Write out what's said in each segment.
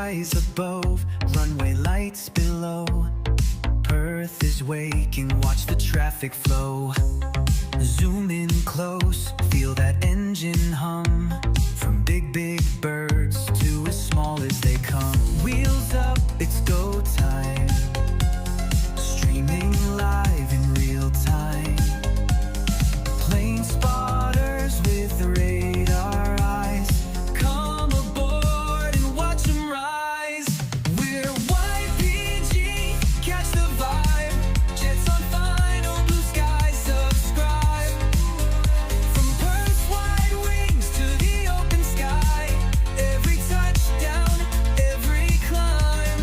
skies above, runway lights below. Perth is waking, watch the traffic flow. Zoom in close, feel that engine hum. From big, big birds to as small as they come. Wheels up, it's go time. Streaming live in real time. Plane spotters with the radar eyes. Come aboard and watch them rise. We're YPG, catch the vibe. Jets on final blue sky, subscribe. From Perth's wide wings to the open sky. Every touchdown, every climb.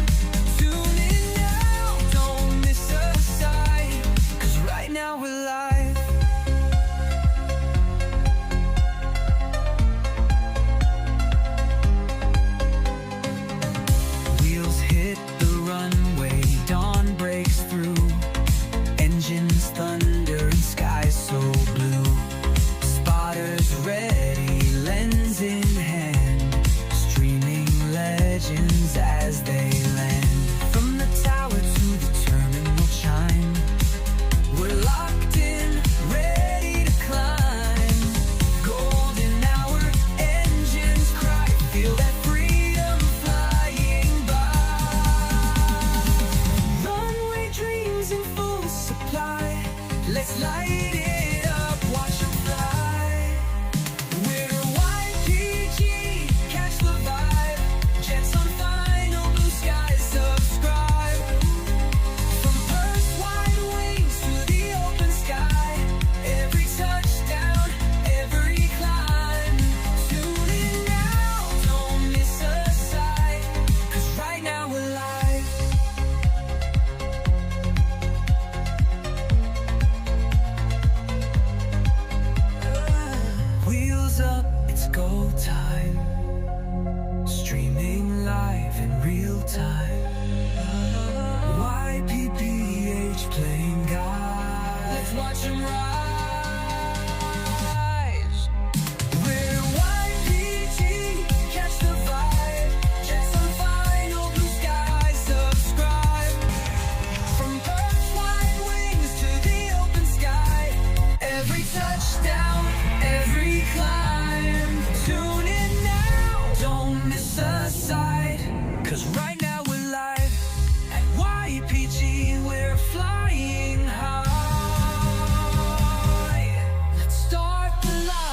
Tune in now, don't miss a sight. 'Cause right now we're live. Wheels hit the runway, dawn breaks through. Engines thunder and skies so blue. Spotters ready, lens in hand. Streaming legends as they land. From the tower to the terminal chime. We're locked in, ready to climb. Golden hour, engines cry. Feel that freedom flying by. Runway dreams in full supply. Let's light it up, watch them fly. We're YPG, catch the vibe. Jets on final blue skies, subscribe. From Perth's wide wings to the open sky. Every touchdown, every climb. Tune in now, don't miss a sight. 'Cause right now we're live. Wheels up, it's go time. Streaming live in real time. YPPH playing guide. Let's watch them rise. We're YPG, catch the vibe. Jets on final blue sky, subscribe. From Perth's wide wings to the open sky. Every touchdown, every climb. Tune in now, don't miss a sight. 'Cause right now we're live at YPG, we're flying high. Let's start the live.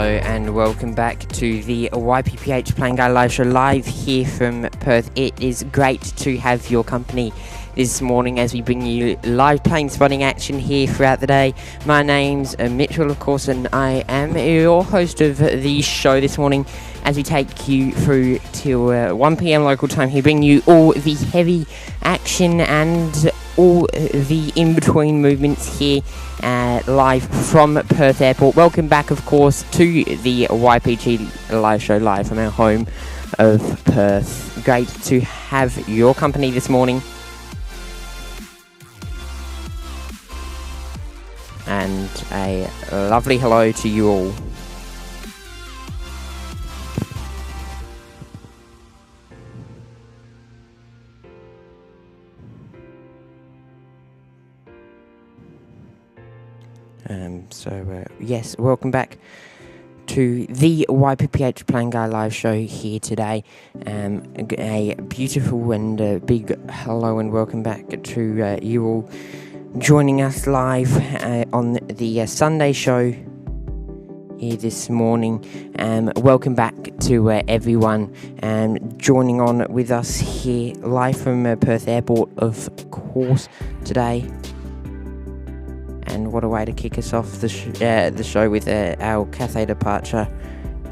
and welcome back to the YPPH Plane Guy Live Show live here from Perth. It is great to have your company this morning as we bring you live plane spotting action here throughout the day. My name's Mitchell, of course, and I am your host of the show this morning as we take you through till 1 p.m. local time here, bring you all the heavy action and all the in-between movements here live from Perth Airport. Welcome back, of course, to the YPG Live Show live from our home of Perth. Great to have your company this morning. And a lovely hello to you all. Yes, welcome back to the YPPH Plane Guy Live Show here today. A beautiful and big hello and welcome back to you all joining us live on the Sunday show here this morning. Welcome back to everyone joining on with us here live from Perth Airport, of course, today. And what a way to kick us off the show with our Cathay departure,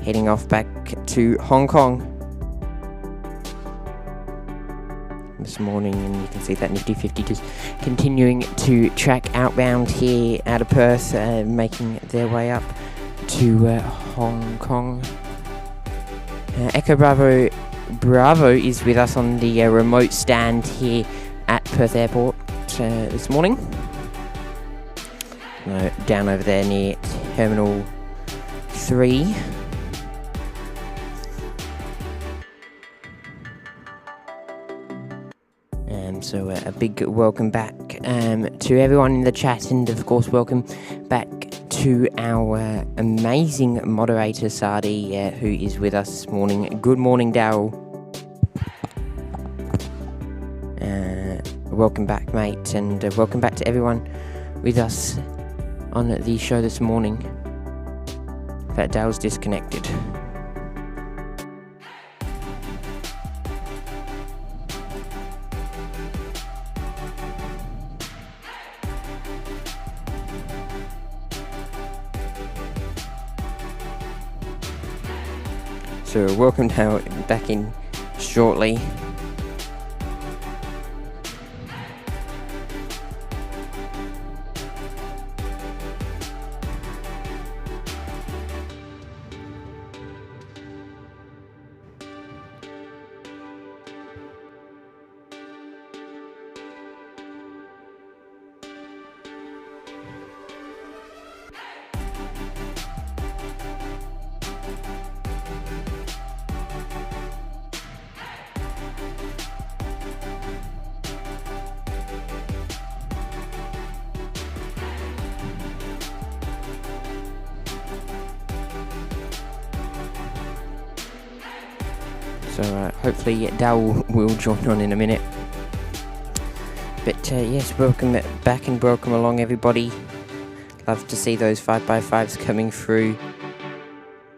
heading off back to Hong Kong this morning. And you can see that Nifty 50 just continuing to track outbound here out of Perth, making their way up to Hong Kong. Echo Bravo is with us on the remote stand here at Perth Airport this morning. Down over there near Terminal 3. So a big welcome back to everyone in the chat, and of course welcome back to our amazing moderator Sadi, who is with us this morning. Good morning, Daryl. Welcome back, mate, and welcome back to everyone with us on the show this morning. That Dale's disconnected. So welcome Dale back in shortly. So hopefully Dal will join on in a minute. But yes, welcome back and welcome along everybody. Love to see those 5x5s coming through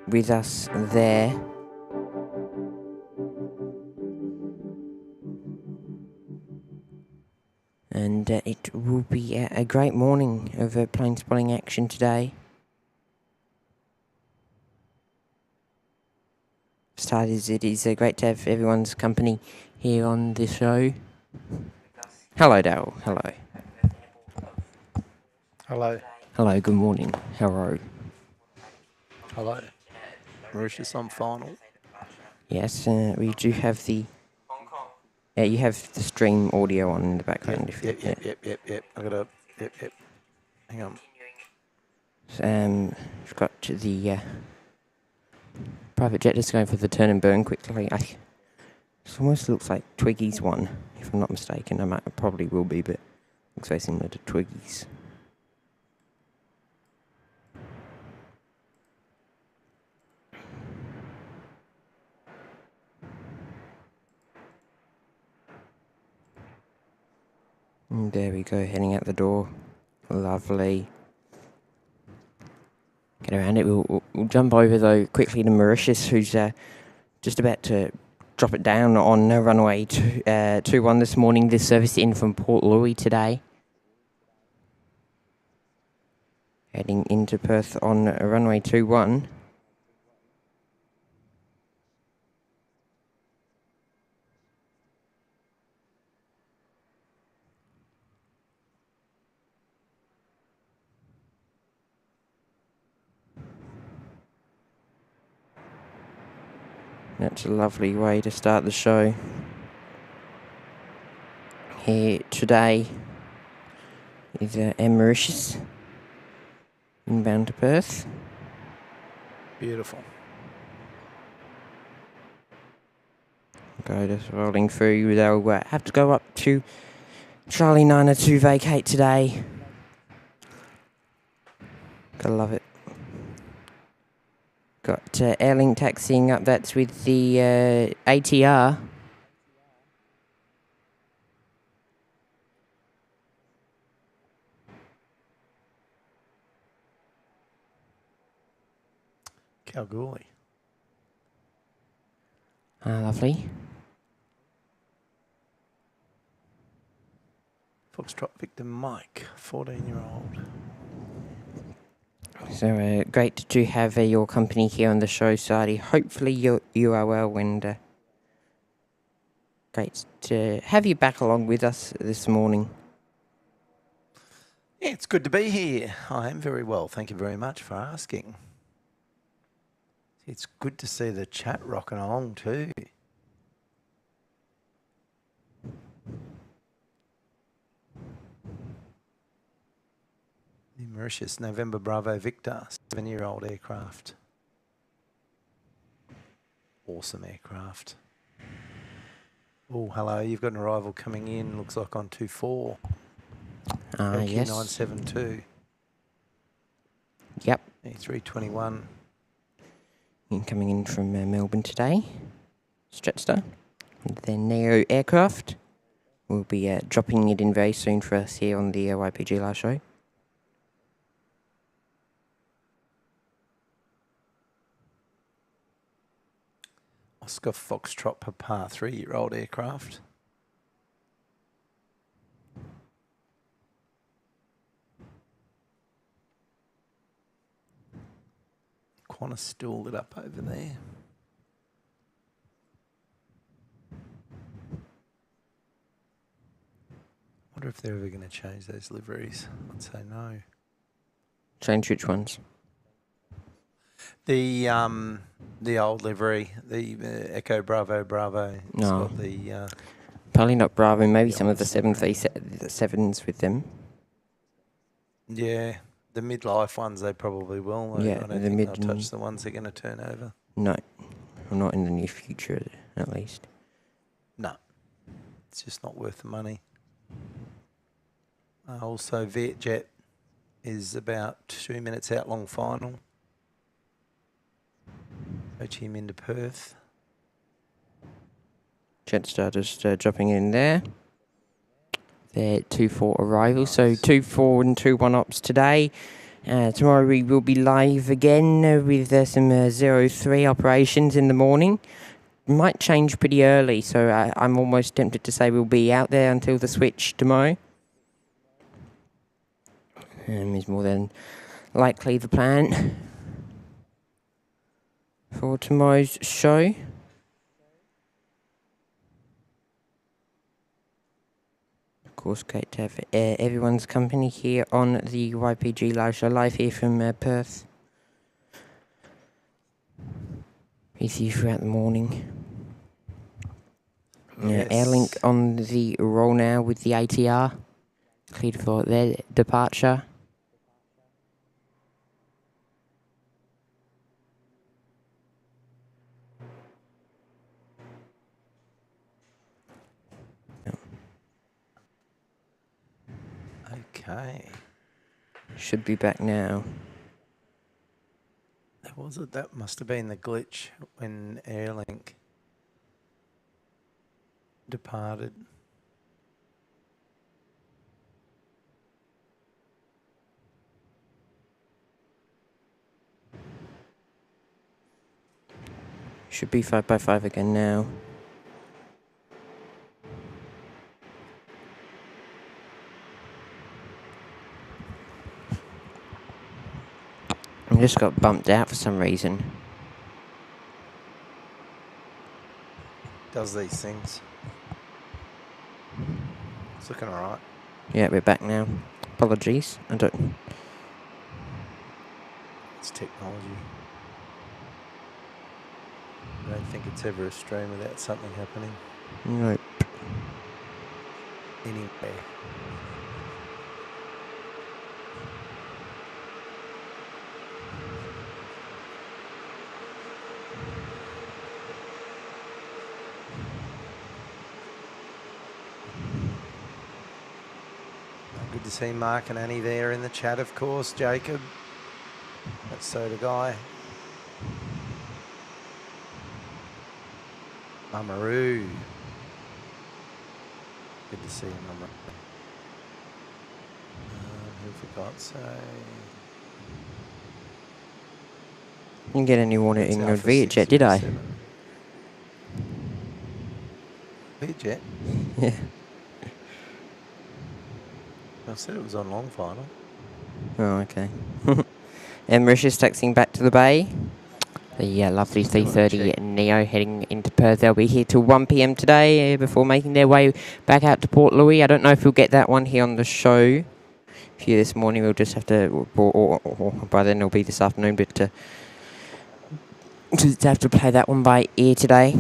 with us there. And it will be a great morning of plane spotting action today. It is great to have everyone's company here on the show. Hello, Daryl. Hello. Hello. Hello, good morning. Hello. Hello. Mauritius on final. Yes, we do have the... you have the stream audio on in the background. Yep. I got a... Yep. Hang on. We've got the... private jet is going for the turn and burn quickly. It almost looks like Twiggy's one, if I'm not mistaken. I probably will be, but looks very similar to Twiggy's. And there we go, heading out the door. Lovely. get around it. We'll jump over though quickly to Mauritius, who's just about to drop it down on runway 21 this morning. This service in from Port Louis today. Heading into Perth on runway 21. That's a lovely way to start the show here today is Mauritius inbound to Perth. Beautiful. Okay, just rolling through. They'll have to go up to Charlie 902 vacate today. Gotta love it. Got Airlink taxiing up. That's with the ATR. Kalgoorlie. Lovely. Foxtrot Victor Mike, 14-year-old. So great to have your company here on the show, Sadi. Hopefully you are well, and great to have you back along with us this morning. Yeah, it's good to be here. I am very well. Thank you very much for asking. It's good to see the chat rocking along too. The Mauritius November Bravo Victor, 7-year-old aircraft. Awesome aircraft. Oh, hello. You've got an arrival coming in. Looks like on 24. Yes. 972. Yep. E321. Coming in from Melbourne today. Stretster. The Neo aircraft. We'll be dropping it in very soon for us here on the YPG Live show. Oscar Foxtrot Papa, 3-year-old aircraft. Qantas still lit up over there. Wonder if they're ever going to change those liveries. I'd say no. Change which ones? The old livery, the Echo Bravo Bravo. It's No. got the Probably not Bravo, maybe the some of the old livery. 737s with them. Yeah, the midlife ones they probably will. Yeah, I don't think they'll touch the ones they're going to turn over. No, not in the near future, at least. No, it's just not worth the money. Also, Vietjet is about 2 minutes out long final. Coach him into Perth. Jetstar just dropping in there. They're 2-4 arrival, Nice. so 2-4 and 2-1 ops today. Tomorrow we will be live again with some 0-3 operations in the morning. Might change pretty early, so I'm almost tempted to say we'll be out there until the switch tomorrow. Is more than likely the plan for tomorrow's show. Of course, great to have everyone's company here on the YPG Live show, live here from Perth. With you throughout the morning. Yes. Airlink on the roll now with the ATR. Cleared for their departure. Okay. Should be back now. That must have been the glitch when Airlink departed. Should be 5x5 again now. I just got bumped out for some reason. Does these things. It's looking alright. Yeah, we're back now. Apologies. I don't... It's technology. I don't think it's ever a stream without something happening. Nope. Anyway. Good to see Mark and Annie there in the chat, of course. Jacob. That's Soda Guy. Mamaroo. Good to see you, Mama. Who forgot? So Didn't get any warning that's in Alpha Vietjet, did I? 607. Vietjet? Yeah. I said it was on long final. Oh, okay. And Mauritius taxiing back to the bay. The lovely Still on 330 check. Neo heading into Perth. They'll be here till 1 p.m. today before making their way back out to Port Louis. I don't know if we'll get that one here on the show. For you this morning, we'll just have to, or by then it'll be this afternoon, but just have to play that one by ear today.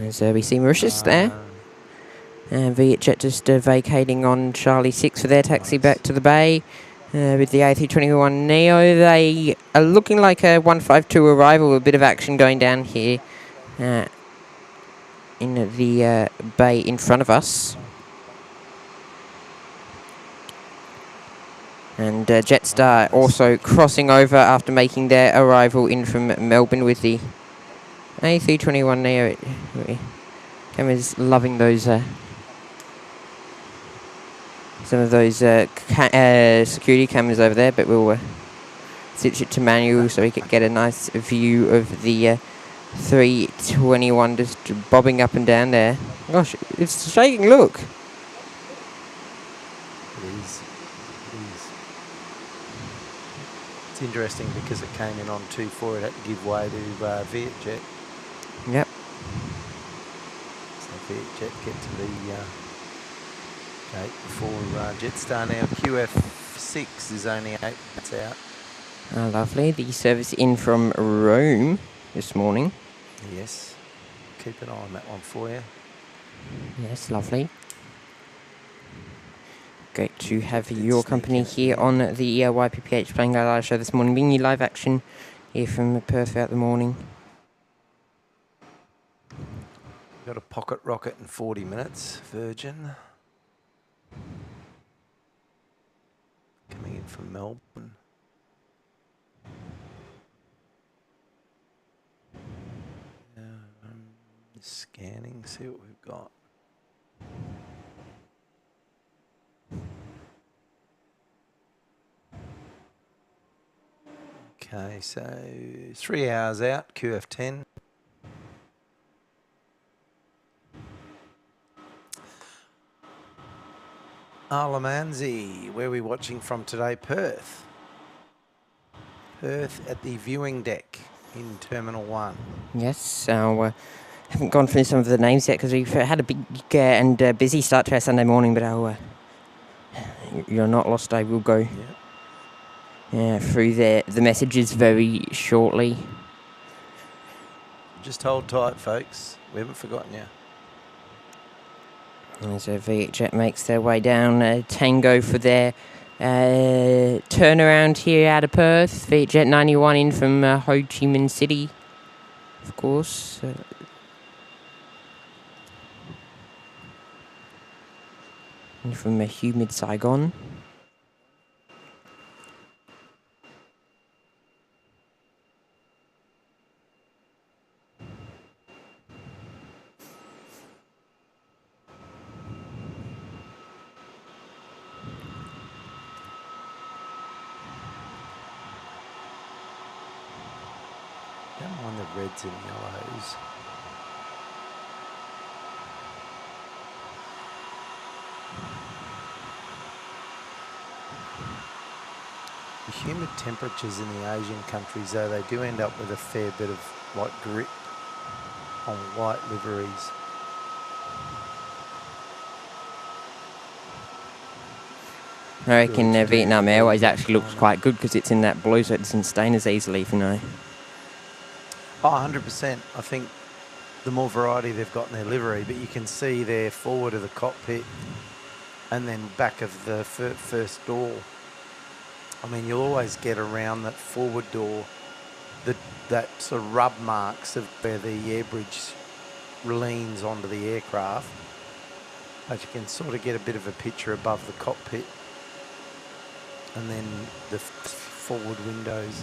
As we see Mauritius there. And Vietjet just vacating on Charlie 6 for their taxi back to the bay. With the A321 Neo, they are looking like a 152 arrival. A bit of action going down here in the bay in front of us. And Jetstar also crossing over after making their arrival in from Melbourne with the A321 Neo. Camera's loving those... some of those security cameras over there, but we'll switch it to manual so we can get a nice view of the 321 just bobbing up and down there. Gosh, it's shaking, look. It is. It's interesting because it came in on 2-4. It had to give way to Vietjet. Yep. So Vietjet get to the gate before Jetstar now. QF6 is only 8 minutes out. Lovely. The service in from Rome this morning. Yes. Keep an eye on that one for you. Yes, lovely. Great to have your company here on the YPPH Playing Guy Live show this morning, bringing you live action here from Perth out the morning. Got a pocket rocket in 40 minutes, Virgin. Coming in from Melbourne. Scanning, see what we've got. Okay, so 3 hours out, QF10. Alamanzi, where are we watching from today? Perth. Perth at the viewing deck in Terminal 1. Yes, so haven't gone through some of the names yet because we've had a big and busy start to our Sunday morning, but you're not lost. I will go through the messages very shortly. Just hold tight, folks. We haven't forgotten you. As Vietjet makes their way down Tango for their turnaround here out of Perth. Vietjet 91 in from Ho Chi Minh City, of course. And from humid Saigon. reds and yellows. The humid temperatures in the Asian countries, though, they do end up with a fair bit of like grip on white liveries. I reckon Vietnam Airways actually looks quite good because it's in that blue, so it doesn't stain as easily, if you know. Oh, 100%. I think the more variety they've got in their livery, but you can see there forward of the cockpit and then back of the first door. I mean, you'll always get around that forward door, that sort of rub marks of where the air bridge leans onto the aircraft. But you can sort of get a bit of a picture above the cockpit and then the forward windows.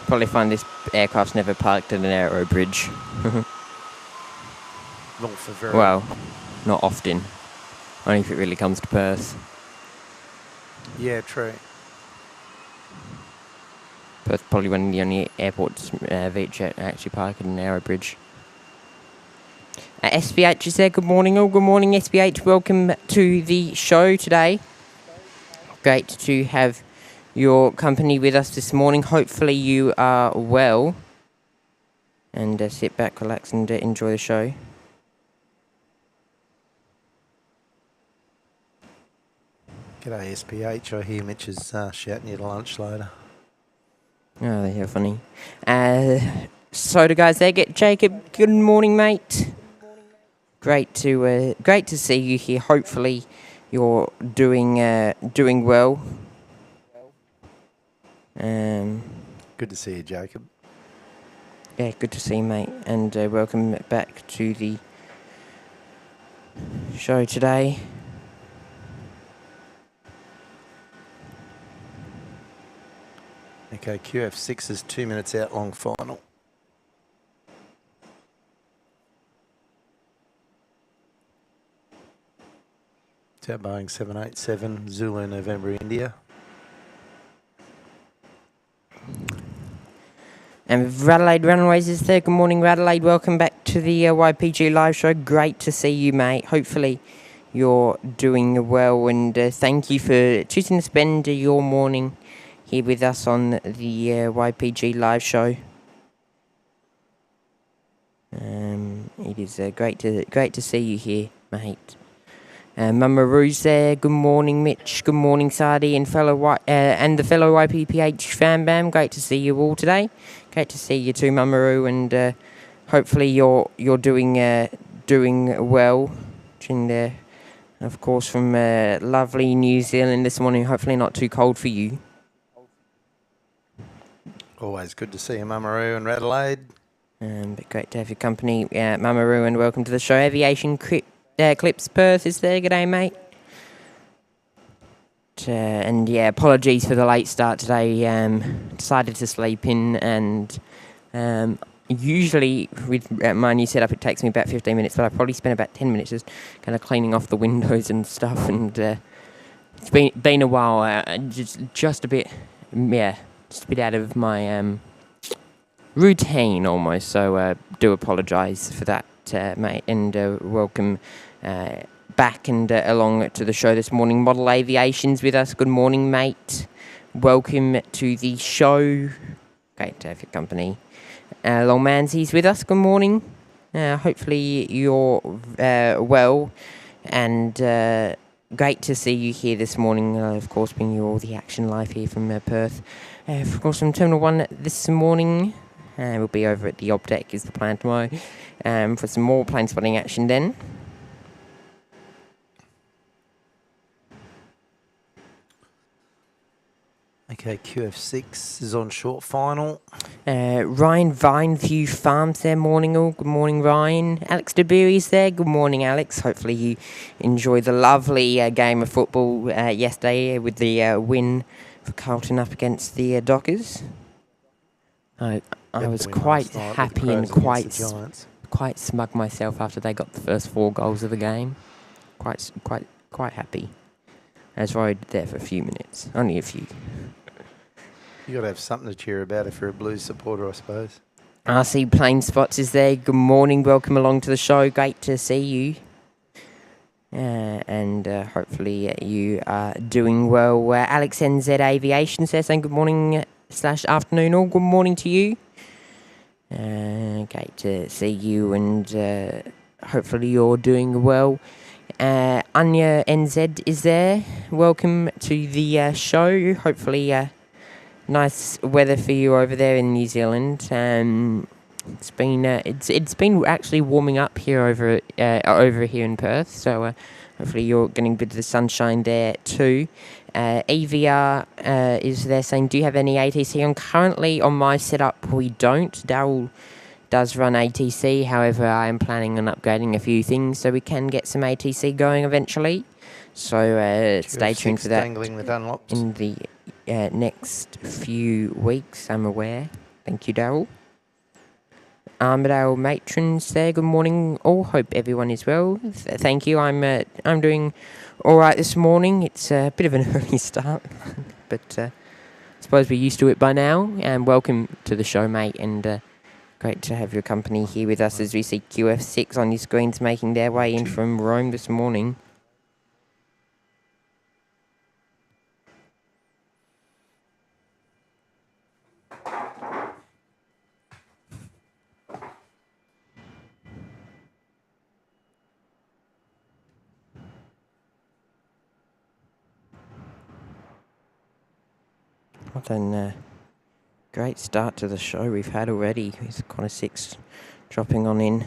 Probably find this aircraft's never parked at an aero bridge. Not for very Well, not often. Only if it really comes to Perth. Yeah, true. Perth's probably one of the only airports VJet actually park at an aero bridge. SPH is there. Good morning all. Good morning SPH. Welcome to the show today. Great to have your company with us this morning. Hopefully you are well. And sit back, relax and enjoy the show. G'day SPH. I hear Mitch is shouting you to lunch later. Oh, they're funny. So the guys there, get Jacob. Good morning, mate. Great to see you here. Hopefully, you're doing well. Good to see you, Jacob. Yeah, good to see you, mate. And welcome back to the show today. Okay, QF6 is 2 minutes out long final. It's our Boeing 787, Zulu November, India. And Radelaide Runways is there. Good morning, Radelaide. Welcome back to the YPG live show. Great to see you, mate. Hopefully you're doing well. And thank you for choosing to spend your morning here with us on the YPG live show. It is great to see you here, mate. Mama Rue's there. Good morning, Mitch. Good morning, Sadi, and the fellow YPPH fan bam. Great to see you all today. Great to see you too, Mama Rue, and hopefully you're doing well. Watching there, of course, from lovely New Zealand this morning. Hopefully not too cold for you. Always good to see you, Mamaroo and Radelaide. But great to have your company, Mamaroo, and welcome to the show. Aviation Clips Perth is there. G'day, mate. And yeah, apologies for the late start today. Decided to sleep in, and usually with my new setup it takes me about 15 minutes, but I probably spent about 10 minutes just kind of cleaning off the windows and stuff. And it's been a while. Just a bit, just a bit out of my routine almost. So do apologise for that, mate. And welcome back and along to the show this morning. Model Aviation's with us. Good morning, mate. Welcome to the show. Great to have your company. Longmansy's with us. Good morning. Hopefully you're well, and great to see you here this morning. Of course, bringing you all the action live here from Perth. Of course, from Terminal 1 this morning. We'll be over at the Ob Deck is the plan tomorrow for some more plane spotting action then. Okay, QF6 is on short final. Ryan Vineview Farms there, morning all. Good morning, Ryan. Alex DeBerry's there. Good morning, Alex. Hopefully you enjoyed the lovely game of football yesterday with the win for Carlton up against the Dockers. I was quite happy and quite smug myself after they got the first 4 goals of the game. Quite happy. I was worried there for a few minutes, only a few. You got to have something to cheer about if you're a Blues supporter, I suppose. RC Plain Spots is there. Good morning. Welcome along to the show. Great to see you. And hopefully you are doing well. Alex NZ Aviation says, saying good morning / afternoon, or good morning to you. Great to see you, and hopefully you're doing well. Anya NZ is there. Welcome to the show. Hopefully nice weather for you over there in New Zealand. It's been actually warming up here over here in Perth. So hopefully you're getting a bit of the sunshine there too. EVR is there saying, do you have any ATC on? Currently on my setup we don't. Daryl does run ATC. However, I am planning on upgrading a few things so we can get some ATC going eventually. So stay tuned for that Dangling the Dunlops. in the next few weeks, I'm aware. Thank you, Daryl. Armadale Matrons there. Good morning all. Hope everyone is well. Thank you. I'm doing all right this morning. It's a bit of an early start, but I suppose we're used to it by now. And welcome to the show, mate. And great to have your company here with us as we see QF6 on your screens making their way in from Rome this morning. What a great start to the show we've had already. With Cottesloe dropping on in.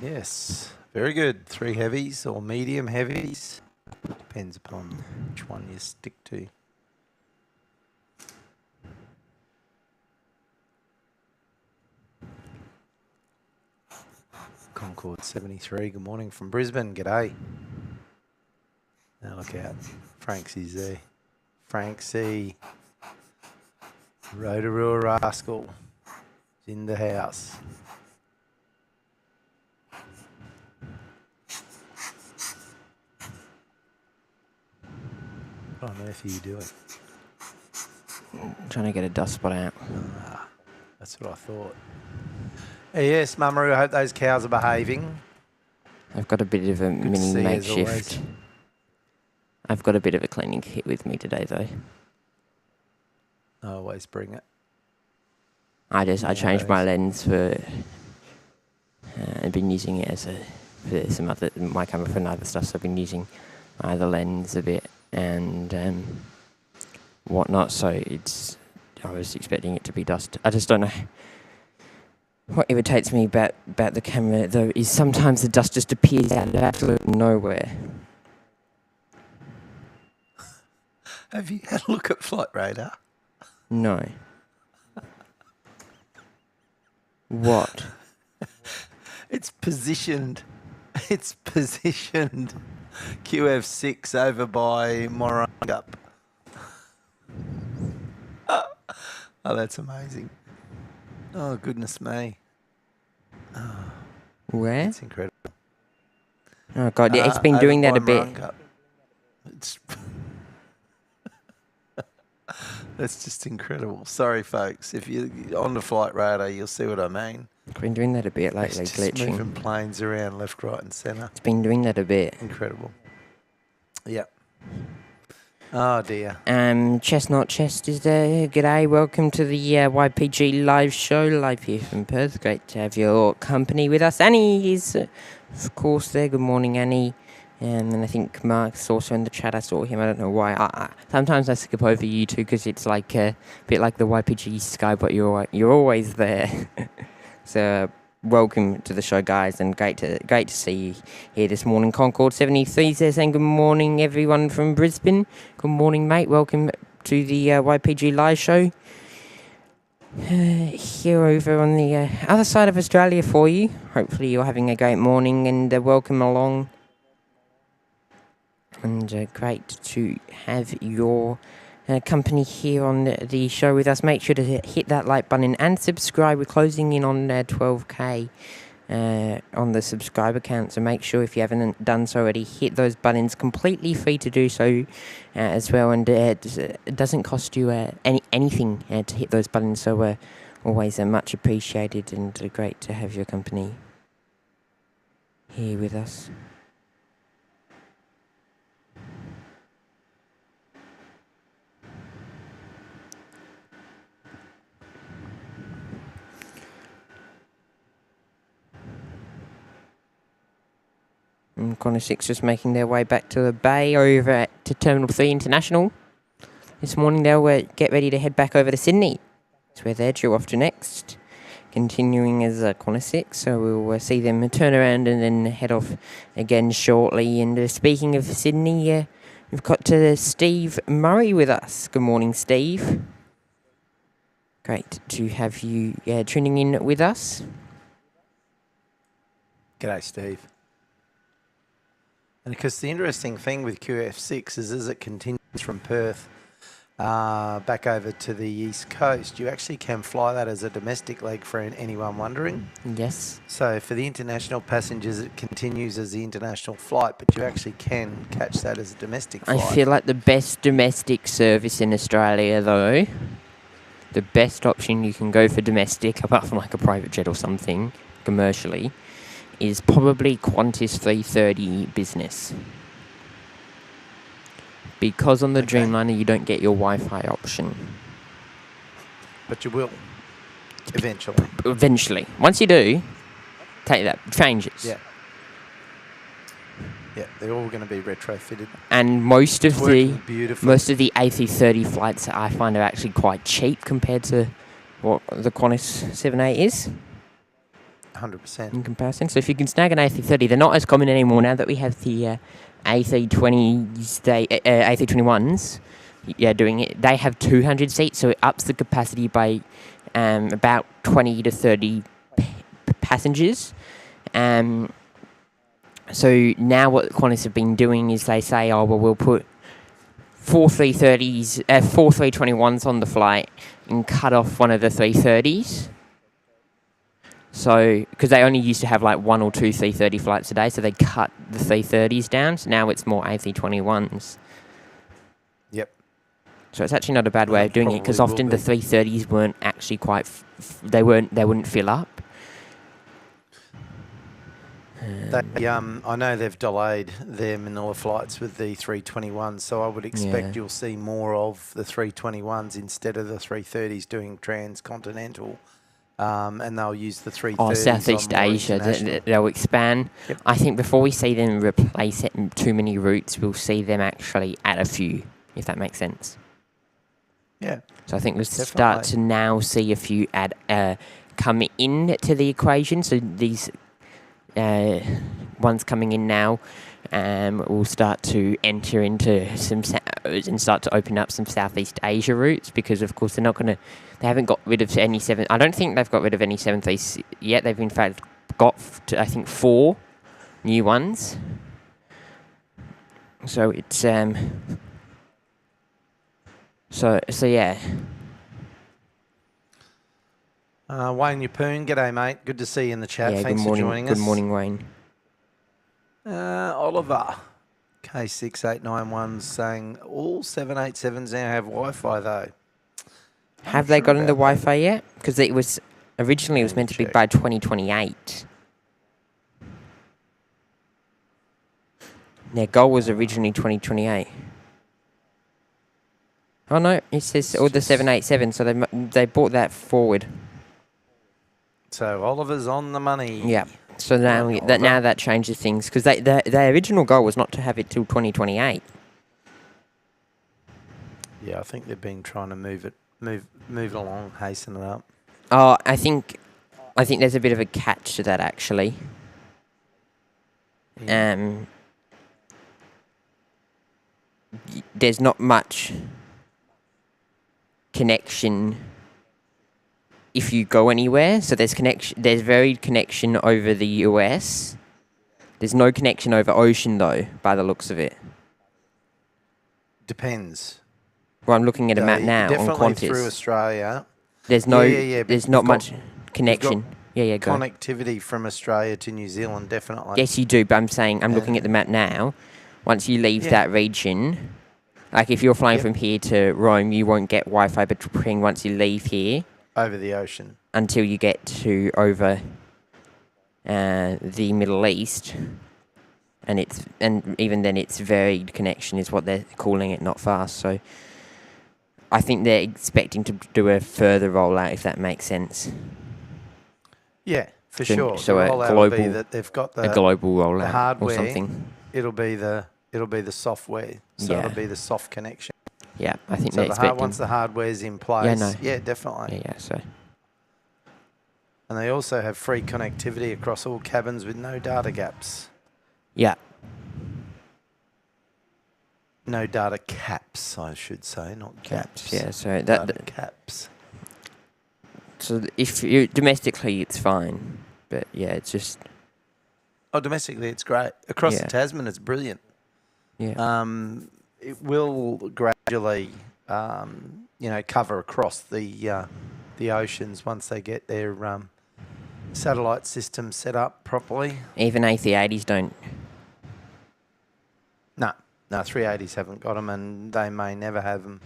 Yes, very good. 3 heavies or medium heavies. Depends upon which one you stick to. Concord 73, good morning from Brisbane. G'day. Now look out. Franksy's there. Franksy. Rotorua Rascal is in the house. What on earth are you doing? Trying to get a dust spot out. That's what I thought. Yes, Mamaru, I hope those cows are behaving. I've got a bit of a Good to mini see you as makeshift. always. I've got a bit of a cleaning kit with me today, though. I always bring it. I changed my Nice. lens for. I've been using it for some other my camera for other stuff. So I've been using my other lens a bit and whatnot. So I was expecting it to be dust. I just don't know. What irritates me about the camera, though, is sometimes the dust just appears out of absolutely nowhere. Have you had a look at Flight Radar? No. What? It's positioned QF6 over by Morangup. Oh, that's amazing. Oh, goodness me. Where? That's incredible. Oh, God, yeah, it's been Over doing that by a bit. Morangup. It's that's just incredible. Sorry, folks. If you're on the Flight Radar, you'll see what I mean. It's been doing that a bit lately, It's just glitching. moving planes around left, right, and centre. It's been doing that a bit. Incredible. Yep. Oh dear. Chestnut Chest is there. G'day, welcome to the YPG live show, live here from Perth. Great to have your company with us. Annie is, of course, there. Good morning, Annie. And I think Mark's also in the chat. I saw him. I don't know why. Sometimes I skip over you two because it's like a bit like the YPG Sky, but you're always there. So welcome to the show, guys, and great to see you here this morning. Concord 73 says, saying good morning, everyone from Brisbane. Good morning, mate. Welcome to the YPG live show. Here over on the other side of Australia for you. Hopefully you're having a great morning, and welcome along. And great to have your company here on the show with us. Make sure to hit that like button and subscribe. We're closing in on 12k on the subscriber count, so make sure if you haven't done so already, hit those buttons. Completely free to do so as well, and it doesn't cost you anything to hit those buttons, so always much appreciated and great to have your company here with us. And Qantas 6 just making their way back to the bay over to Terminal 3 International. This morning they'll get ready to head back over to Sydney. That's where they're due off to next. Continuing as Qantas 6, so we'll see them turn around and then head off again shortly. And speaking of Sydney, we've got Steve Murray with us. Good morning, Steve. Great to have you tuning in with us. G'day, Steve. And because the interesting thing with QF6 is as it continues from Perth back over to the east coast, you actually can fly that as a domestic leg for anyone wondering. Yes. So for the international passengers, it continues as the international flight, but you actually can catch that as a domestic flight. I feel like the best domestic service in Australia, though, the best option you can go for domestic, apart from like a private jet or something, commercially, is probably Qantas 330 business. Because on the Dreamliner you don't get your Wi-Fi option. But you will, eventually. Eventually. Once you do, take that, changes. Yeah. Yeah, they're all going to be retrofitted. And most of the A330 flights I find are actually quite cheap compared to what the Qantas 7A is. 100%. In comparison. So if you can snag an A330, they're not as common anymore now that we have the A321s doing it. They have 200 seats, so it ups the capacity by about 20 to 30 passengers. So now what Qantas have been doing is they say, oh, well, we'll put 4 321s on the flight and cut off one of the 330s. So, because they only used to have like 1 or 2 330 flights a day, so they cut the 330s down. So now it's more A321s. Yep. So it's actually not a bad way of doing it, because often the 330s weren't actually quite, they wouldn't fill up. I know they've delayed their Manila flights with the 321s, so I would expect you'll see more of the 321s instead of the 330s doing transcontinental. And they'll use the 330s. Oh, Southeast Asia, they'll expand. Yep. I think before we see them replace it in too many routes, we'll see them actually add a few, if that makes sense. Yeah. So I think we'll start to now see a few come in to the equation. So these ones coming in now will start to enter into some and start to open up some Southeast Asia routes, because of course they haven't got rid of any I don't think they've got rid of any 737s yet. They've in fact got I think 4 new ones. So it's so yeah. Wayne Yapoon, g'day mate. Good to see you in the chat. Yeah, Thanks for joining us. Good morning, Wayne. Oliver, K6891 saying all 787s now have Wi-Fi though. Have they got into Wi-Fi yet? Because it was originally meant to be by 2028. Their goal was originally 2028. Oh no, it says all the 787, so they brought that forward. So Oliver's on the money. Yeah. So now that changes things, because their original goal was not to have it till 2028. Yeah, I think they've been trying to move it along, hasten it up. Oh, I think there's a bit of a catch to that actually. Yeah. There's not much connection if you go anywhere. So there's very connection over the US. There's no connection over ocean though, by the looks of it. Depends. Well, I'm looking at a map They now on definitely through Qantas. Australia. There's no, but there's not you've much got connection. Yeah, go. connectivity from Australia to New Zealand, definitely. Yes, you do, but I'm saying, I'm looking at the map now. Once you leave Yeah. that region, like if you're flying Yep. from here to Rome, you won't get Wi-Fi between once you leave here Over the ocean. until you get to over the Middle East. And even then, it's varied connection is what they're calling it, not fast. So I think they're expecting to do a further rollout, if that makes sense. Yeah, for So- sure. so the a rollout will be global- that they've got A global the rollout hardware. or something. It'll be the software. So Yeah. it'll be the soft connection. Yeah, I think So they're expecting. once the hardware's in place, no. definitely. Yeah, so And they also have free connectivity across all cabins with no data gaps. yeah, No data caps, I should say, not gaps. yeah. So Data caps. so if you domestically, it's fine, but yeah, it's just Oh, domestically, it's great. Across Yeah. the Tasman, it's brilliant. yeah, It will gradually, cover across the oceans once they get their satellite system set up properly. even A380s don't. No, 380s haven't got them, and they may never have them.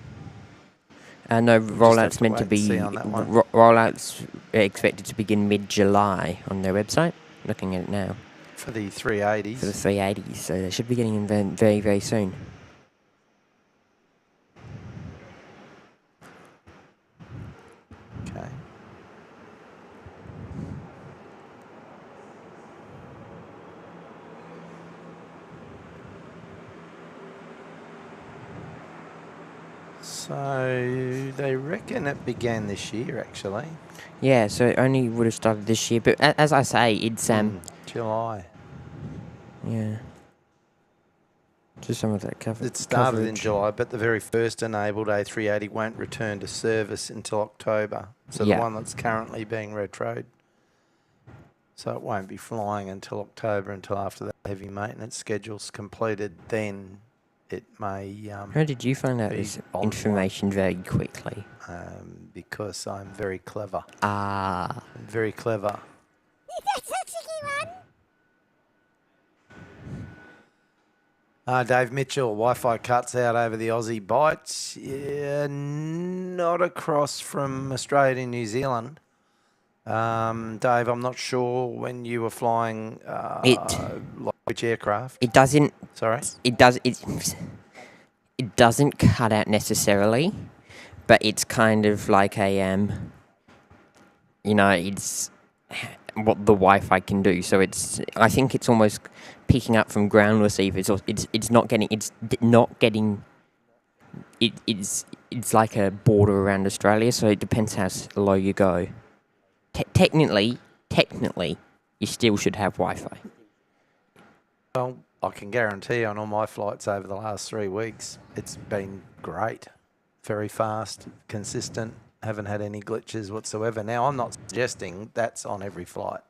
No, have rollouts to meant to wait and see be on that one. rollouts are expected to begin mid-July on their website. Looking at it now For the 380s. for the 380s, so they should be getting in very, very, very soon. Okay. So they reckon it began this year, actually. Yeah, so it only would have started this year, but as I say, it's July. yeah. Just some of that coverage. It started in July, but the very first enabled A380 won't return to service until October. So Yeah. the one that's currently being retroed. So it won't be flying until October, until after the heavy maintenance schedule's completed. Then it may, How did you find out be this on information very quickly? because I'm very clever. Ah. I'm very clever. Dave Mitchell, Wi-Fi cuts out over the Aussie Bites. Yeah, not across from Australia to New Zealand. Dave, I'm not sure when you were flying which aircraft. It doesn't. Sorry? It does. It doesn't cut out necessarily, but it's kind of like a it's what the Wi-Fi can do. So it's. I think it's almost picking up from ground receivers. Or it's not getting. It's not getting. It's like a border around Australia. So it depends how low you go. Technically, you still should have Wi-Fi. Well, I can guarantee on all my flights over the last 3 weeks, it's been great. Very fast, consistent, haven't had any glitches whatsoever. Now, I'm not suggesting that's on every flight.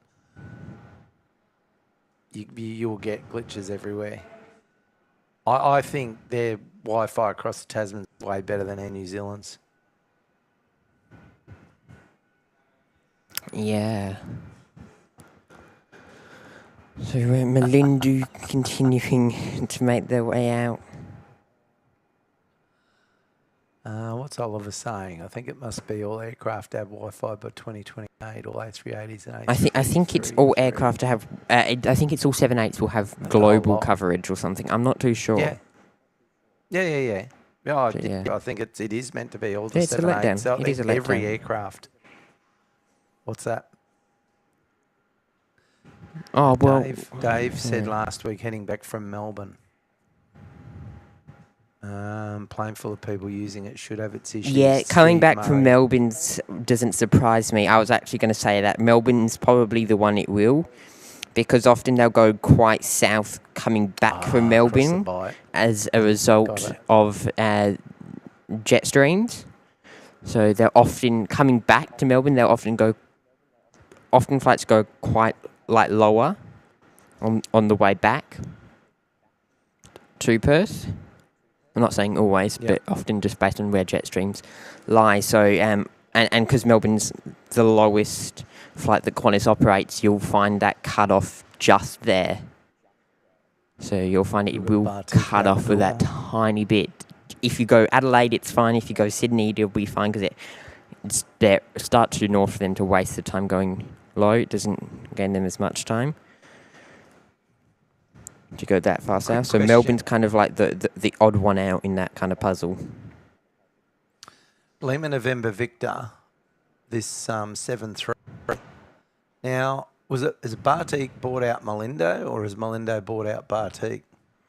You'll get glitches everywhere. I think their Wi-Fi across the Tasman is way better than Air New Zealand's. Yeah. So Melindu continuing to make their way out. What's Oliver saying? I think it must be all aircraft have Wi-Fi by 2028, all A380s and A380s. I think it's all aircraft to have. I think it's all 787s will have global coverage or something. I'm not too sure. Yeah. Yeah, Yeah. I think it is meant to be all the Yeah, it's a 787s. letdown. It is a Every letdown. aircraft. What's that? Oh well. Dave said yeah. last week, heading back from Melbourne. Plane full of people using it should have its issues. Yeah, coming Steve back Murray. from Melbourne's doesn't surprise me. I was actually going to say that Melbourne's probably the one it will, because often they'll go quite south coming back from across the Melbourne Bight. as a Got result it. of jet streams. So they're often coming back to Melbourne. They'll often flights go quite lower on the way back to Perth. I'm not saying always, Yeah. but often just based on where jet streams lie. So, and because Melbourne's the lowest flight that Qantas operates, you'll find that cut off just there. So you'll find it will cut off with that tiny bit. If you go Adelaide, it's fine. If you go Sydney, it'll be fine because it's there. Start too north for them to waste the time going low. It doesn't gain them as much time to go that far south. So Melbourne's kind of like the odd one out in that kind of puzzle. Lima November Victor, this 7-3. Now, is Bartik bought out Malindo, or has Malindo bought out Bartik?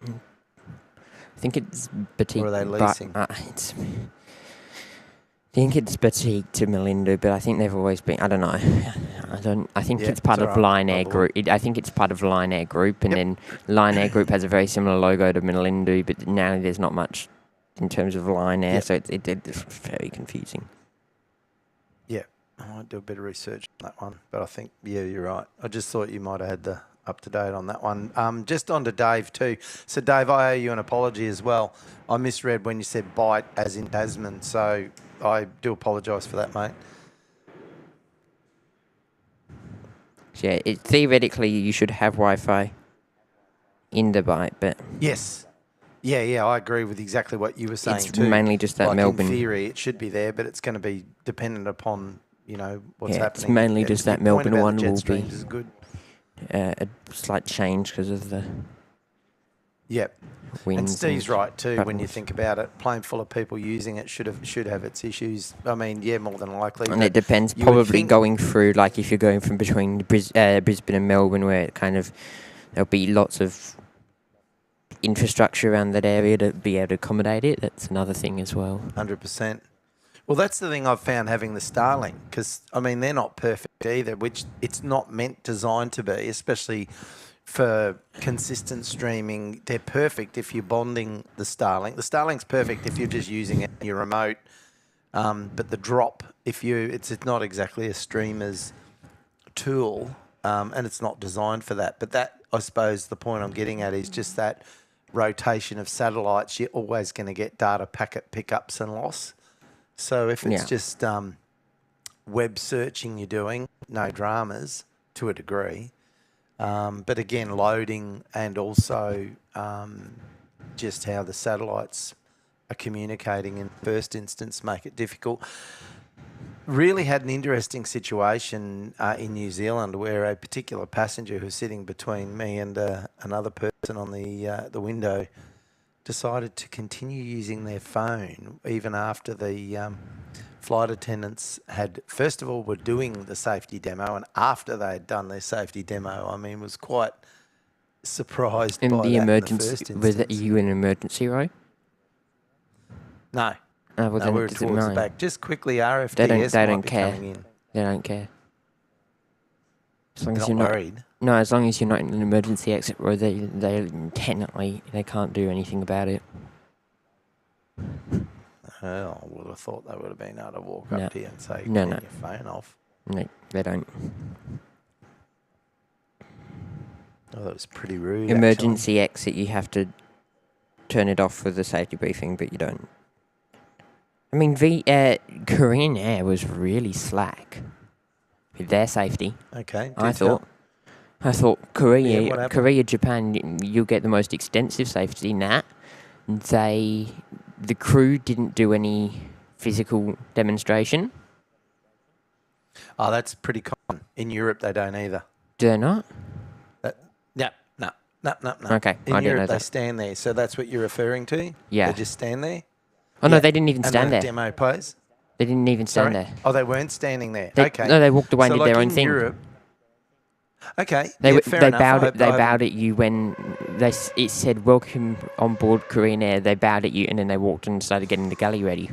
I think it's Batik. Or are they leasing? I think it's Batik to Malindo, but I think they've always been. I don't know. I think it's part of Lion Air Group. I think it's part of Lion Air Group, and then Lion Air Group has a very similar logo to Malindo, but now there's not much in terms of Lion Air, so it's very confusing. Yeah, I might do a bit of research on that one, but I think, yeah, you're right. I just thought you might have had the up-to-date on that one. Just on to Dave too. So, Dave, I owe you an apology as well. I misread when you said bite as in Tasman, so I do apologise for that, mate. Yeah, theoretically you should have Wi-Fi in the bite, but Yes. Yeah, I agree with exactly what you were saying it's too. mainly just that Melbourne. In theory, it should be there, but it's going to be dependent upon, what's happening. It's mainly just that Melbourne one will be is good. A slight change because of the Yep. winds. And Steve's right too. When you battles. think about it, plane full of people using it should have its issues. I mean, yeah, more than likely. And it depends. you would Probably think- going through, like if you're going from between Brisbane and Melbourne, where it kind of there'll be lots of infrastructure around that area to be able to accommodate it. That's another thing as well. 100%. Well, that's the thing I've found having the Starlink, because, I mean, they're not perfect either, which it's not designed to be, especially for consistent streaming. They're perfect if you're bonding the Starlink. The Starlink's perfect if you're just using it in your remote, but the drop, it's not exactly a streamer's tool, and it's not designed for that. But that, I suppose, the point I'm getting at is just that rotation of satellites. You're always going to get data packet pickups and loss. So if it's just web searching you're doing, no dramas to a degree. But again, loading and also just how the satellites are communicating in the first instance make it difficult. Really had an interesting situation in New Zealand where a particular passenger who was sitting between me and another person on the window decided to continue using their phone even after the flight attendants had, first of all, were doing the safety demo, and after they had done their safety demo, I mean, was quite surprised In by the that emergency, in the first was instance. you in an emergency row? No. Well, No, then we're does it towards the matter? back. Just quickly, RFDS They might don't be care. coming in. They don't care. As long as Not you're worried. No, as long as you're not in an emergency exit row, they technically they can't do anything about it. Well, I would have thought they would have been able to walk No. up here and say, No, turn no. your phone off. No, they don't. Oh, that was pretty rude. Emergency exit, you have to turn it off for the safety briefing, but you don't. I mean, Korean Air was really slack with their safety. Actually. Okay. I do tell. thought Yeah, Korea, what happened? Korea, Japan, you'll get the most extensive safety in that. The crew didn't do any physical demonstration. Oh, that's pretty common. In Europe, they don't either. Do they not? No. Okay, In I didn't know Europe, they that. stand there. So that's what you're referring to? Yeah. They just stand there? Oh no, Yeah. they didn't even And stand the there. demo plays? They didn't even stand there. Oh, they weren't standing there. They, okay. No, they walked away and So did their like own in thing. Europe, okay. They yeah, w- fair they enough. bowed I- it. They I- bowed at you when it said "Welcome on board Korean Air." They bowed at you and then they walked and started getting the galley ready.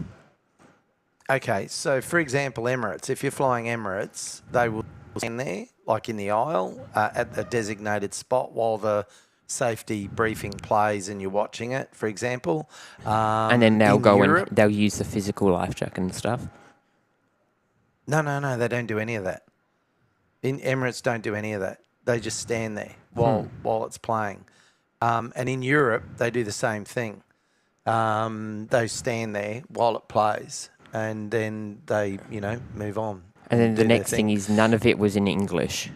Okay, so for example, Emirates, if you're flying Emirates, they will stand there, like in the aisle, at a designated spot while the safety briefing plays and you're watching it, for example. And then they'll in go Europe, and they'll use the physical life jacket and stuff. No, they don't do any of that. In Emirates, don't do any of that. They just stand there while it's playing. And in Europe, they do the same thing. They stand there while it plays, and then they, move on. And then the do their next thing is none of it was in English.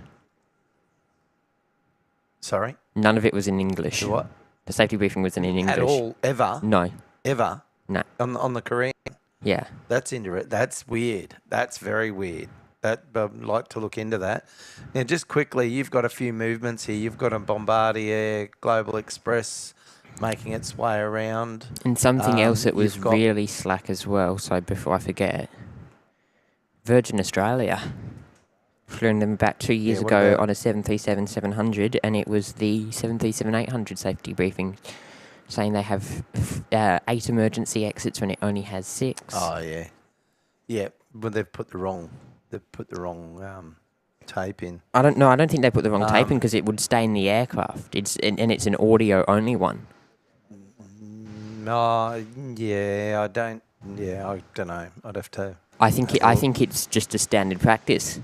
Sorry? None of it was in English. The what? The safety briefing wasn't in English. At all, ever? No. Ever? No. On the Korean? Yeah. That's That's weird. That's very weird. I'd like to look into that. Now, just quickly, you've got a few movements here. You've got a Bombardier Global Express making its way around. And something else that was you've got- really slack as well, so before I forget it. Virgin Australia. Flew them about 2 years what ago about- on a 737-700, and it was the 737-800 safety briefing, saying they have 8 emergency exits when it only has 6. Oh, yeah. Yeah, but they've put the wrong tape in. I don't think they put the wrong tape in because it would stay in the aircraft. It's an audio only one. No, yeah, I don't know. I'd have to. I think it's just a standard practice.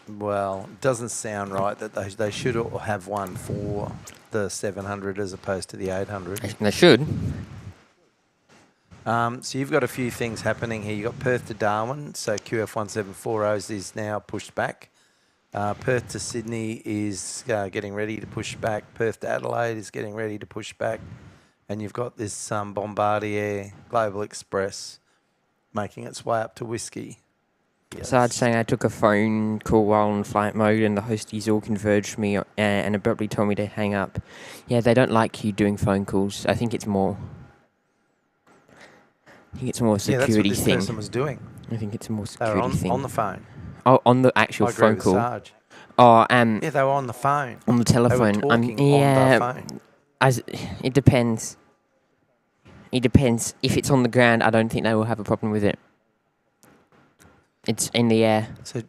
Well, it doesn't sound right that they should have one for the 700 as opposed to the 800. They should. So you've got a few things happening here. You've got Perth to Darwin, so QF1740 is now pushed back. Perth to Sydney is getting ready to push back. Perth to Adelaide is getting ready to push back. And you've got this Bombardier Global Express making its way up to Whiskey. Yes. Sarge saying I took a phone call while in flight mode and the hosties all converged me and abruptly told me to hang up. Yeah, they don't like you doing phone calls. I think it's more a security that's what this thing. person was doing. I think it's a more They were security thing. on the phone. Oh, on the actual I agree phone with call. Sarge. Oh, Yeah, they were on the phone. on the They were telephone. talking Yeah, on the phone. it depends. It depends. If it's on the ground, I don't think they will have a problem with it. It's in the air. So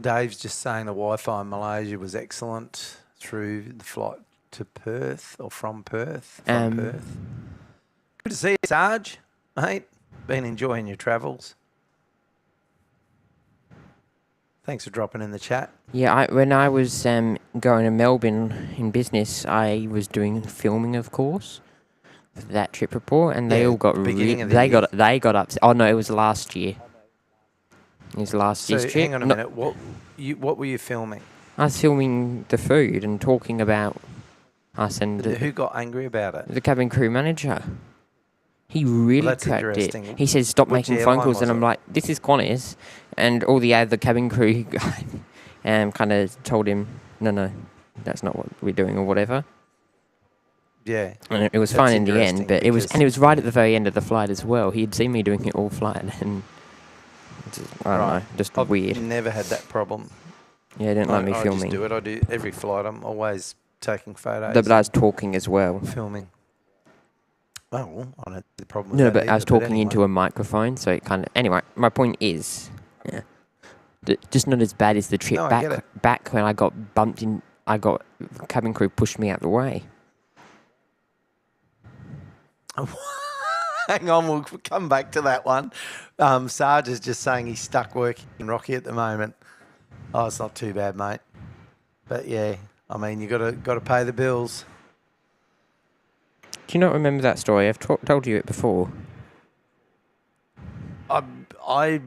Dave's just saying the Wi-Fi in Malaysia was excellent through the flight to Perth or from Perth. Perth. Good to see you, Sarge, mate. Been enjoying your travels. Thanks for dropping in the chat. Yeah, when I was going to Melbourne in business, I was doing filming, of course, for that trip report, and they all got beginning of the they year. got upset. Oh no, it was last year. It was last So year's trip. hang on a minute. What were you filming? I was filming the food and talking about us and Who got angry about it? the cabin crew manager. He really that's cracked it. interesting. He said, "Stop Which making phone airline calls," was and I'm it? like, "This is Qantas," and all the other cabin crew kind of told him, "No, that's not what we're doing," or whatever. Yeah. And it was That's fine in the end, interesting but it was because- right at the very end of the flight as well. He'd seen me doing it all flight, and I don't know, just I've weird. never had that problem. Yeah, he didn't like me I filming. just do it. I do every flight. I'm always taking photos. But I was talking as well. Filming. Oh, well, I don't have the problem with No, that but I was either, but talking anyway. into a microphone, so it kind of... Anyway, my point is, yeah, just not as bad as the trip No, I get back when I got bumped in. Cabin crew pushed me out the way. Hang on, we'll come back to that one. Sarge is just saying he's stuck working in Rocky at the moment. Oh, it's not too bad, mate. But yeah, I mean, you got to pay the bills. Do you not remember that story? I've told you it before. I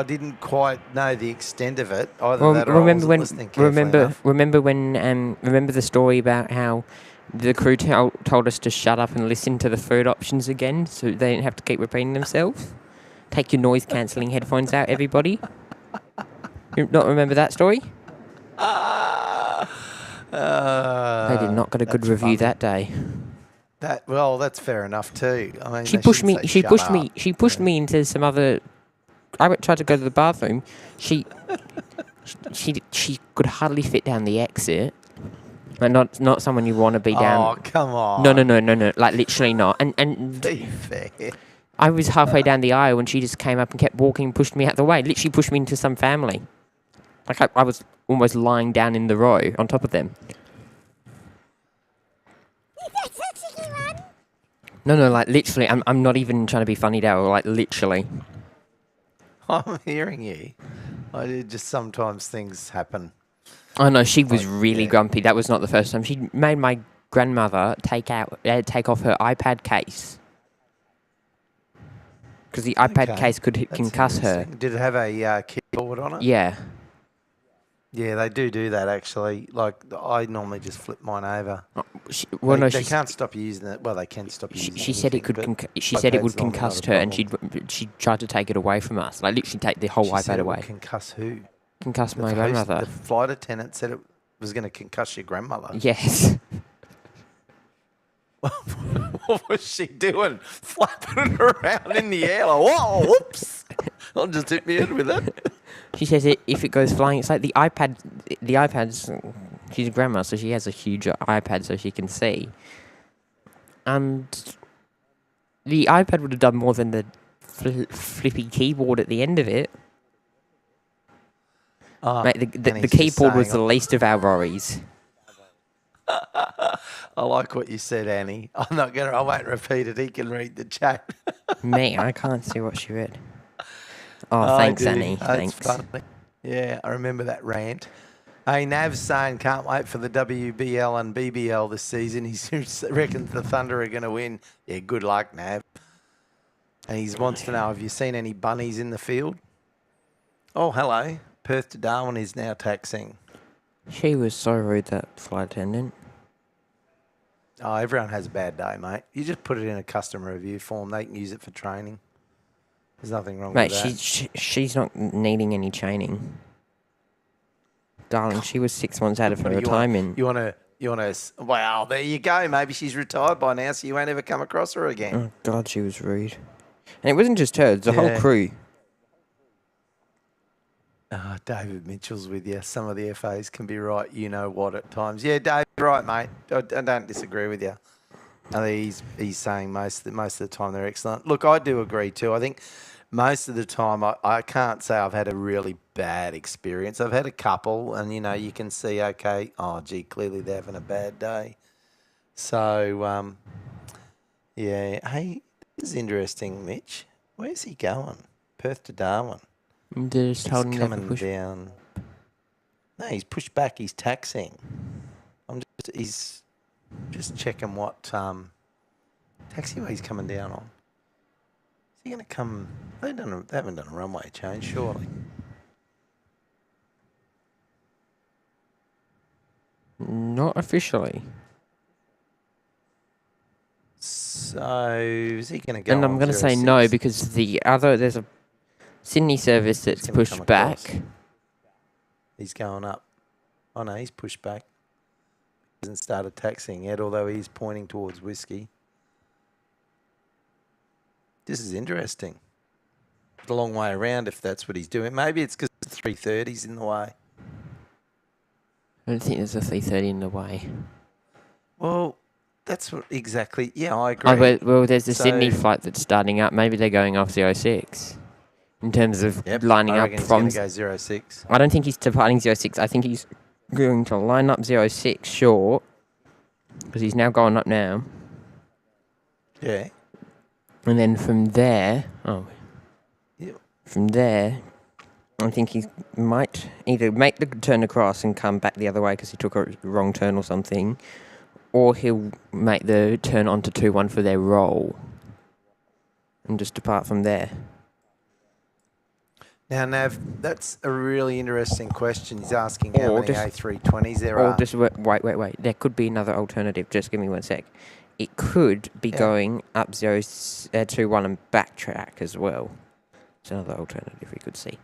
didn't quite know the extent of it. Either Well, that or I wasn't listening carefully enough. remember the story about how the crew told us to shut up and listen to the food options again, so they didn't have to keep repeating themselves. Take your noise cancelling headphones out, everybody. You not remember that story? They did not get a good that's review funny. that day. That's fair enough too. I mean, She they pushed shouldn't me. say She shut pushed up. me. She pushed me into some other. Tried to go to the bathroom. She could hardly fit down the exit. Like not someone you want to be down. Oh, come on. No. Like literally not. And Be fair. I was halfway down the aisle when she just came up and kept walking and pushed me out the way. Literally pushed me into some family. Like I was almost lying down in the row on top of them. No, like literally. I'm not even trying to be funny, Daryl. Like literally. I'm hearing you. Just sometimes things happen. Oh no, she was Like, really yeah. grumpy. That was not the first time. She made my grandmother take off her iPad case. Because the iPad case could that's concuss her. interesting. Did it have a keyboard on it? Yeah. Yeah, they do that actually. Like, I normally just flip mine over. They She can't stop you using it. Well, they can stop you using it. she said it could. She said it would concuss her, and she tried to take it away from us. Like literally take the whole iPad away. Concuss who? Concuss my grandmother. The flight attendant said it was going to concuss your grandmother. Yes. What was she doing? Flapping it around in the air like, whoa, whoops. I'll just hit me in with it. She says if it goes flying, it's like the iPad. The iPad's. She's a grandma, so she has a huge iPad so she can see. And the iPad would have done more than the flippy keyboard at the end of it. Mate, the keyboard was the least of our worries. I like what you said, Annie. I won't repeat it. He can read the chat. Me, I can't see what she read. Oh, thanks, Annie. Thanks. Funny. Yeah, I remember that rant. Hey, Nav's saying can't wait for the WBL and BBL this season. He reckons the Thunder are going to win. Yeah, good luck, Nav. And he wants to know, have you seen any bunnies in the field? Oh, hello. Perth to Darwin is now taxing. She was so rude, that flight attendant. Oh, everyone has a bad day, mate. You just put it in a customer review form. They can use it for training. There's nothing wrong with that. Mate, she's not needing any training. Darling, she was 6 months out of her retirement. You want to, well, there you go. Maybe she's retired by now, so you won't ever come across her again. Oh, God, she was rude. And it wasn't just her, it's the whole crew. Oh, David Mitchell's with you. Some of the FAs can be right, you know what, at times. Yeah, Dave, right, mate. I don't disagree with you. He's saying most of the time they're excellent. Look, I do agree too. I think most of the time I can't say I've had a really bad experience. I've had a couple, and, you can see, okay, oh, gee, clearly they're having a bad day. So, yeah. Hey, this is interesting, Mitch. Where's he going? Perth to Darwin. He's coming down. No, he's pushed back. He's taxing. He's just checking what taxiway he's coming down on. Is he going to come? They haven't done a runway change, surely. Not officially. So is he going to go? And I'm going to say no, because there's a Sydney service that's pushed back. He's going up. Oh no, he's pushed back. He hasn't started taxiing yet, although he's pointing towards whiskey. This is interesting. It's a long way around if that's what he's doing. Maybe it's because the 330's in the way. I don't think there's a 330 in the way. Well, that's what exactly. Yeah, I agree. Well, there's a Sydney flight that's starting up. Maybe they're going off 06 in terms of lining up from. He's going to go 06. I don't think he's departing 06. I think he's going to line up 06 short because he's now going up now. Yeah. And then from there, Yeah. From there, I think he might either make the turn across and come back the other way because he took a wrong turn or something, or he'll make the turn onto 2-1 for their roll and just depart from there. Now, Nav, that's a really interesting question. He's asking how many A320s there are. Just wait. There could be another alternative. Just give me 1 sec. It could be going up 2-1 and backtrack as well. It's another alternative we could see.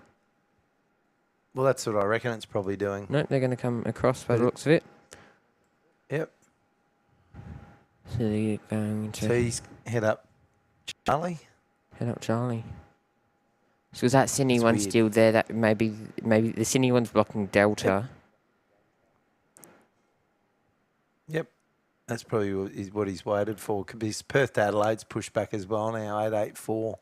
Well, that's what I reckon it's probably doing. No, they're going to come across by the looks of it. Yep. So they're going to... So he's head up Charlie? Head up Charlie. So is that Sydney one weird. still there? That maybe the Sydney one's blocking Delta. Yep. That's probably what he's waited for. Could be Perth to Adelaide's pushed back as well now, 884.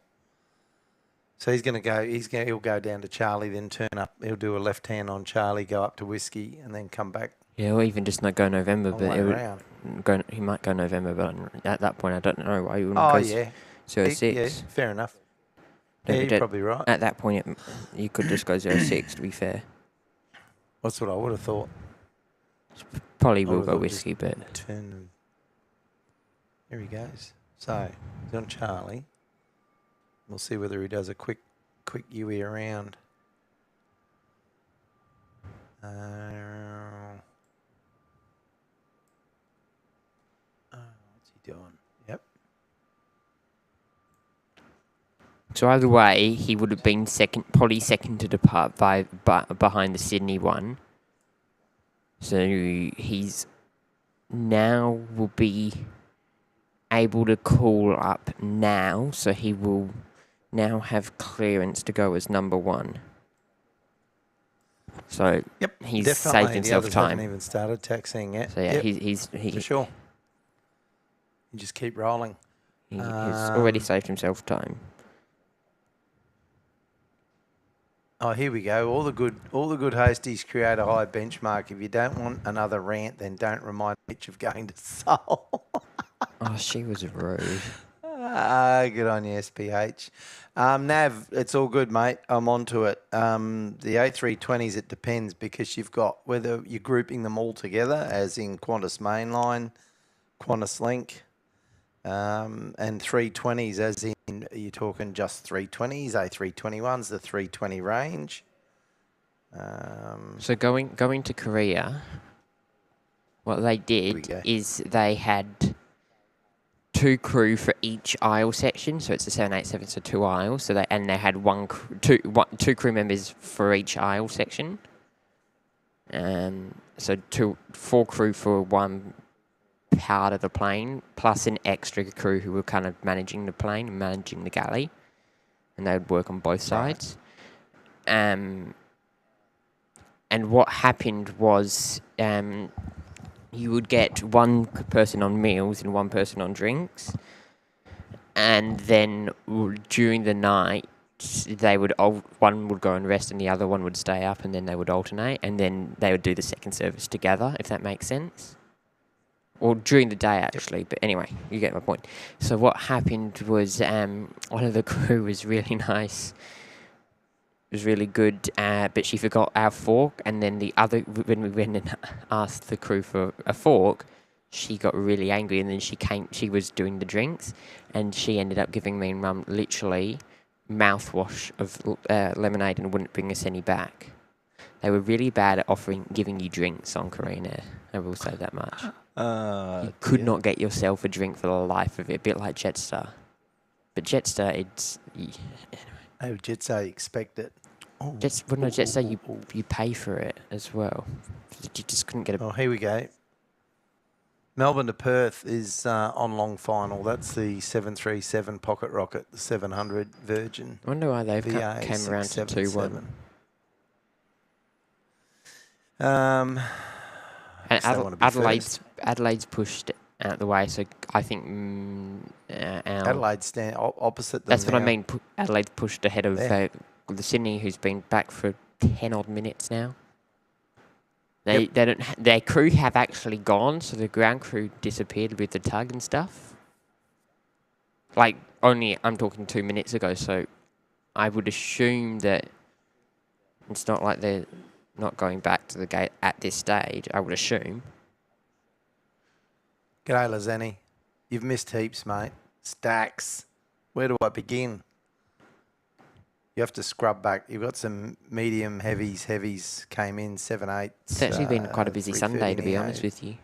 So he's going to go. He'll go down to Charlie, then turn up. He'll do a left hand on Charlie, go up to Whiskey, and then come back. Yeah, or even just not go November, but he might go November. But at that point, I don't know why he wouldn't go 06. Yeah, fair enough. No, yeah, you're probably right. At that point, you could just go 06. To be fair, that's what I would have thought. Probably will go Whiskey, but turn Here he goes. So, he's on Charlie. We'll see whether he does a quick UE around. What's he doing? Yep. So either way, he would have been probably second to depart behind the Sydney one. So he's now will be able to call up now. So he will now have clearance to go as number 1. So Yep, he's definitely. saved himself the others time. Haven't even started taxiing yet. So yeah, yep, he's for sure. You just keep rolling. He has already saved himself time. Oh, here we go. All the good hosties create a high benchmark. If you don't want another rant, then don't remind Mitch of going to Seoul. Oh, she was rude. Good on you, SPH. Nav, it's all good, mate. I'm onto it. The A320s, it depends because you've got whether you're grouping them all together, as in Qantas Mainline, Qantas Link, and 320s, as in you're talking just 320s, A321s, the 320 range. So going to Korea, what they did is they had 2 crew for each aisle section, so it's a 787, so 2 aisles. So they had two crew members for each aisle section. So 4 crew for one part of the plane, plus an extra crew who were kind of managing the plane and managing the galley, and they would work on both sides. And what happened was you would get one person on meals and one person on drinks, and then during the night one would go and rest and the other one would stay up, and then they would alternate, and then they would do the second service together, if that makes sense. Or during the day, actually. But anyway, you get my point. So what happened was one of the crew was really nice. It was really good, but she forgot our fork. And then the other, when we went and asked the crew for a fork, she got really angry. And then she was doing the drinks. And she ended up giving me and Mum literally mouthwash of lemonade and wouldn't bring us any back. They were really bad at giving you drinks on Korean Air. I will say that much. You could not get yourself a drink for the life of it, a bit like Jetstar. But Jetstar, it's... Yeah, anyway. Oh, Jetstar, you expect it. Jetstar, you pay for it as well. You just couldn't get a... Oh, here we go. Melbourne to Perth is on long final. That's the 737 Pocket Rocket, the 700 Virgin. I wonder why they've VA came around to 2-1. And Adelaide's pushed out the way, so I think Adelaide's stand opposite them. That's what I mean. Adelaide's pushed ahead of the Sydney, who's been back for 10 odd minutes now. Their crew have actually gone, so the ground crew disappeared with the tug and stuff. Like I'm talking 2 minutes ago, so I would assume that it's not like they're not going back to the gate at this stage, I would assume. G'day, Lazani. You've missed heaps, mate. Stacks. Where do I begin? You have to scrub back. You've got some medium heavies. Heavies came in, 7/8. It's actually been quite a busy Sunday, to be honest with you.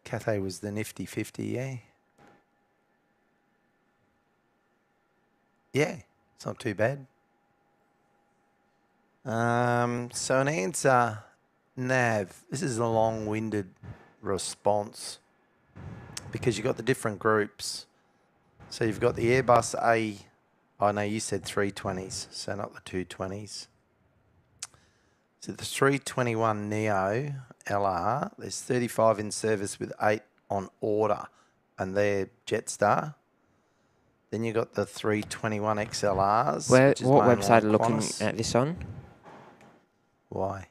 Cathay was the nifty 50, yeah? Yeah, it's not too bad. So an answer, Nav. This is a long-winded response because you've got the different groups. So you've got the Airbus A. Oh, no, you said 320s, so not the 220s. So the 321 Neo LR, there's 35 in service with 8 on order, and they're Jetstar. Then you got the 321 XLRs. What website are you looking at this on? Why?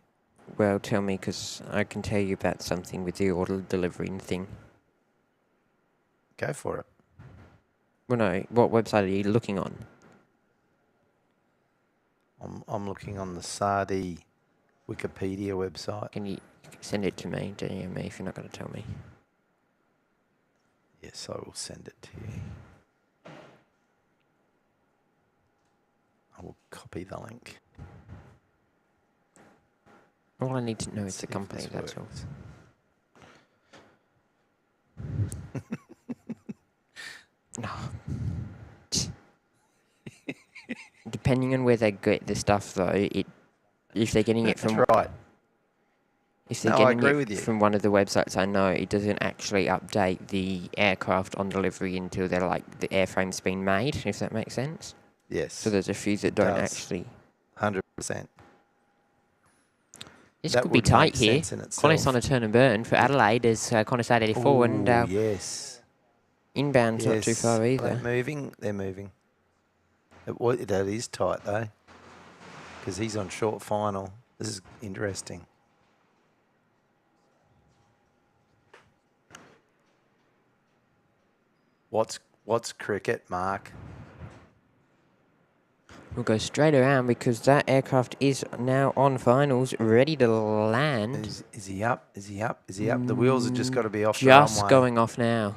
Well, tell me, because I can tell you about something with the order delivering thing. Go for it. Well, no, what website are you looking on? I'm looking on the Sardi Wikipedia website. Can you send it to me, DM me, if you're not going to tell me? Yes, I will send it to you. I will copy the link. All I need to know is See the if company, this that's all. works. No. Depending on where they get the stuff, though, if they're getting it That's from right. if they're No, I getting agree it with you. from one of the websites I know, it doesn't actually update the aircraft on delivery until they're like the airframe's been made, if that makes sense. Yes. So there's a few that it don't does. actually. 100%. This That could be would tight make here. sense in itself. Qantas on a turn and burn for Adelaide is Qantas 884, and Oh, yes. inbound's not too Yes. far Are either. they moving? They're moving. That is tight, though, because he's on short final. This is interesting. What's cricket, Mark? We'll go straight around because that aircraft is now on finals, ready to land. Is he up? Is he up? Is he up? The wheels have just got to be off the Just runway. going off now.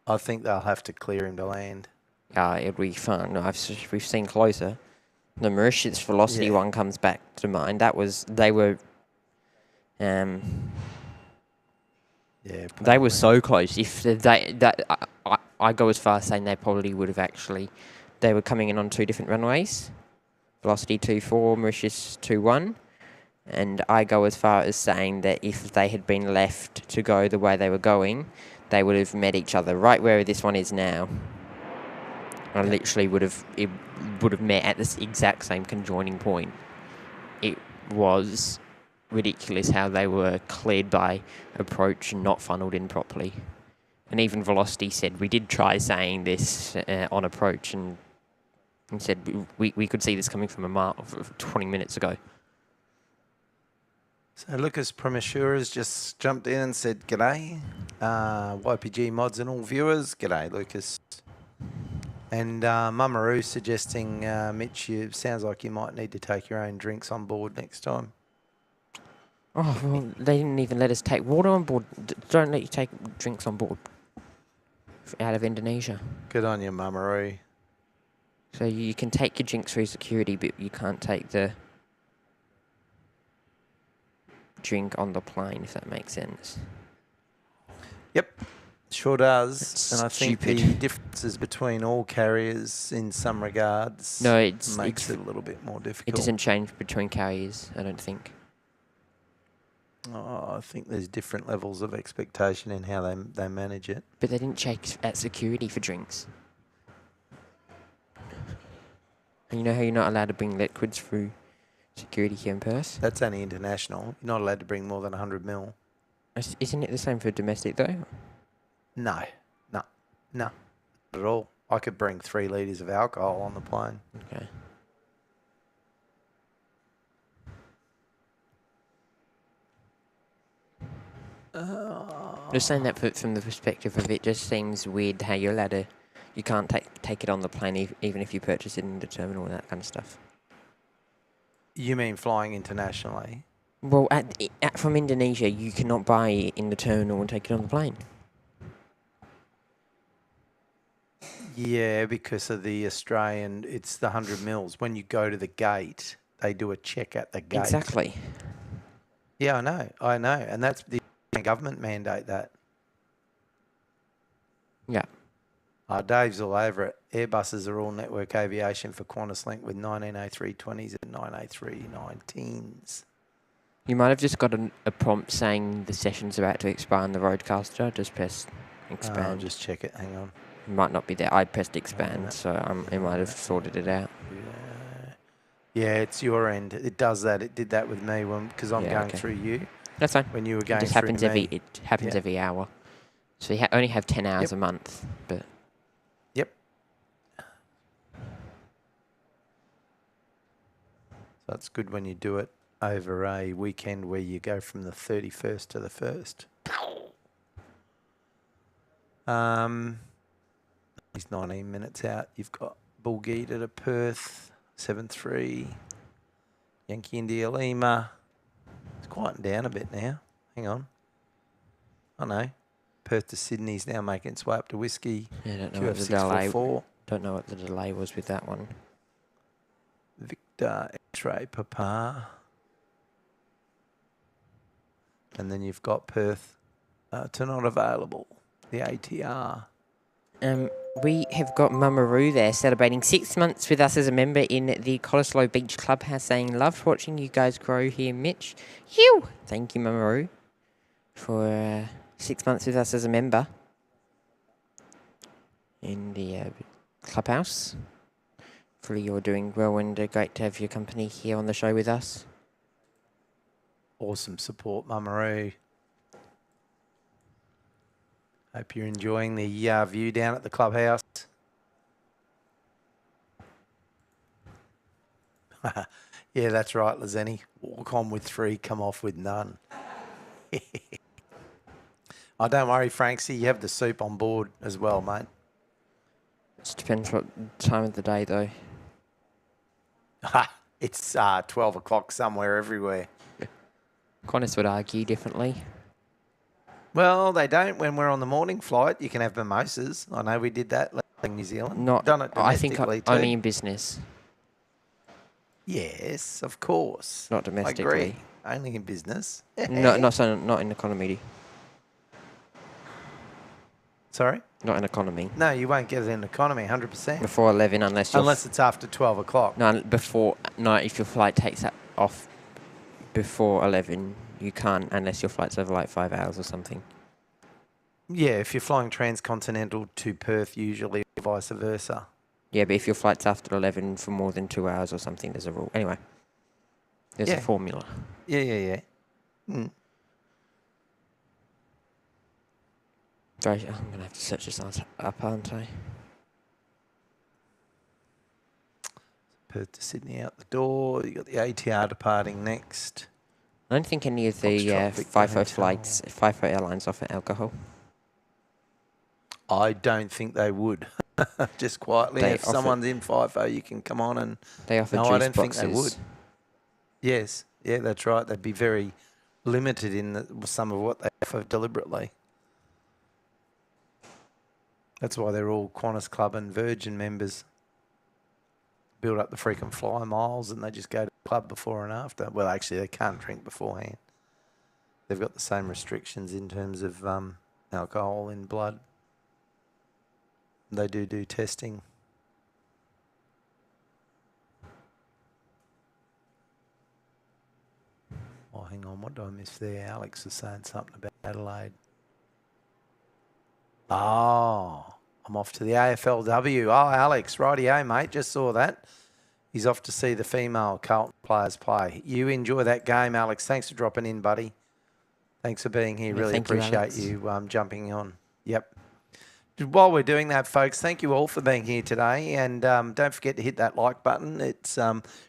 I think they'll have to clear him to land. It'll be fun. We've seen closer. The Mauritius Velocity Yeah. one comes back to mind. They were Yeah. they were so close. If I go as far as saying they probably would have actually. They were coming in on two different runways. Velocity 24, Mauritius 21. And I go as far as saying that if they had been left to go the way they were going, they would have met each other right where this one is now. And literally would have met at this exact same conjoining point. It was ridiculous how they were cleared by approach and not funneled in properly. And even Velocity said, we did try saying this on approach and said we could see this coming from a mile 20 minutes ago. So Lucas Promashura's just jumped in and said, "G'day, YPG mods and all viewers. G'day, Lucas." And Mamaru suggesting, Mitch, sounds like you might need to take your own drinks on board next time. Oh, well, they didn't even let us take water on board. Don't let you take drinks on board out of Indonesia. Good on you, Mamaru. So you can take your drinks through security, but you can't take the drink on the plane, if that makes sense. Yep, sure does. That's and I think stupid. the differences between all carriers in some regards makes it a little bit more difficult. It doesn't change between carriers, I don't think. Oh, I think there's different levels of expectation in how they manage it. But they didn't check at security for drinks. And you know how you're not allowed to bring liquids through security here in Perth? That's only international. You're not allowed to bring more than 100 mil. Isn't it the same for domestic, though? No, not at all. I could bring 3 litres of alcohol on the plane. Okay. Just saying that from the perspective of it just seems weird how you're allowed to... You can't take it on the plane even if you purchase it in the terminal and that kind of stuff. You mean flying internationally? Well, from Indonesia, you cannot buy it in the terminal and take it on the plane. Yeah, because of the Australian, it's the 100 mils. When you go to the gate, they do a check at the gate. Exactly. Yeah, I know. And that's the government mandate that. Yeah. Dave's all over it. Airbuses are all network aviation for Qantas Link with 19A320s and 9A319s. You might have just got a prompt saying the session's about to expire on the Roadcaster. Just press expand. I'll just check it. Hang on. It might not be there. I pressed expand, so it might have sorted it out. Yeah, it's your end. It does that. It did that with me because I'm going through you. That's fine. When you were going It just through happens me. It happens every hour. So you only have 10 hours a month, but... Yep. So it's good when you do it over a weekend where you go from the 31st to the 1st. He's 19 minutes out. You've got Bulgita to Perth, 7-3. Yankee India Lima. It's quieting down a bit now. Hang on. I know. Perth to Sydney's now making its way up to Whiskey. Yeah, I don't know what the delay. 644. Don't know what the delay was with that one. Victor X-Ray Papa. And then you've got Perth to not available. The ATR. We have got Mamaroo there celebrating 6 months with us as a member in the Cottesloe Beach Clubhouse, saying, loved watching you guys grow here, Mitch. Phew! Thank you, Mamaroo, for 6 months with us as a member in the Clubhouse. Hopefully you're doing well, and great to have your company here on the show with us. Awesome support, Mamaroo. Hope you're enjoying the view down at the Clubhouse. Yeah, that's right, Lazeni. Walk on with 3, come off with none. Oh, don't worry, Franksy. You have the soup on board as well, mate. It depends what time of the day, though. It's 12 o'clock somewhere everywhere. Qantas would argue differently. Well, they don't. When we're on the morning flight, you can have mimosas. I know we did that in New Zealand. Not, done it I think domestically too. only in business. Yes, of course. Not domestically. I agree. Only in business. No, not in economy. Sorry? Not in economy. No, you won't get it in economy, 100%. Before 11, unless it's after 12 o'clock. No, if your flight takes off before 11, you can't unless your flight's over like 5 hours or something. Yeah, if you're flying transcontinental to Perth, usually vice versa. Yeah, but if your flight's after 11 for more than 2 hours or something, there's a rule. Anyway, there's a formula. Yeah. Sorry, I'm going to have to search this up, aren't I? Perth to Sydney out the door. You got the ATR departing next. I don't think any of the FIFO airlines offer alcohol. I don't think they would. Just quietly, if someone's in FIFO, you can come on and... They offer juice I don't boxes. think they would. Yes, yeah, that's right. They'd be very limited in some of what they offer deliberately. That's why they're all Qantas Club and Virgin members. Build up the frequent flyer miles and they just go to the club before and after. Well, actually, they can't drink beforehand. They've got the same restrictions in terms of alcohol in blood. They do testing. Oh, hang on. What do I miss there? Alex was saying something about Adelaide. Oh, I'm off to the AFLW. Oh, Alex, rightio, mate. Just saw that. He's off to see the female Carlton players play. You enjoy that game, Alex. Thanks for dropping in, buddy. Thanks for being here. Really appreciate you jumping on. Yep. While we're doing that, folks, thank you all for being here today. And don't forget to hit that like button. It's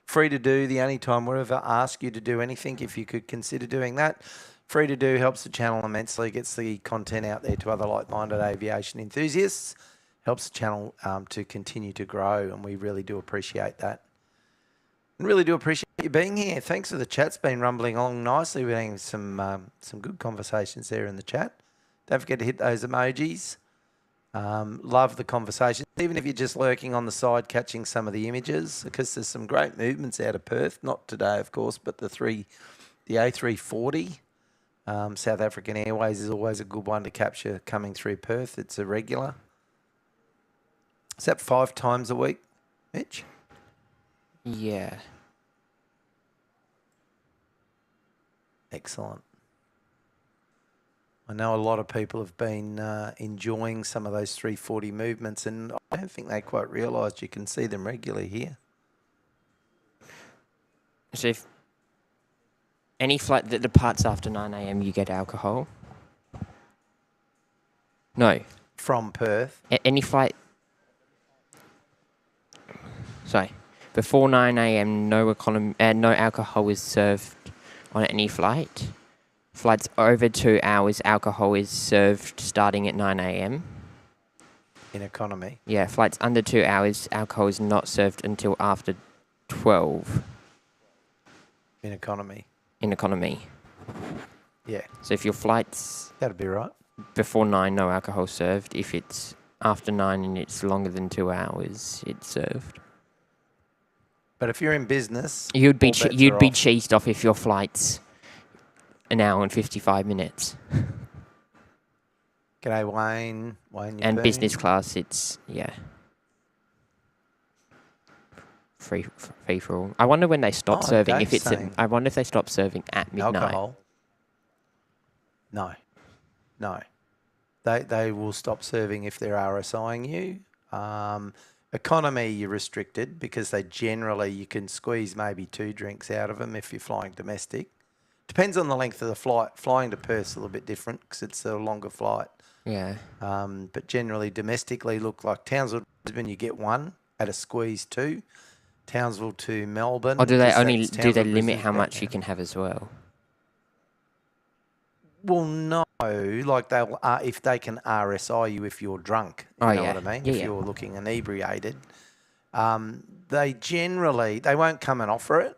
free to do. The only time we'll ever ask you to do anything, if you could consider doing that. Free to do, helps the channel immensely, gets the content out there to other like-minded aviation enthusiasts, helps the channel to continue to grow, and we really do appreciate that. And really do appreciate you being here. Thanks for the chat. It's been rumbling along nicely. We're having some good conversations there in the chat. Don't forget to hit those emojis. Love the conversation, even if you're just lurking on the side catching some of the images, because there's some great movements out of Perth. Not today, of course, but the A340. South African Airways is always a good one to capture coming through Perth. It's a regular. Is that 5 times a week, Mitch? Yeah. Excellent. I know a lot of people have been enjoying some of those 340 movements, and I don't think they quite realised you can see them regularly here. So if any flight that departs after 9 a.m, you get alcohol? No. From Perth? Any flight... Sorry. Before 9 a.m, no alcohol is served on any flight. Flights over 2 hours, alcohol is served starting at 9 a.m. In economy? Yeah, flights under 2 hours, alcohol is not served until after 12. In economy? In economy. Yeah. So if your flight's... That'd be right. before 9, no alcohol served. If it's after 9 and it's longer than 2 hours, it's served. But if you're in business, You'd be all bets you'd are be off. cheesed off if your flight's an hour and 55 minutes. G'day, Wayne. Wayne, And Yapoon. business class, it's, free for all. I wonder when they stop Oh, serving. Dave's If it's, saying I wonder if they stop serving at midnight. alcohol. No. They will stop serving if they're RSIing you. Economy, you're restricted because they generally, you can squeeze maybe 2 drinks out of them if you're flying domestic. Depends on the length of the flight. Flying to Perth's a little bit different because it's a longer flight. Yeah. But generally, domestically, look like Townsville, Brisbane, you get 1 at a squeeze 2. Townsville to Melbourne. Or do they 'cause only that's do they Townsville, limit Brisbane's how back much now. you can have as well? Well, no, like they'll if they can RSI you if you're drunk. You Oh, know yeah. what I mean? Yeah, if yeah. you're looking inebriated, they generally they won't come and offer it.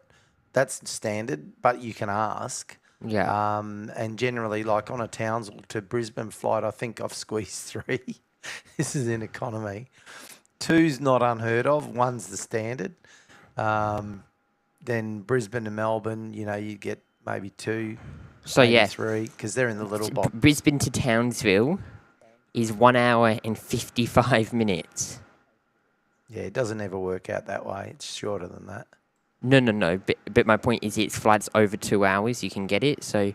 That's standard, but you can ask. Yeah. And generally, like on a Townsville to Brisbane flight, I think I've squeezed 3. This is in economy. 2's not unheard of. 1's the standard. Then Brisbane to Melbourne, you get maybe 2. So maybe yeah, 3 because they're in the little box. Brisbane to Townsville is 1 hour and 55 minutes. Yeah, it doesn't ever work out that way. It's shorter than that. No. But my point is, it's flights over 2 hours. You can get it. So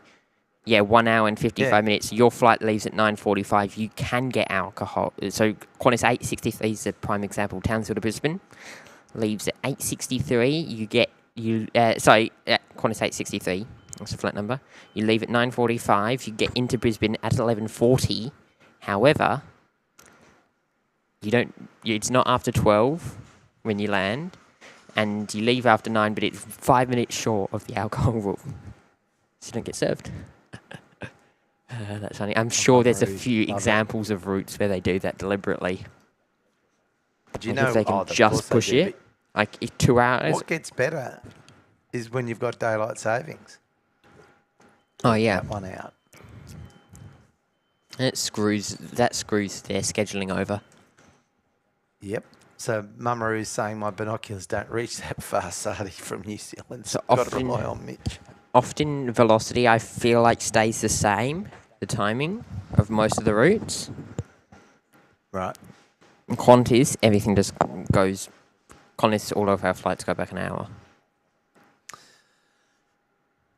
yeah, 1 hour and 55 minutes. Your flight leaves at 9:45. You can get alcohol. So Qantas 863 is a prime example. Townsville to Brisbane leaves at 8:63. Qantas 863. That's a flat number. You leave at 9:45. You get into Brisbane at 11:40. However, it's not after 12 when you land, and you leave after 9. But it's 5 minutes short of the alcohol rule, so you don't get served. That's funny. I'm sure there's a few examples of routes where they do that deliberately. Do you Like know if they can of course just they push do, it, like 2 hours? What gets better is when you've got daylight savings. Oh yeah, That one out. and that screws their scheduling over. Yep. So Mamaru's saying my binoculars don't reach that far, Sadi, from New Zealand. So Got to often- rely on Mitch. Often velocity, I feel like, stays the same, the timing of most of the routes. Right. In Qantas, everything just goes. Qantas, all of our flights go back an hour.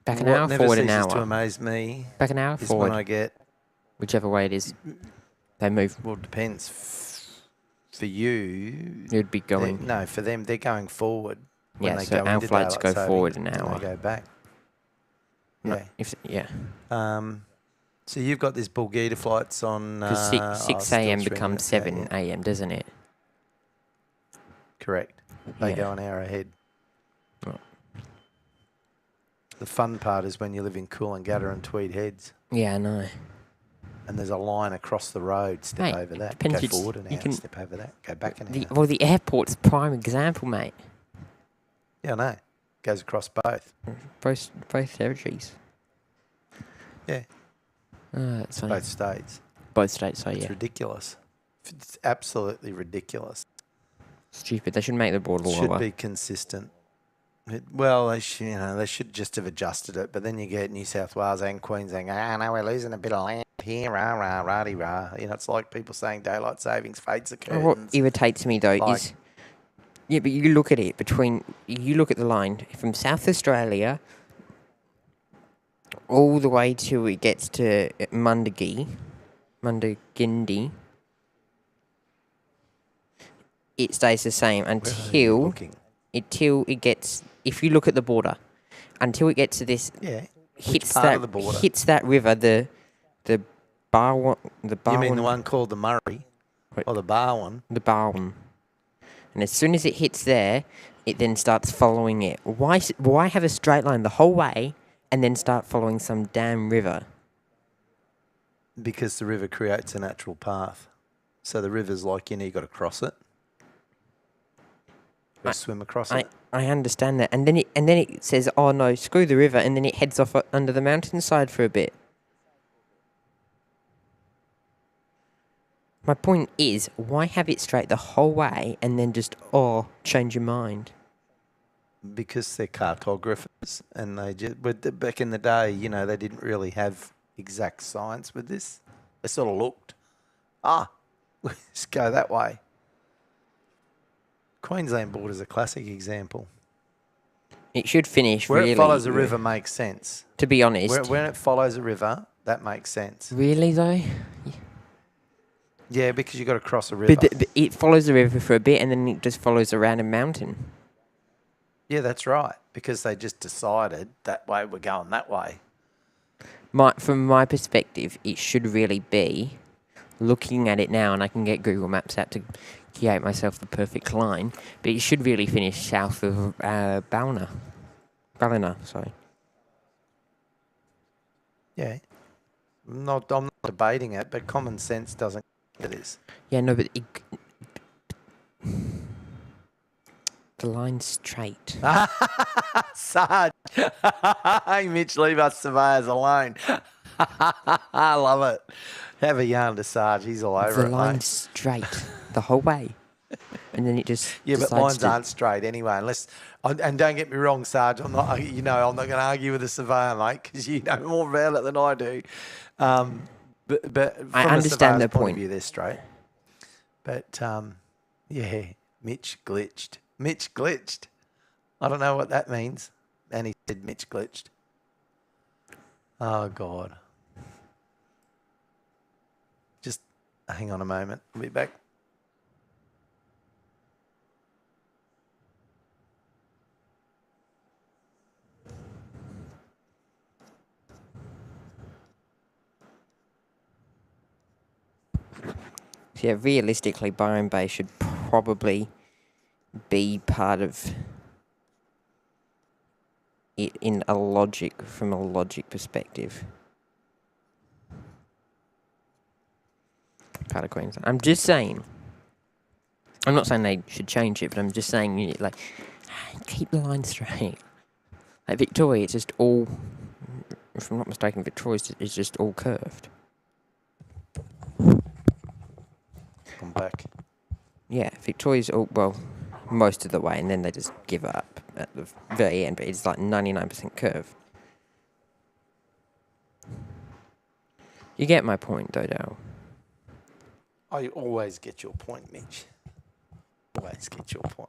Back an hour, never forward an ceases to hour. amaze me Back an hour, is forward. when I get, Whichever way it is, they move. well, it depends. For you, You'd be going. no, for them, they're going forward. When Yeah, they so go our into flights daylight go forward savings, an and hour. they go back. No, Yeah. yeah. So you've got this Bulgaria flights on... Because 6 still a.m. streaming becomes it, 7 yeah. a.m., doesn't it? Correct. They Yeah. go an hour ahead. Right. The fun part is when you live in Coolangatta and Tweed Heads Yeah, I know. and there's a line across the road. Step Mate, over that. depends Go which- forward an you hour. can- Step over that. Go back an hour. Well, the airport's prime example, mate. Yeah, I know. Goes across both. Both territories. Yeah, That's funny. both states. Both states, so It's yeah. ridiculous. It's absolutely ridiculous. Stupid. They should make the border It should lower. be consistent. They should just have adjusted it. But then you get New South Wales and Queensland. No, we're losing a bit of land here. Rah rah rah rah. It's like people saying daylight savings fades the curtains. What irritates me though Like- is, yeah, but you look at it you look at the line from South Australia all the way till it gets to Mundagindi. It stays the same Where are you until looking? it gets. If you look at the border, until it gets to this, Yeah. hits part that of the border? hits that river, the Barwon, the You mean Barwon, the one called the Murray? Wait. Or the Barwon? the Barwon. And as soon as it hits there, it then starts following it. Why have a straight line the whole way and then start following some damn river? Because the river creates a natural path. So the river's like, you got to cross it. Or swim across it. I understand that, and then it says, "Oh no, screw the river," and then it heads off under the mountainside for a bit. My point is, why have it straight the whole way and then just, change your mind? Because they're cartographers and they just, but back in the day, you know, they didn't really have exact science with this. They sort of looked, let's go that way. Queensland border's a classic example. It should finish Where really. it follows a river makes sense. To be honest. When it follows a river, that makes sense. Really, though? Yeah, because you've got to cross a river. But it follows the river for a bit and then it just follows around a mountain. Yeah, that's right. Because they just decided that way we're going that way. From my perspective, it should really be, looking at it now, and I can get Google Maps out to create myself the perfect line, but it should really finish south of Ballina, sorry. Yeah. I'm not debating it, but common sense doesn't get this. Yeah, no, but the line's straight. Sarge. Hey, Mitch, leave us surveyors alone. I love it. Have a yarn to Sarge. He's all over The it, line's mate. straight the whole way. And then it just Yeah, but decides lines aren't straight anyway. And don't get me wrong, Sarge. I'm not going to argue with a surveyor, mate, because you know more about it than I do. But from I understand the point point. of view, they're straight. But yeah, Mitch glitched. Mitch glitched. I don't know what that means. And he said Mitch glitched. Oh God. Just hang on a moment. I'll be back. Yeah, realistically, Byron Bay should probably be part of it from a logic perspective. Part of Queensland. I'm just saying. I'm not saying they should change it, but I'm just saying, like, keep the line straight. Like Victoria, it's just all. If I'm not mistaken, Victoria is just all curved. I'm back. Yeah, Victoria's all, most of the way, and then they just give up at the very end, but it's like 99% curve. You get my point, Dodo. I always get your point, Mitch. Always get your point.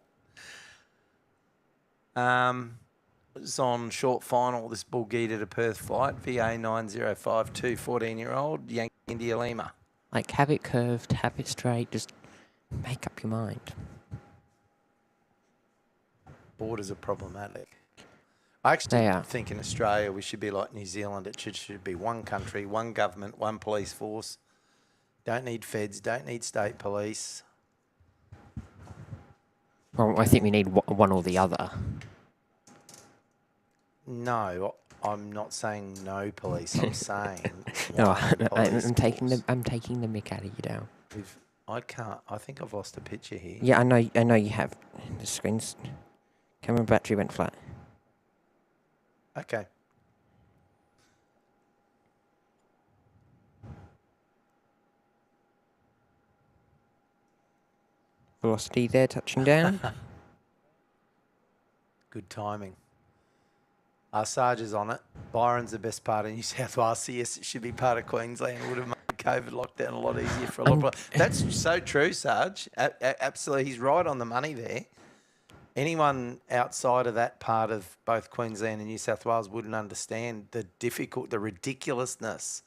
It's on short final, this Bulgita to Perth flight, VA 9052, 14-year-old, Yankee India Lima. Like, have it curved, have it straight, just make up your mind. Borders are problematic. I actually They are. think in Australia we should be like New Zealand. It should be one country, one government, one police force. Don't need feds, don't need state police. Well, I think we need one or the other. No, I'm not saying no police. I'm saying No, one police I'm taking force. I'm taking the mick out of you now. I think I've lost a picture here. Yeah, I know you have. The screen's camera battery went flat. Okay. Velocity there, touching down. Good timing. Sarge is on it. Byron's the best part of New South Wales. Yes, it should be part of Queensland. It would have made COVID lockdown a lot easier for a lot of people. That's so true, Sarge. Absolutely. He's right on the money there. Anyone outside of that part of both Queensland and New South Wales wouldn't understand the ridiculousness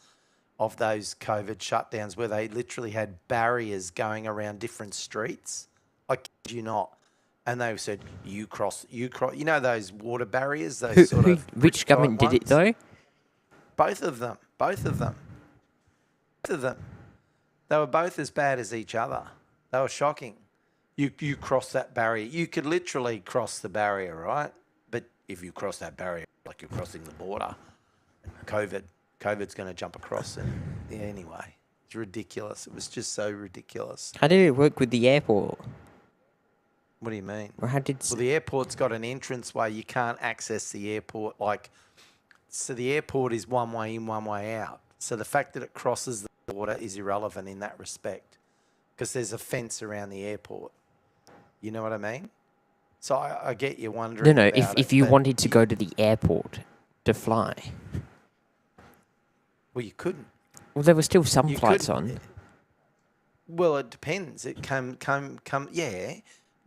of those COVID shutdowns where they literally had barriers going around different streets. I kid you not. And they said, you cross. You know those water barriers? Those Which government did it, though? Both of them. They were both as bad as each other. They were shocking. You cross that barrier. You could literally cross the barrier, right? But if you cross that barrier, like you're crossing the border, COVID's going to jump across. And yeah, anyway, it's ridiculous. It was just so ridiculous. How did it work with the airport? What do you mean? Well, Well, the airport's got an entranceway. You can't access the airport. So the airport is one way in, one way out. So the fact that it crosses the border is irrelevant in that respect. because there's a fence around the airport. You know what I mean? So I get you wondering. No, about if it, you but wanted to go to the airport to fly, well, you couldn't. well, there were still some You flights couldn't. on. Well, it depends. It come. Yeah.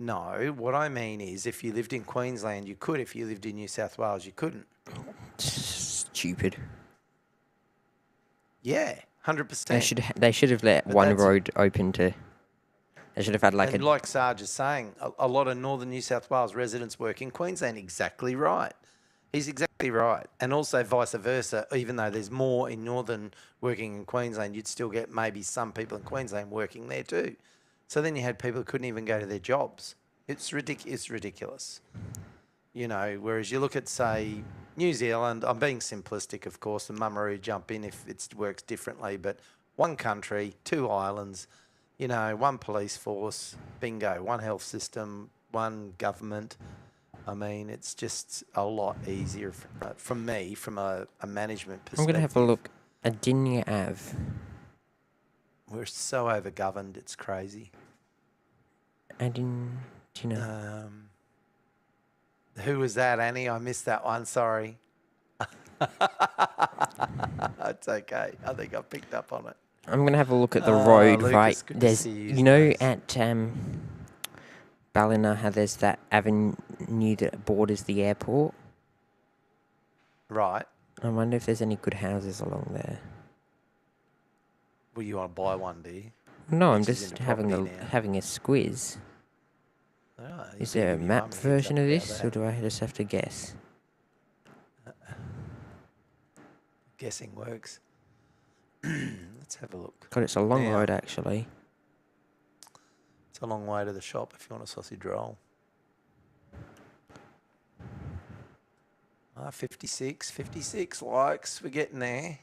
No, what I mean is, if you lived in Queensland, you could. If you lived in New South Wales, you couldn't. Stupid. Yeah, 100%. They should have let But one that's- road open to. They should have had like and a. like Sarge is saying, a lot of northern New South Wales residents work in Queensland. Exactly right. He's exactly right. And also vice versa, even though there's more in northern working in Queensland, you'd still get maybe some people in Queensland working there too. So then you had people who couldn't even go to their jobs. It's ridiculous. You know, whereas you look at, say, New Zealand, I'm being simplistic, of course, and Mummaroo jump in if it works differently, but one country, 2 islands, you know, 1 police force, bingo, 1 health system, 1 government. I mean, it's just a lot easier from me, from a management perspective. I'm going to have a look. Adinia Ave. We're so overgoverned, it's crazy. Adina. Who was that, Annie? I missed that one, sorry. It's okay. I think I picked up on it. I'm going to have a look at the Oh, road, Lucas, right? good to There's, see you, you know, mate. at Ballina, how there's that avenue that borders the airport. Right. I wonder if there's any good houses along there. Well, you want to buy one, do you? No, I'm Which is just into having property now. having a squiz. Oh, you Is better there a give your map mum a heads version up of about this, that. or do I just have to guess? Guessing works. Let's have a look. God, it's a long Now, road, actually. It's a long way to the shop if you want a sausage roll. 56 likes. We're getting there.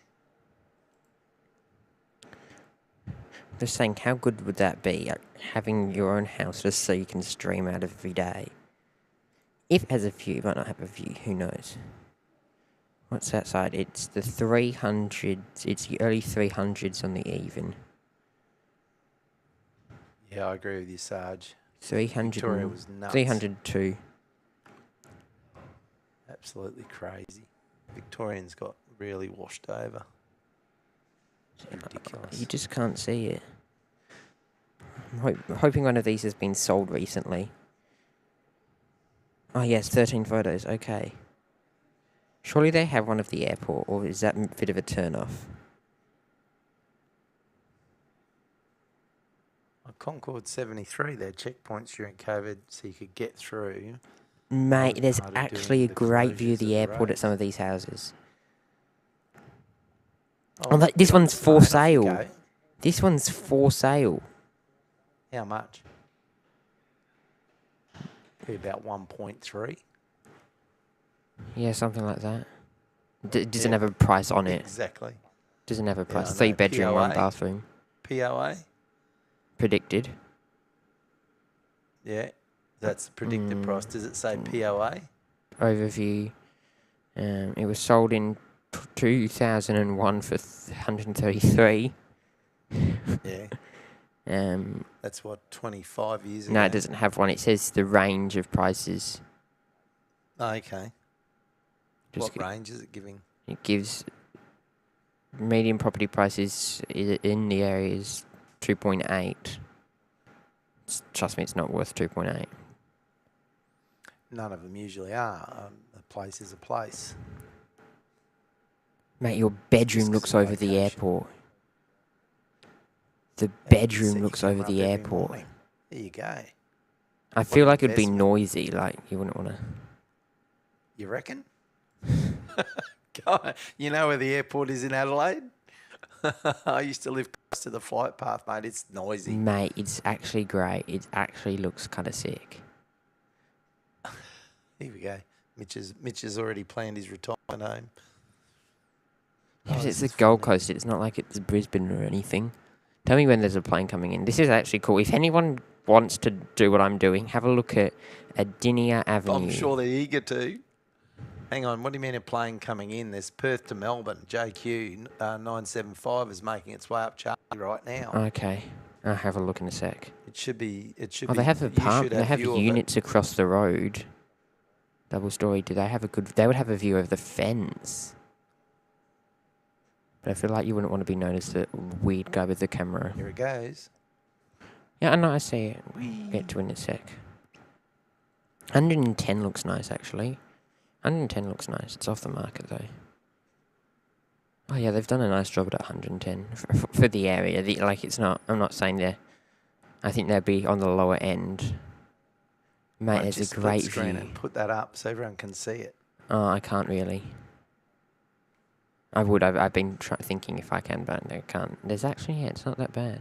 Just saying, how good would that be, having your own house just so you can stream out every day? If it has a view, it might not have a view, who knows? What's that side? It's the 300s, it's the early 300s on the even. Yeah, I agree with you, Sarge. 300 Victoria was nuts. 302. Absolutely crazy. Victorians got really washed over. Ridiculous. You just can't see it. I'm hoping one of these has been sold recently. Oh yes, 13 photos, okay. Surely they have one of the airport, or is that a bit of a turn-off? Concord 73, they had checkpoints during COVID so you could get through. Mate, there's Part of actually a doing the great view of closures the of the airport at roads. some of these houses. Oh, like, this good on one's us, for mate. Off you sale. go. This one's for sale. How much? Be about 1.3. Yeah, something like that. Doesn't Yeah. have a price on it. Exactly. Doesn't have a price. I know. 3 bedroom, 1 POA. bathroom. POA? Predicted. Yeah. That's the predicted price. Does it say POA? Overview. It was sold in 2001 for 133. Yeah. Um, That's what, 25 years ago? no, it doesn't have one. It says the range of prices. Oh, okay. Just What range is it giving? It gives median property prices in the area is 2.8. Trust me, it's not worth 2.8. None of them usually are. A place is a place. Mate, your bedroom Just looks 'cause of over the location. airport. The Yeah, you bedroom set looks your over camera the up every airport. morning. There you go. I feel an like it'd be investment. noisy, like you wouldn't want to. You reckon? God, you know where the airport is in Adelaide? I used to live close to the flight path, mate. It's noisy. Mate, it's actually great. It actually looks kind of sick. Here we go. Mitch has already planned his retirement home. Yes, Oh, it's this the is Gold funny. Coast. It's not like it's Brisbane or anything. Tell me when there's a plane coming in. This is actually cool. If anyone wants to do what I'm doing, have a look at Adinia Avenue. I'm sure they're eager to. Hang on, what do you mean a plane coming in? There's Perth to Melbourne. JQ 975 is making its way up Charlie right now. Okay. I'll have a look in a sec. It should be. It should Oh, be. they have they have view of it. units across the road. Double story. Do they have a good? They would have a view of the fence. But I feel like you wouldn't want to be known as the weird guy with the camera. Here it goes. Yeah, I know. I see it. Get to in a sec. 110 looks nice, actually. 110 looks nice. It's off the market though. Oh yeah, they've done a nice job at 110 for the area. Like it's not. I'm not saying they're. I think they'd be on the lower end. Mate, there's a great view. And put that up so everyone can see it. Oh, I can't really. I would. I've been thinking if I can, but I can't. There's actually, yeah, it's not that bad.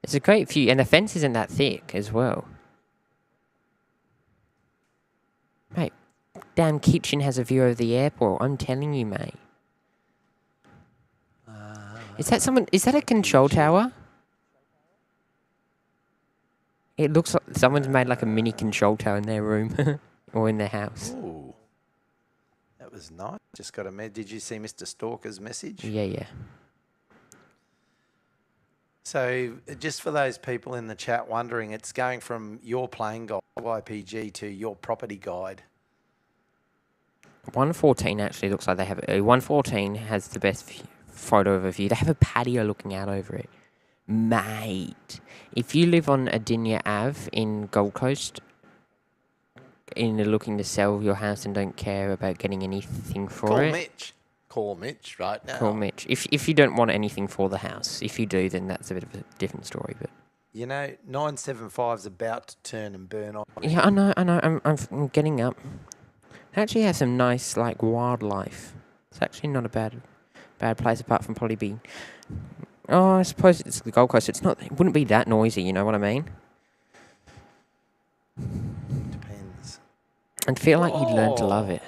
It's a great view, and the fence isn't that thick as well. Mate, damn kitchen has a view of the airport. I'm telling you, mate. Is that someone? Is that a control tower? It looks like someone's made like a mini control tower in their room or in their house. Ooh, that was nice. Just got a message. Did you see Mr. Stalker's message? Yeah. So, just for those people in the chat wondering, it's going from your plane guide, YPG, to your property guide. 114 actually looks like they have. 114 has the best photo of a view. They have a patio looking out over it. Mate, if you live on Adinia Ave in Gold Coast and you're looking to sell your house and don't care about getting anything for it... Call Mitch right now. Call Mitch. If you don't want anything for the house. If you do, then that's a bit of a different story. But you know, 975's about to turn and burn on. Yeah, I know. I'm getting up. They actually have some nice, like, wildlife. It's actually not a bad place apart from probably being... Oh, I suppose it's the Gold Coast. It wouldn't be that noisy, you know what I mean? Depends. I feel like you'd learn to love it.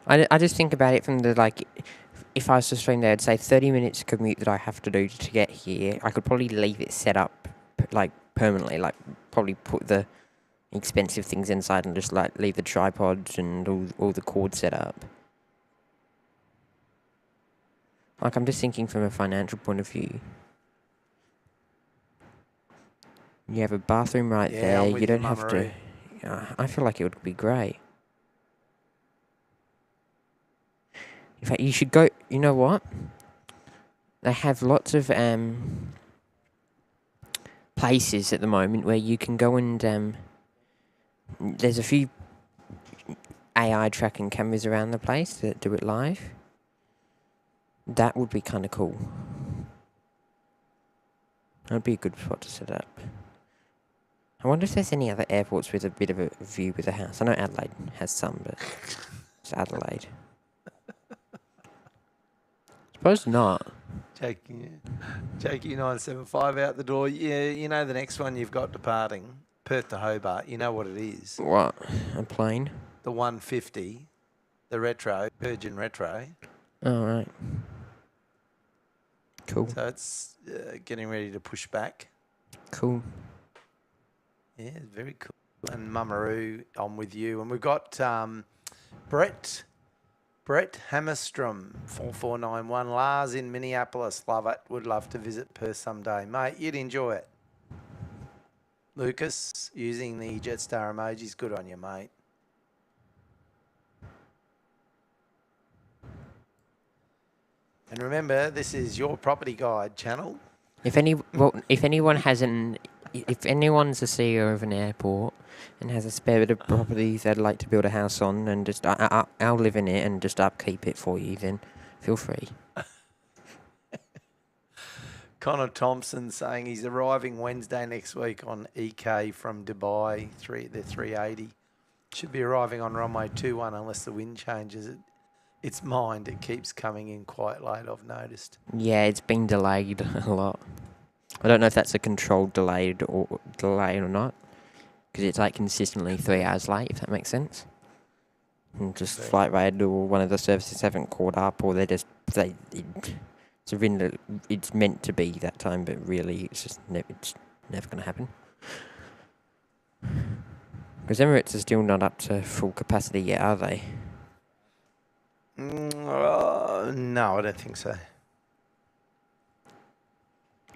I just think about it from the, like, if I was to stream there, I'd say 30 minutes commute that I have to do to get here. I could probably leave it set up, like, permanently, like, probably put the expensive things inside and just like leave the tripods and all the cords set up. Like, I'm just thinking from a financial point of view. You have a bathroom right there. You don't have to. I feel like it would be great. In fact, you should go. You know what? They have lots of places at the moment where you can go and there's a few AI tracking cameras around the place that do it live. That would be kind of cool. That'd be a good spot to set up. I wonder if there's any other airports with a bit of a view with a house. I know Adelaide has some, but it's Adelaide. Suppose not. Jakey 975 out the door. Yeah, you know the next one you've got departing, Perth to Hobart. You know what it is? What? A plane? The 150, the retro, Virgin Retro. Oh, right. Cool. So it's getting ready to push back. Cool. Yeah, very cool. And Mummaroo, I'm with you. And we've got Brett Hammerstrom, 4491. Lars in Minneapolis. Love it. Would love to visit Perth someday. Mate, you'd enjoy it. Lucas, using the Jetstar emojis. Good on you, mate. And remember, this is your property guide channel. If anyone's a CEO of an airport and has a spare bit of property they'd like to build a house on and just I'll live in it and just upkeep it for you, then feel free. Connor Thompson saying he's arriving Wednesday next week on EK from Dubai. The 380 should be arriving on runway 21 unless the wind changes. Its mind, it keeps coming in quite late, I've noticed. Yeah, it's been delayed a lot. I don't know if that's a controlled delay or not, because it's like consistently 3 hours late, if that makes sense. And just Flight Radar or one of the services haven't caught up, or it's meant to be that time, but really it's never going to happen. Because Emirates are still not up to full capacity yet, are they? No, I don't think so.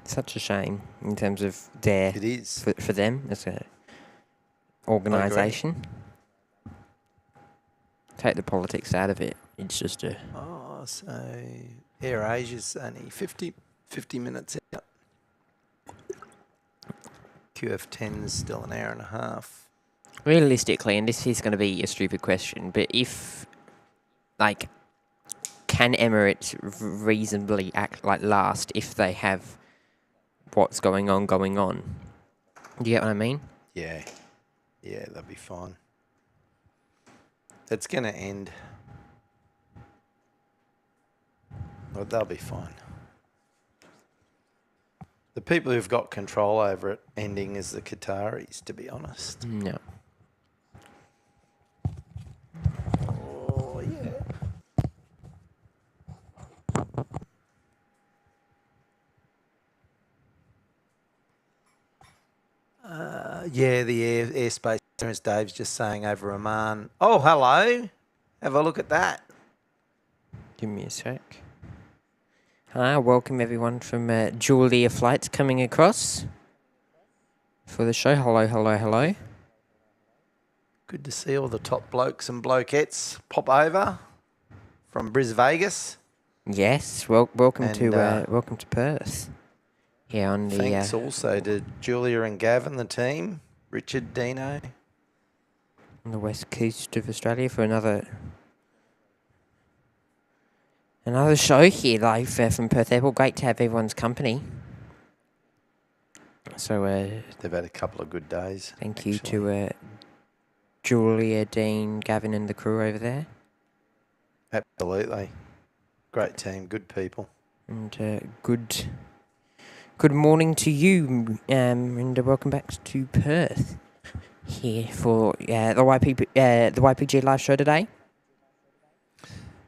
Such a shame in terms of their It is. for them as a I agree. organisation. Take the politics out of it. It's just a Oh, so Air Asia's only 50 minutes out. QF10's still an hour and a half. realistically, and this is going to be a stupid question, but if like, can Emirates reasonably act like last if they have what's going on? Do you get what I mean? Yeah. Yeah, they'll be fine. It's going to end. Well, they'll be fine. The people who've got control over it ending is the Qataris, to be honest. No. Oh, yeah. Yeah, the airspace clearance, Dave's just saying over Oman. Oh, hello. Have a look at that. Give me a sec. Hi, welcome everyone from Julia Flights coming across for the show. Hello. Good to see all the top blokes and blokettes pop over from Vegas. Yes, welcome And, to Perth. Here on the Thanks also to Julia and Gavin, the team. Richard, Dino. on the west coast of Australia for another show here live from Perth Airport. Great to have everyone's company. So They've had a couple of good days. thank you to Julia, Dean, Gavin, and the crew over there. Absolutely. Great team, good people. And good morning to you, and welcome back to Perth here for the YPG live show today.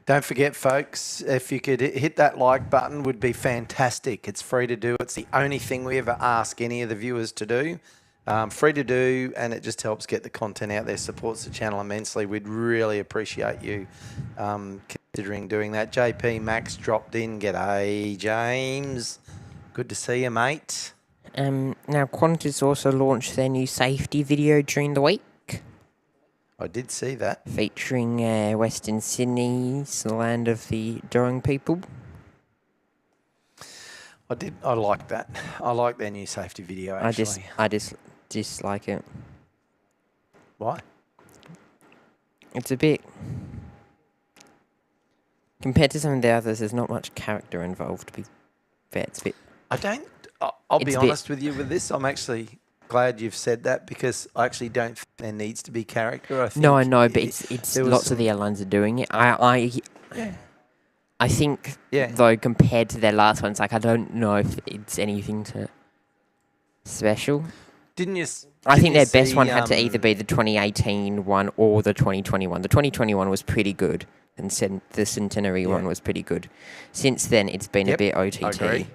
Don't forget, folks, if you could hit that like button, would be fantastic. It's free to do. It's the only thing we ever ask any of the viewers to do. Free to do, and it just helps get the content out there, supports the channel immensely. We'd really appreciate you considering doing that. JP Max dropped in. G'day, James. Good to see you, mate. Now, Qantas also launched their new safety video during the week, I did see that. featuring Western Sydney's the land of the Doing people. I did. I like that. I like their new safety video, actually. I just dislike it. Why? It's a bit compared to some of the others. There's not much character involved. To be fair, it's a bit. I don't. I'll be It's a bit- honest with you with this. I'm actually glad you've said that because I actually don't think there needs to be character. I think No, I know, but it's there was lots of some- the airlines are doing it. Yeah. I think Yeah. though compared to their last ones, like I don't know if it's anything to special. Didn't you? I think their didn't best you one see, had to either be the 2018 one or the 2021. The 2021 was pretty good, and the Centenary one was pretty good. Since then, it's been a Yep, bit I OTT. agree.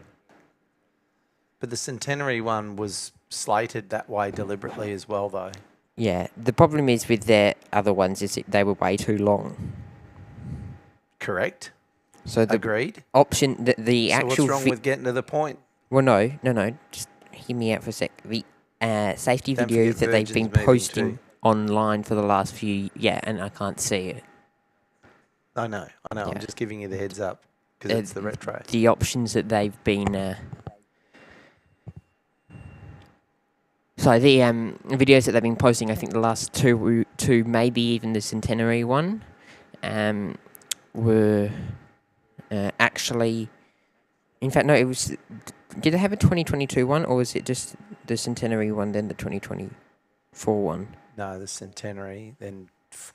But the Centenary one was slated that way deliberately as well, though. Yeah, the problem is with their other ones is that they were way too long. Correct. So the Agreed. option, the So actual. what's wrong with getting to the point? Well, no. Just hear me out for a sec. The safety Don't videos forget that they've been Virgin's moving posting too. online for the last few, and I can't see it. I know. Yeah. I'm just giving you the heads up because it's the retro. The options that they've been. So the videos that they've been posting, I think the last two, maybe even the Centenary one, were actually. In fact, no, it was. Did they have a 2022 one, or was it just the Centenary one, then the 2024 one? No, the Centenary. Then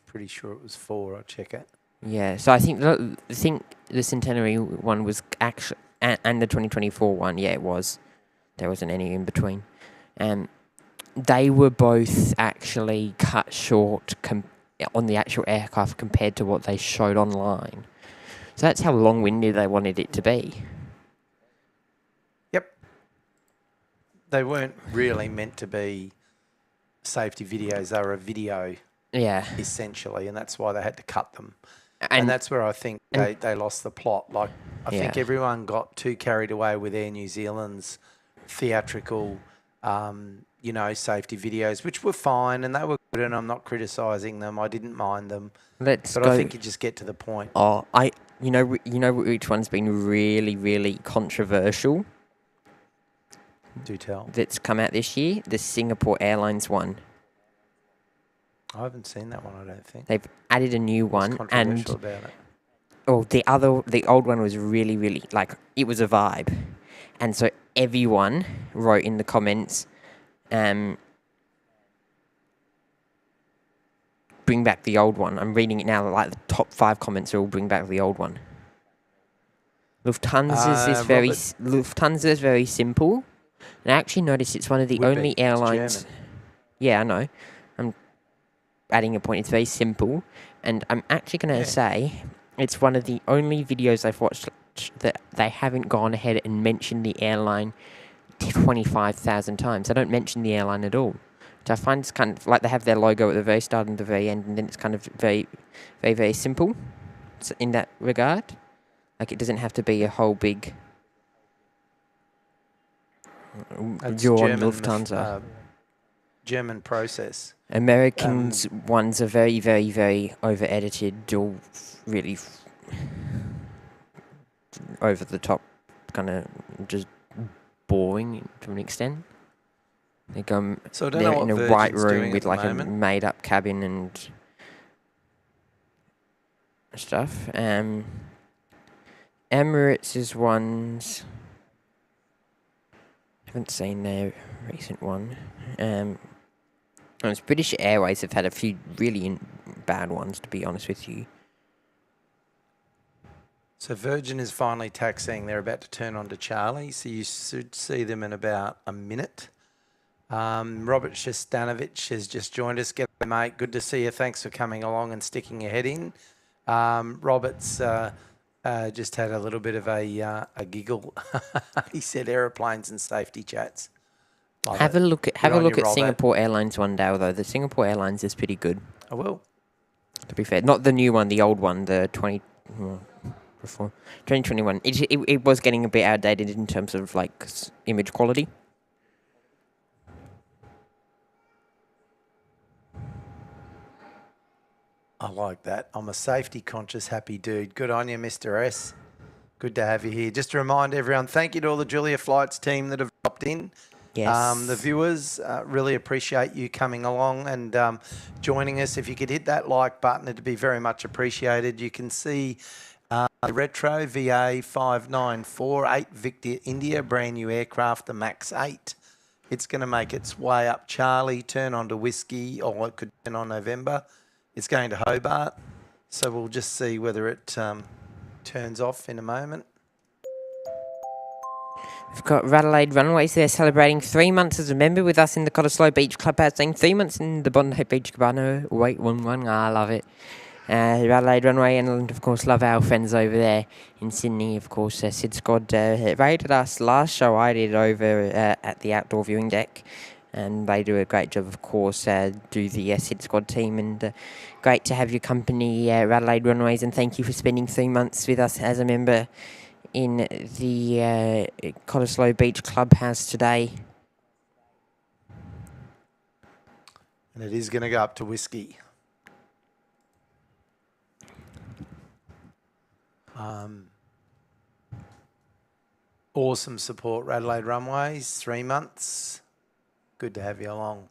pretty sure it was 4. I'll check it. Yeah, so I think the Centenary one was actually, and the 2024 one, yeah, it was. There wasn't any in between. They were both actually cut short on the actual aircraft compared to what they showed online. So that's how long-winded they wanted it to be. Yep. They weren't really meant to be safety videos. They were a video Yeah. essentially, and that's why they had to cut them. And that's where I think and- they lost the plot. Like, I think Yeah. everyone got too carried away with Air New Zealand's theatrical, safety videos, which were fine and they were good, and I'm not criticising them. I didn't mind them. Let's But go. I think you just get to the point. Oh, you know which one's been really, really controversial Do tell. that's come out this year? The Singapore Airlines one. I haven't seen that one, I don't think. They've added a new What's one, controversial and about it? the old one was really, really, like, it was a vibe, and so everyone wrote in the comments, bring back the old one. I'm reading it now. Like, the top 5 comments are all bring back the old one. Lufthansa is very simple. And I actually noticed it's one of the Would be. only It's airlines. German. Yeah, I know. I'm adding a point. It's very simple, and I'm actually going to say it's one of the only videos I've watched that they haven't gone ahead and mentioned the airline 25,000 times. They don't mention the airline at all. Which I find it's kind of like they have their logo at the very start and the very end, and then it's kind of very, very, very simple in that regard. Like, it doesn't have to be a whole big. That's You're on German, Lufthansa. German process. Americans ones are very, very, very over edited, or really over the top, kind of just boring to an extent. Like, So I don't they're know in a what white Virgin's room doing with at the like a moment. made up cabin and stuff. Emirates' ones. Haven't seen their recent one. British Airways have had a few really bad ones, to be honest with you. So Virgin is finally taxiing. They're about to turn on to Charlie, so you should see them in about a minute. Robert Shestanovich has just joined us. G'day, mate. Good to see you. Thanks for coming along and sticking your head in. Robert's just had a little bit of a giggle. He said aeroplanes and safety chats. Love Have it. a look at Good on you, Robert. Singapore Airlines one day, although the Singapore Airlines is pretty good. I will. To be fair, not the new one, the old one, the 2021. It was getting a bit outdated in terms of like image quality. I like that. I'm a safety conscious, happy dude. Good on you, Mr. S. Good to have you here. Just to remind everyone, thank you to all the Julia Flights team that have dropped in. Yes. The viewers, really appreciate you coming along and joining us. If you could hit that like button, it'd be very much appreciated. You can see the Retro VA 5948 Victor India, brand new aircraft, the MAX 8. It's going to make its way up Charlie, turn on to Whiskey, or it could turn on November. It's going to Hobart, so we'll just see whether it turns off in a moment. We've got Adelaide Runways there celebrating 3 months as a member with us in the Cottesloe Beach Clubhouse, saying 3 months in the Bondi Beach Cabana. Wait, 1-1. I love it. Adelaide Runway, and of course love our friends over there in Sydney. Of course, Sid Squad rated us last show I did over at the outdoor viewing deck, and they do a great job, of course, do the Sid Squad team, and great to have your company, Adelaide Runways, and thank you for spending 3 months with us as a member in the Cottesloe Beach Clubhouse today. And it is going to go up to Whiskey. Awesome support, Adelaide Runways, 3 months. Good to have you along.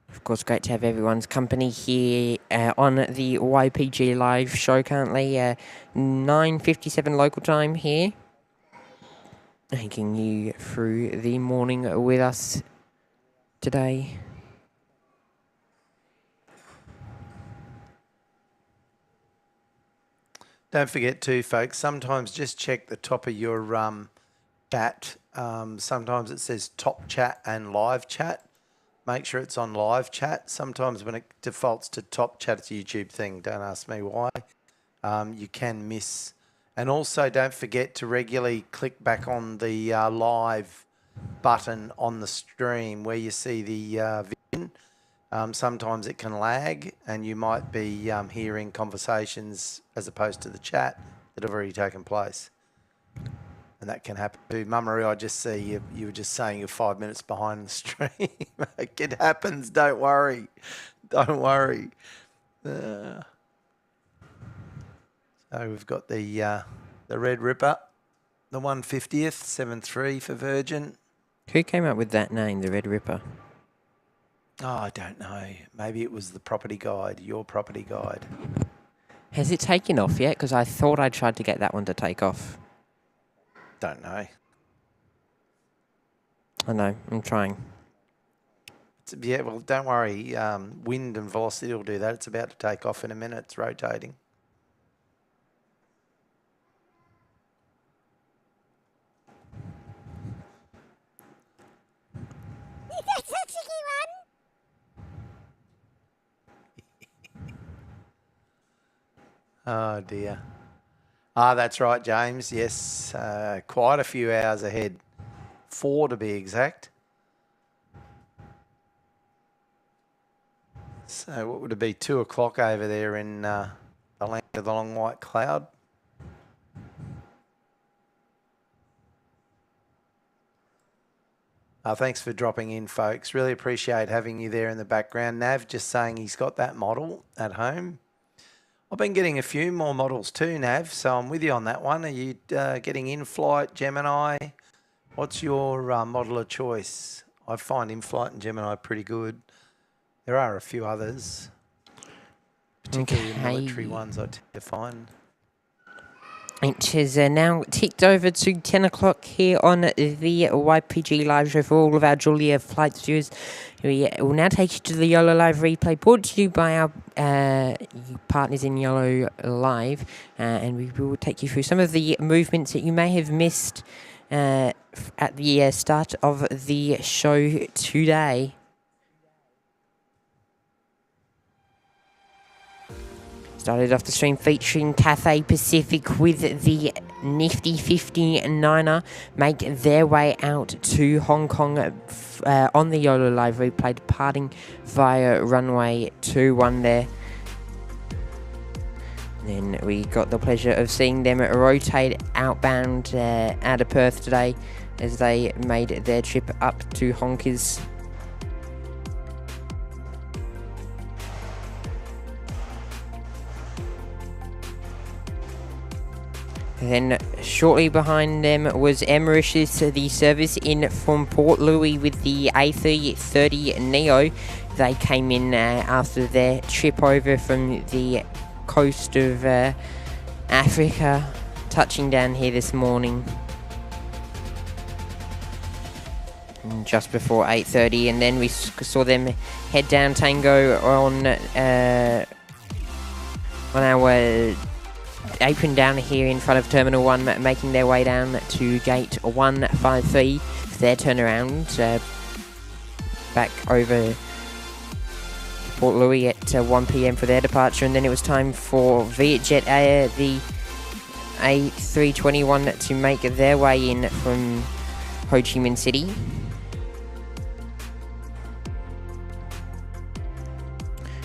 Of course, great to have everyone's company here on the YPG live show currently. 9:57 local time here. Taking you through the morning with us today. Don't forget too, folks, sometimes just check the top of your chat. Sometimes it says top chat and live chat. Make sure it's on live chat. Sometimes when it defaults to top chat, it's a YouTube thing. Don't ask me why. You can miss. And also don't forget to regularly click back on the live button on the stream where you see the vision. Sometimes it can lag and you might be hearing conversations as opposed to the chat that have already taken place. And that can happen too. Mummery, I just see you were just saying you're 5 minutes behind the stream. It happens, don't worry. Don't worry. So we've got the Red Ripper, the 150th, 7.3 for Virgin. Who came up with that name, the Red Ripper? Oh, I don't know. Maybe it was the property guide, your property guide. Has it taken off yet? Because I thought I tried to get that one to take off. Don't know. I know, I'm trying. Yeah, well, don't worry. Wind and velocity will do that. It's about to take off in a minute. It's rotating. That's a tricky one. Oh, dear. Ah, that's right, James. Yes, quite a few hours ahead. 4 to be exact. So what would it be? 2 o'clock over there in the land of the long white cloud? Thanks for dropping in, folks. Really appreciate having you there in the background. Nav just saying he's got that model at home. I've been getting a few more models too, Nav, so I'm with you on that one. Are you getting in-flight, Gemini? What's your model of choice? I find in-flight and Gemini pretty good. There are a few others, particularly military ones I tend to find. It has now ticked over to 10 o'clock here on the YPG live show for all of our Julia flight viewers. We will now take you to the YOLO Live replay brought to you by our partners in YOLO Live. And we will take you through some of the movements that you may have missed at the start of the show today. Started off the stream featuring Cathay Pacific with the nifty 59er make their way out to Hong Kong on the YOLO Live replay, departing via runway 21 there. Then we got the pleasure of seeing them rotate outbound out of Perth today as they made their trip up to Honkers. Then shortly behind them was Mauritius, the service in from Port Louis with the A330 Neo. They came in after their trip over from the coast of Africa, touching down here this morning. And just before 8:30, and then we saw them head down Tango on our apron down here in front of Terminal 1, making their way down to Gate 153 for their turnaround back over Port Louis at 1 p.m. for their departure. And then it was time for Vietjet Air, the A321, to make their way in from Ho Chi Minh City.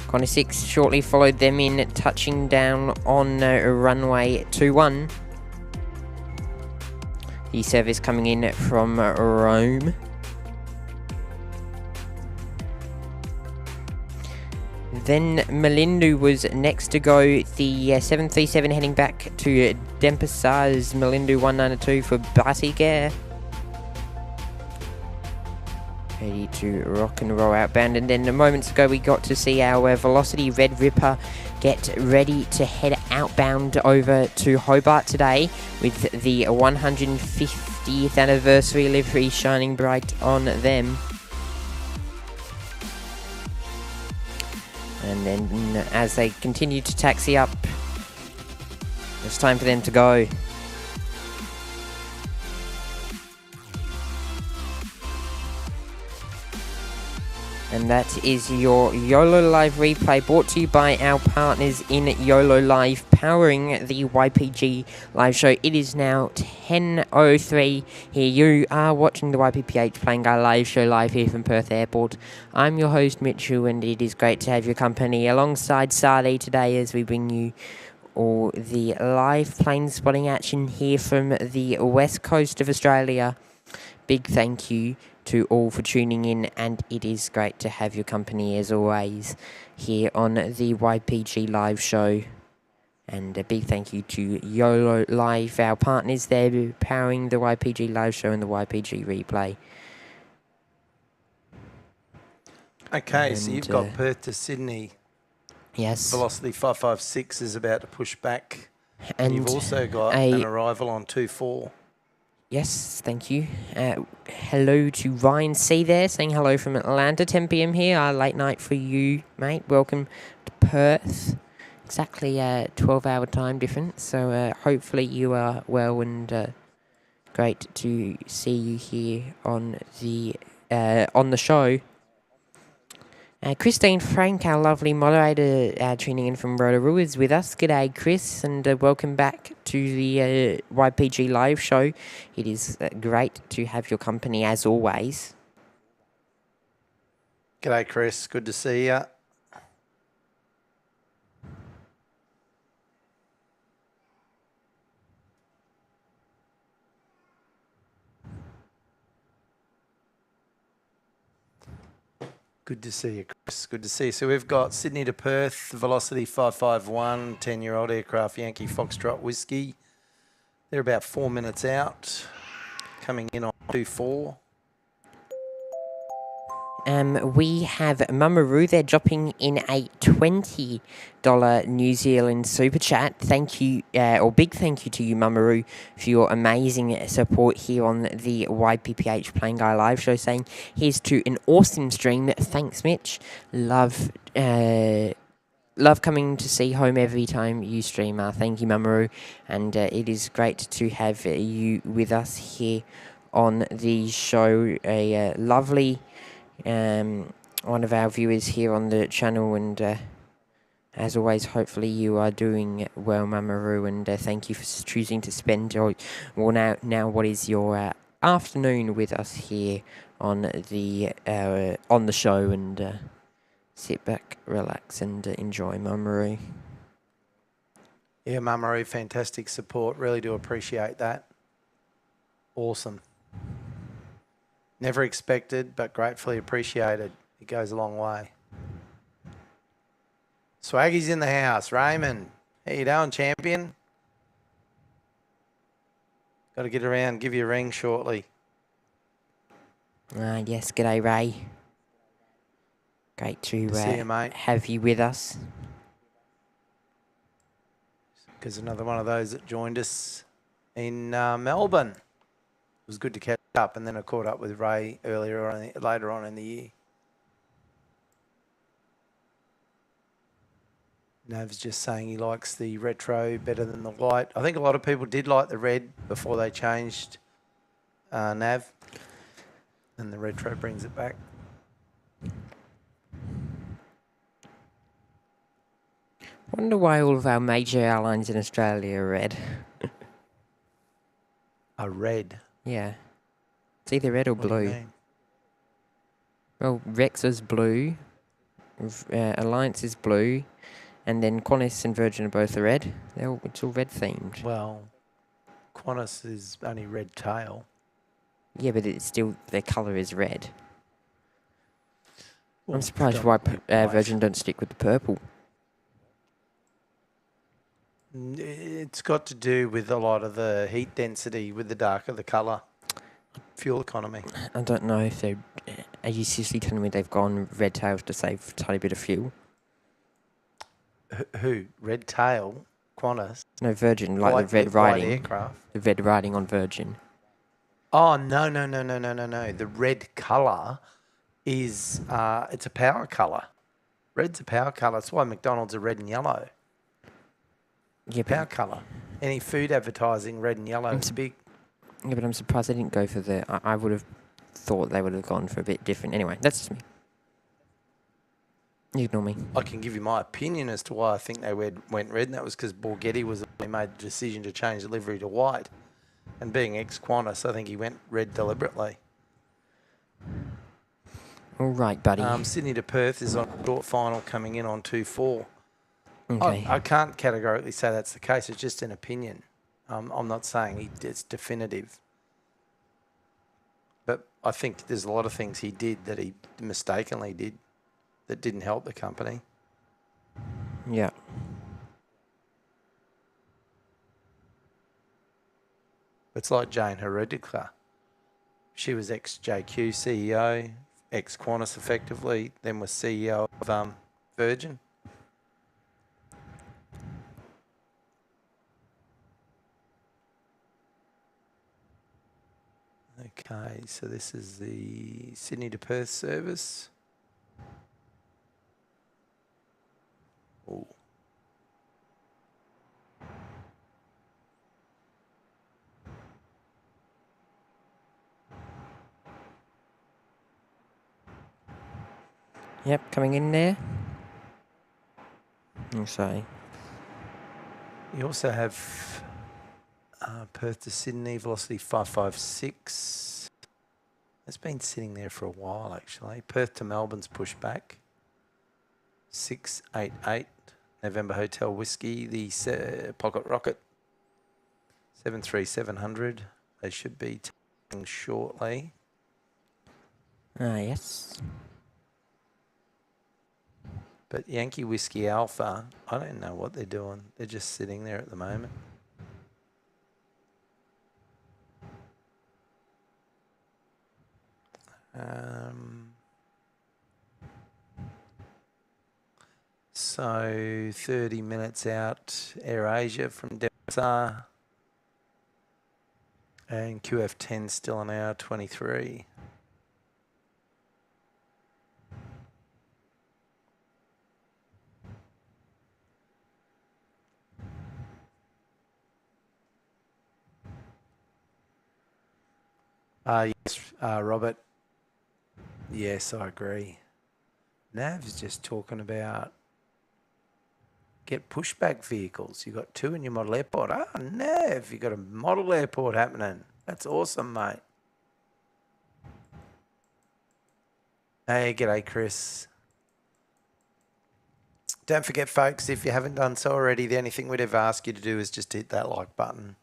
Qantas 6 shortly followed them in, touching down on runway 21. The service coming in from Rome. Then Melindu was next to go, the 737 heading back to Denpasar's Melindu 192 for Batik Air. Ready to rock and roll outbound, and then moments ago we got to see our Velocity Red Ripper get ready to head outbound over to Hobart today with the 150th anniversary livery shining bright on them. And then as they continue to taxi up, it's time for them to go. And that is your YOLO Live replay brought to you by our partners in YOLO Live, powering the YPG live show. It is now 10:03 here. You are watching the YPPH Playing Guy live show live here from Perth Airport. I'm your host Mitchell, and it is great to have your company alongside Sade today as we bring you all the live plane spotting action here from the west coast of Australia. Big thank you to all for tuning in, and it is great to have your company as always here on the YPG live show. And a big thank you to YOLO Live, our partners there powering the YPG live show and the YPG replay. Okay, so you've got Perth to Sydney. Yes. Velocity 556 is about to push back. And you've also got an arrival on 24. Yes, thank you. Hello to Ryan C there, saying hello from Atlanta, 10 p.m. here. Late night for you, mate. Welcome to Perth. Exactly 12-hour time difference, so hopefully you are well, and great to see you here on the show. Christine Frank, our lovely moderator, tuning in from Rotorua, is with us. G'day, Chris, and welcome back to the YPG live show. It is great to have your company as always. G'day, Chris. Good to see you. Good to see you, Chris. Good to see you. So we've got Sydney to Perth, Velocity 551, 10-year-old aircraft, Yankee Foxtrot Whiskey. They're about 4 minutes out, coming in on 24. We have Mamaru there dropping in a $20 New Zealand super chat. Thank you, or big thank you to you, Mamaru, for your amazing support here on the YPPH Playing Guy live show. Saying here's to an awesome stream. Thanks, Mitch. Love coming to see home every time you stream. Thank you, Mamaru, and it is great to have you with us here on the show. A lovely. One of our viewers here on the channel, and as always, hopefully you are doing well, Mamaru, and thank you for choosing to spend now what is your afternoon with us here on the show, and sit back, relax, and enjoy, Mamaru. Yeah, Mamaru, fantastic support. Really do appreciate that. Awesome. Never expected, but gratefully appreciated. It goes a long way. Swaggy's in the house. Raymond, how you doing, champion? Got to get around, give you a ring shortly. Yes, g'day, Ray. Great to see you, mate. have you with us. Because another one of those that joined us in Melbourne. It was good to catch up, and then I caught up with Ray later on in the year. Nav's just saying he likes the retro better than the white. I think a lot of people did like the red before they changed Nav, and the retro brings it back. Wonder why all of our major airlines in Australia are red. Are red? Yeah. It's either red or What do you blue. mean? Well, Rex is blue, Alliance is blue, and then Qantas and Virgin are both red. It's all red themed. Well, Qantas is only red tail. Yeah, but it's still, their colour is red. Well, I'm surprised why Virgin don't stick with the purple. It's got to do with a lot of the heat density with the darker the colour. Fuel economy. I don't know if they're... Are you seriously telling me they've gone red tails to save a tiny bit of fuel? Who? Red tail? Qantas? No, Virgin, like the red writing. White aircraft. The red writing on Virgin. Oh, no. The red colour is... it's a power colour. Red's a power colour. That's why McDonald's are red and yellow. Yeah, Power colour. Any food advertising, red and yellow is big. Yeah, but I'm surprised they didn't go for the... I would have thought they would have gone for a bit different. Anyway, that's just me. Ignore me. I can give you my opinion as to why I think they went red, and that was because Borghetti made the decision to change the livery to white. And being ex-Qantas, I think he went red deliberately. All right, buddy. Sydney to Perth is on short final coming in on 2-4. Okay. I can't categorically say that's the case. It's just an opinion. I'm not saying it's definitive. But I think there's a lot of things he did that he mistakenly did that didn't help the company. Yeah. It's like Jane Heredicka. She was ex-JQ CEO, ex-Qantas effectively, then was CEO of Virgin. Okay, so this is the Sydney to Perth service. Oh. Yep, coming in there. I'm sorry. You also have Perth to Sydney, velocity 556. It's been sitting there for a while, actually. Perth to Melbourne's pushed back. 688, November Hotel Whiskey, the Pocket Rocket. 73700. They should be taking shortly. Ah, yes. But Yankee Whiskey Alpha, I don't know what they're doing. They're just sitting there at the moment. So 30 minutes out, AirAsia from Denver. And QF10 still an hour 23. Yes, Robert. Yes, I agree. Nav's just talking about get pushback vehicles. You've got 2 in your model airport. Ah, Nav, you've got a model airport happening. That's awesome, mate. Hey, g'day, Chris. Don't forget, folks, if you haven't done so already, the only thing we'd ever ask you to do is just hit that like button.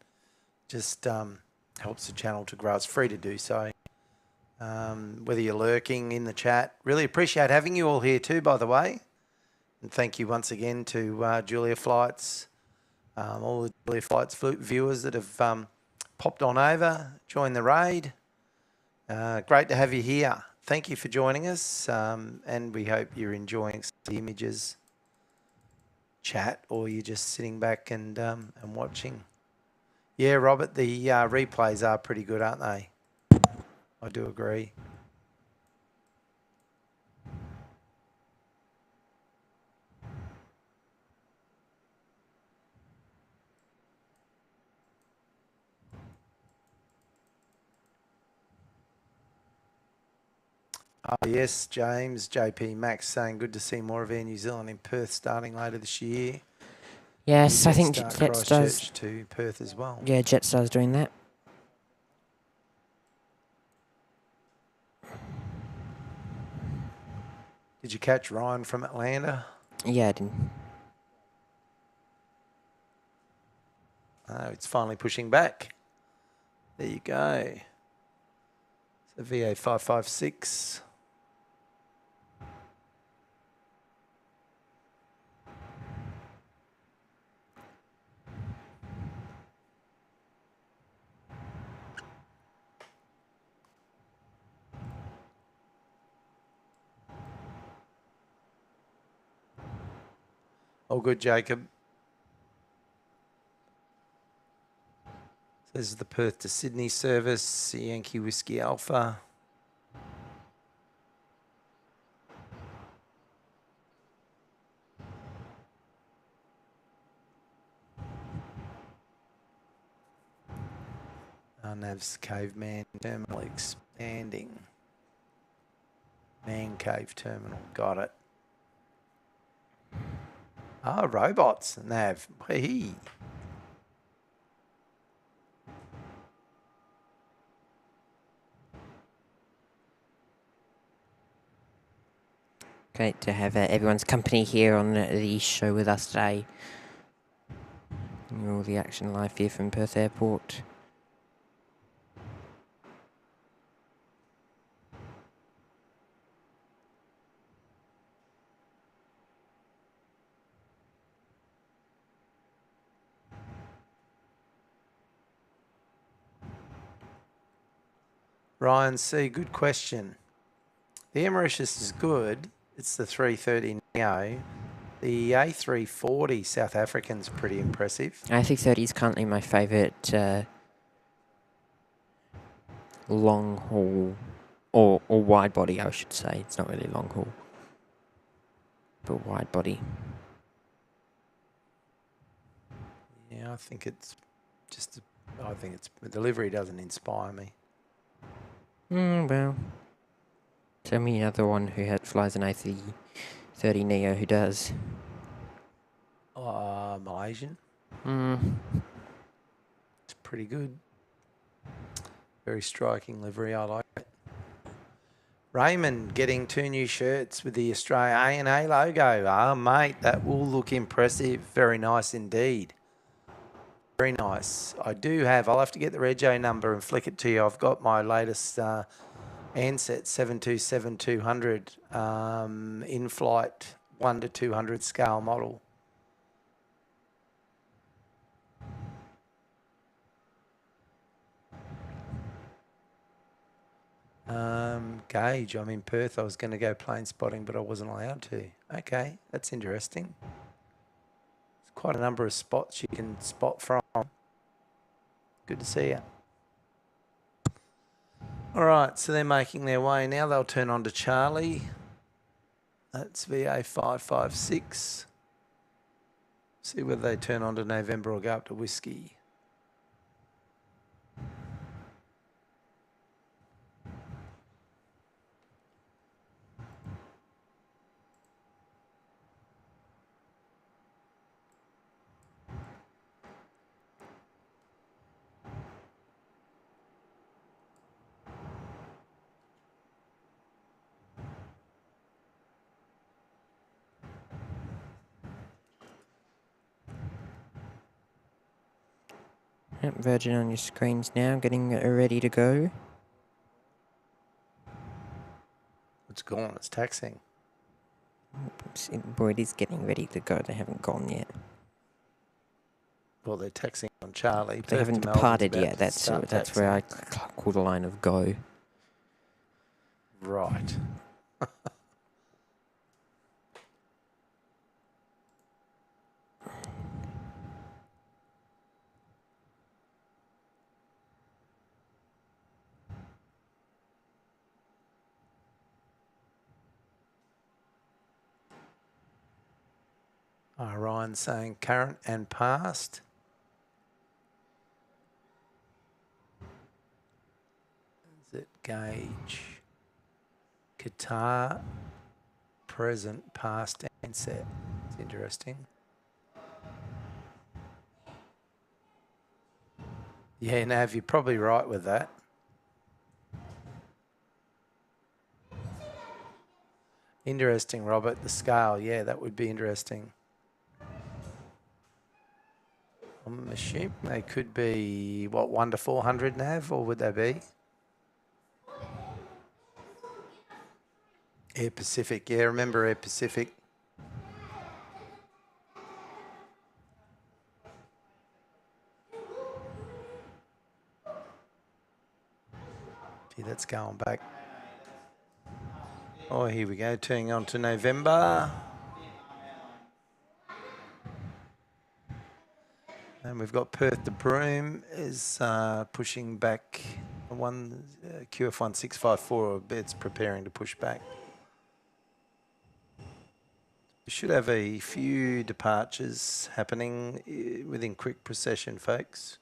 Just helps the channel to grow. It's free to do so. Whether you're lurking in the chat. Really appreciate having you all here too, by the way. And thank you once again to Julia Flights, all the Julia Flights viewers that have popped on over, joined the raid. Great to have you here. Thank you for joining us, and we hope you're enjoying the images, chat, or you're just sitting back and watching. Yeah, Robert, the replays are pretty good, aren't they? I do agree. Yes, James, JP Max saying good to see more of Air New Zealand in Perth starting later this year. Yes, I think Jetstar Jetstar's... Christchurch to Perth as well. Yeah, Jetstar's doing that. Did you catch Ryan from Atlanta? Yeah, I didn't. Oh, it's finally pushing back. There you go. So VA 556. All good, Jacob. This is the Perth to Sydney service, Yankee Whiskey Alpha. Nav's Caveman Terminal expanding. Man Cave Terminal, got it. Ah, robots, Nav. Whee. Great to have everyone's company here on the show with us today. All the action live here from Perth Airport. Ryan C, good question. The Mauritius is good. It's the 330 Neo. The A340 South African's pretty impressive. A330 is currently my favourite long haul or wide body, I should say. It's not really long haul, but wide body. Yeah, I think it's just. I think it's the delivery doesn't inspire me. Well, tell me another one who flies an A330 Neo who does. Malaysian. It's pretty good. Very striking livery. I like it. Raymond getting 2 new shirts with the Australia A&A logo. Ah, mate, that will look impressive. Very nice indeed. Very nice. I'll have to get the rego number and flick it to you. I've got my latest Ansett 727-200 in-flight 1 to 200 scale model. Gauge, I'm in Perth. I was going to go plane spotting, but I wasn't allowed to. Okay, that's interesting. There's quite a number of spots you can spot from. Good to see you. All right, so they're making their way now. They'll turn on to Charlie. That's VA556. See whether they turn on to November or go up to Whiskey. Yep, Virgin on your screens now, getting ready to go. It's gone. It's taxing. Boy, it is getting ready to go. They haven't gone yet. Well, they're taxing on Charlie. They Perth haven't to Melbourne's departed about yet. to That's start where I taxing. call the line of go. Right. Ryan saying current and past. Is it gauge? Qatar, present, past, and set. It's interesting. Yeah, Nav, you're probably right with that. Interesting, Robert. The scale, yeah, that would be interesting. I'm assuming they could be, what, 1 to 400, Nav, or would they be? Air Pacific, yeah, remember Air Pacific. Gee, that's going back. Oh, here we go, turning on to November. And we've got Perth to Broome is pushing back one QF1654. It's preparing to push back. We should have a few departures happening within quick procession, folks.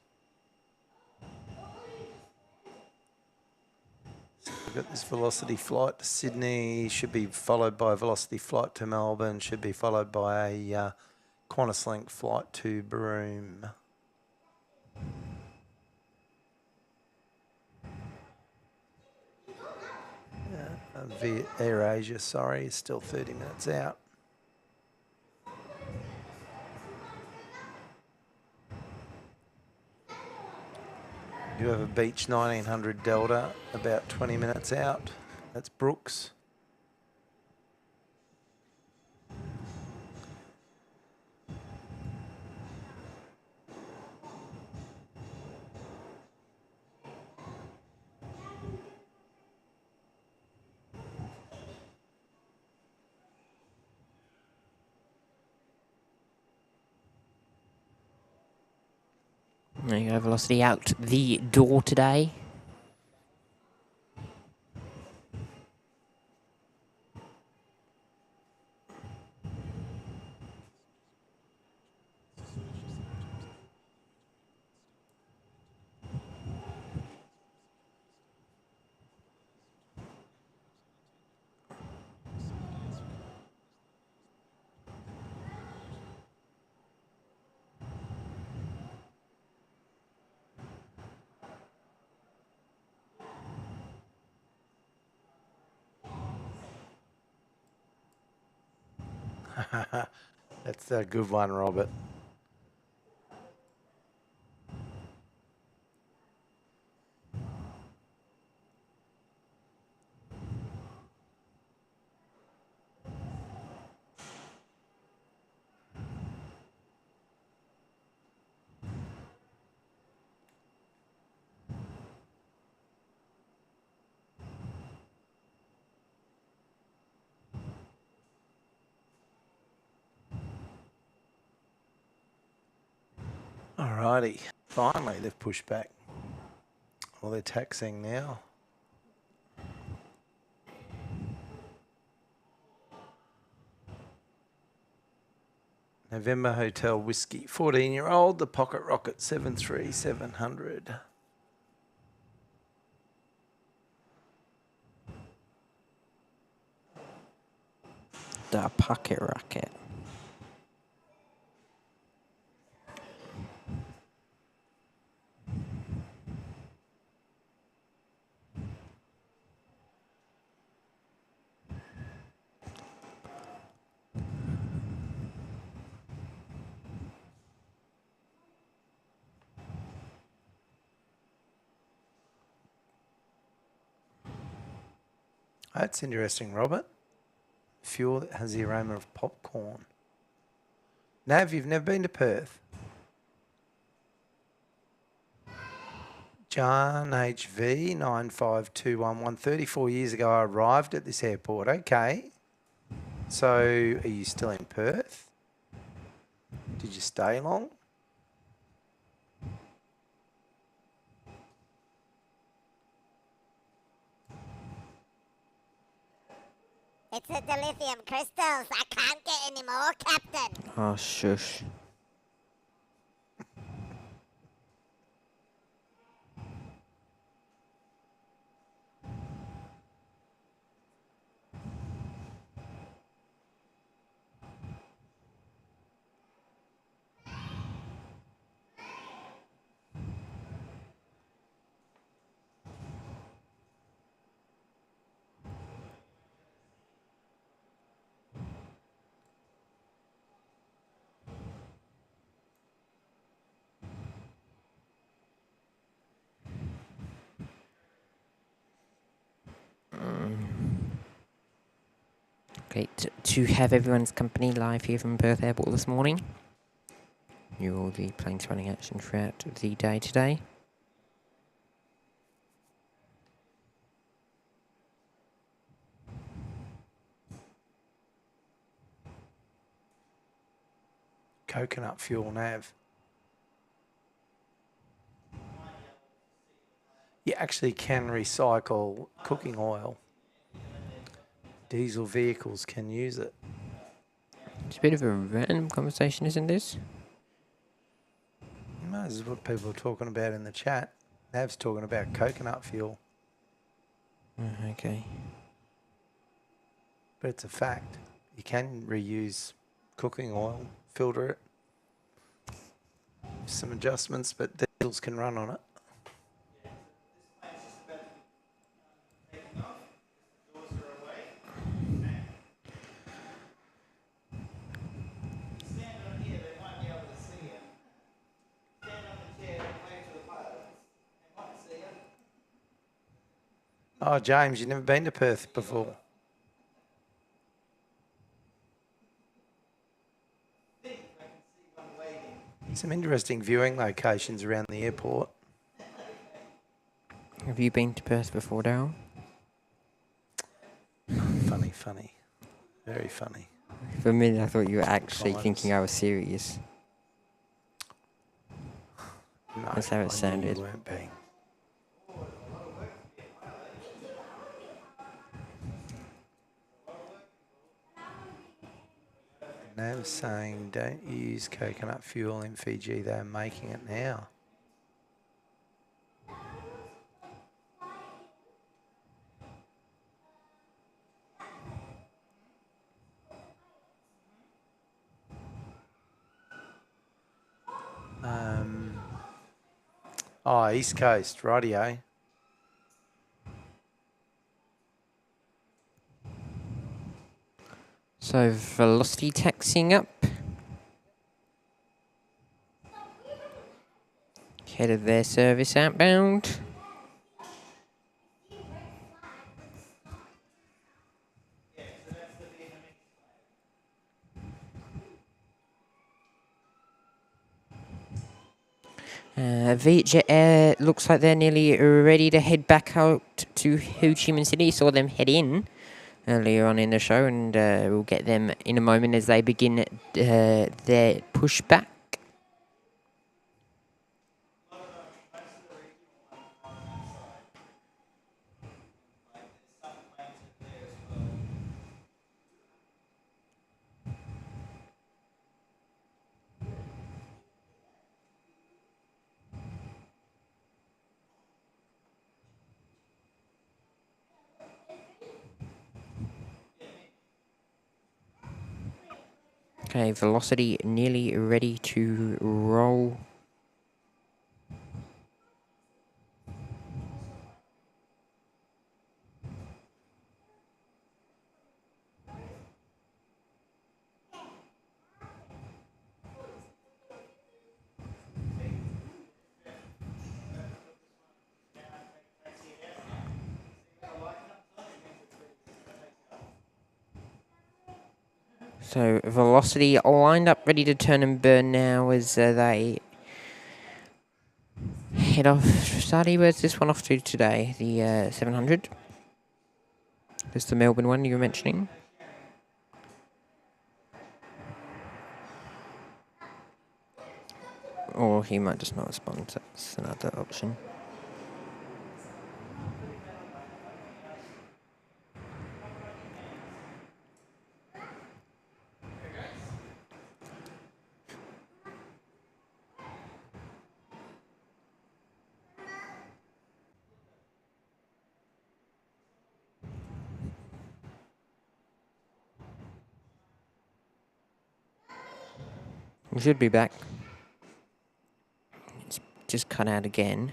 So we've got this velocity flight to Sydney, should be followed by a velocity flight to Melbourne, should be followed by a Qantas Link flight to Broome. Via AirAsia, sorry, is still 30 minutes out. You have a Beach 1900 Delta, about 20 minutes out. That's Brooks. There you go, velocity out the door today. That's a good one, Robert. Alrighty, finally they've pushed back. Well, they're taxiing now. November Hotel Whiskey, 14-year-old, the Pocket Rocket 73700. The pocket rocket. That's interesting, Robert. Fuel that has the aroma of popcorn. Nav, you've never been to Perth? John HV 95211. 34 years ago, I arrived at this airport. Okay. So, are you still in Perth? Did you stay long? It's the dilithium crystals. I can't get any more, Captain. Oh, shush. Great to have everyone's company live here from Perth Airport this morning. You will be planes running action throughout the day today. Coconut fuel, Nav. You actually can recycle cooking oil. Diesel vehicles can use it. It's a bit of a random conversation, isn't this? No, this is what people are talking about in the chat. Nav's talking about coconut fuel, Okay. but it's a fact. You can reuse cooking oil filter it. Some adjustments, but diesels can run on it. Oh, James, you've never been to Perth before? Some interesting viewing locations around the airport. Have you been to Perth before, Darryl? Funny. Very funny. For a minute, I thought you were actually Times. thinking I was serious. No, That's how it I knew sounded. you weren't being. Nav's saying don't use coconut fuel in Fiji, they're making it now. East Coast, rightio. So, velocity taxiing up. Head of their service outbound. Vietjet Air looks like they're nearly ready to head back out to Ho Chi Minh City. Saw them head in earlier on in the show, and we'll get them in a moment as they begin their pushback. Okay, velocity nearly ready to roll. So velocity lined up, ready to turn and burn now as they head off. Sadi, where's this one off to today? The 700? This the Melbourne one you were mentioning? Or he might just not respond, that's another option. We should be back. It's just cut out again.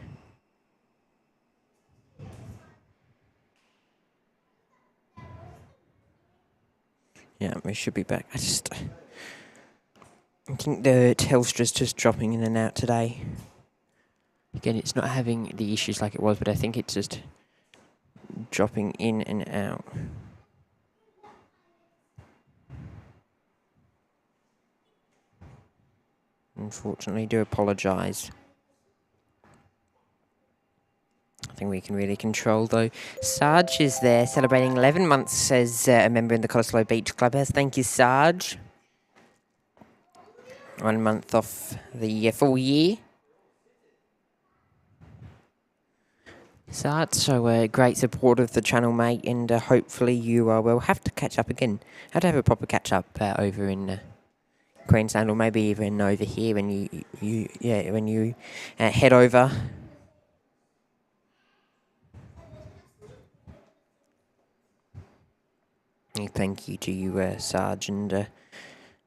Yeah, we should be back. I think the Telstra's just dropping in and out today. Again, it's not having the issues like it was, but I think it's just dropping in and out. Unfortunately, do apologise. Nothing we can really control, though. Sarge is there, celebrating 11 months as a member in the Cottesloe Beach Clubhouse. Thank you, Sarge. 1 month off the full year. Sarge, so great support of the channel, mate, and hopefully you will have to catch up again. Have to have a proper catch up over in Queensland, or maybe even over here when you head over. Thank you to you, Sarge, and